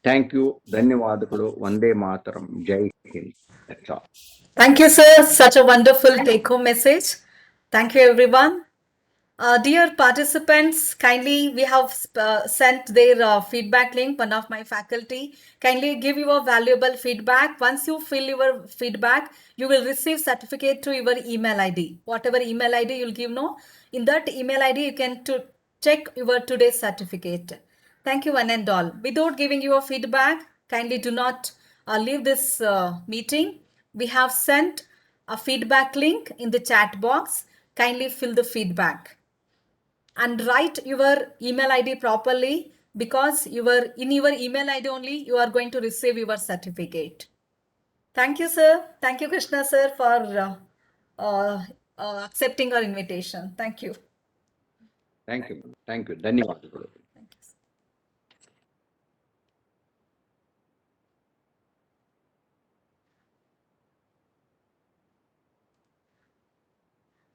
Thank you. Dhanyavadagalu. Vande Mataram. Jai Hind. That's all. Thank you, sir. Such a wonderful take-home message. Thank you, everyone. Dear participants, kindly we have sent their feedback link. One of my faculty kindly give your valuable feedback. Once you fill your feedback, you will receive certificate to your email ID. Whatever email ID you'll give, no, in that email ID you can check your today's certificate. Thank you one and all. Without giving your feedback, kindly do not leave this meeting. We have sent a feedback link in the chat box. Kindly fill the feedback and write your email ID properly, because in your email ID only you are going to receive your certificate. Thank you, sir. Thank you, Krishna sir, for accepting our invitation. Thank you. Thank you. Thank you. Dhanyavadagalu.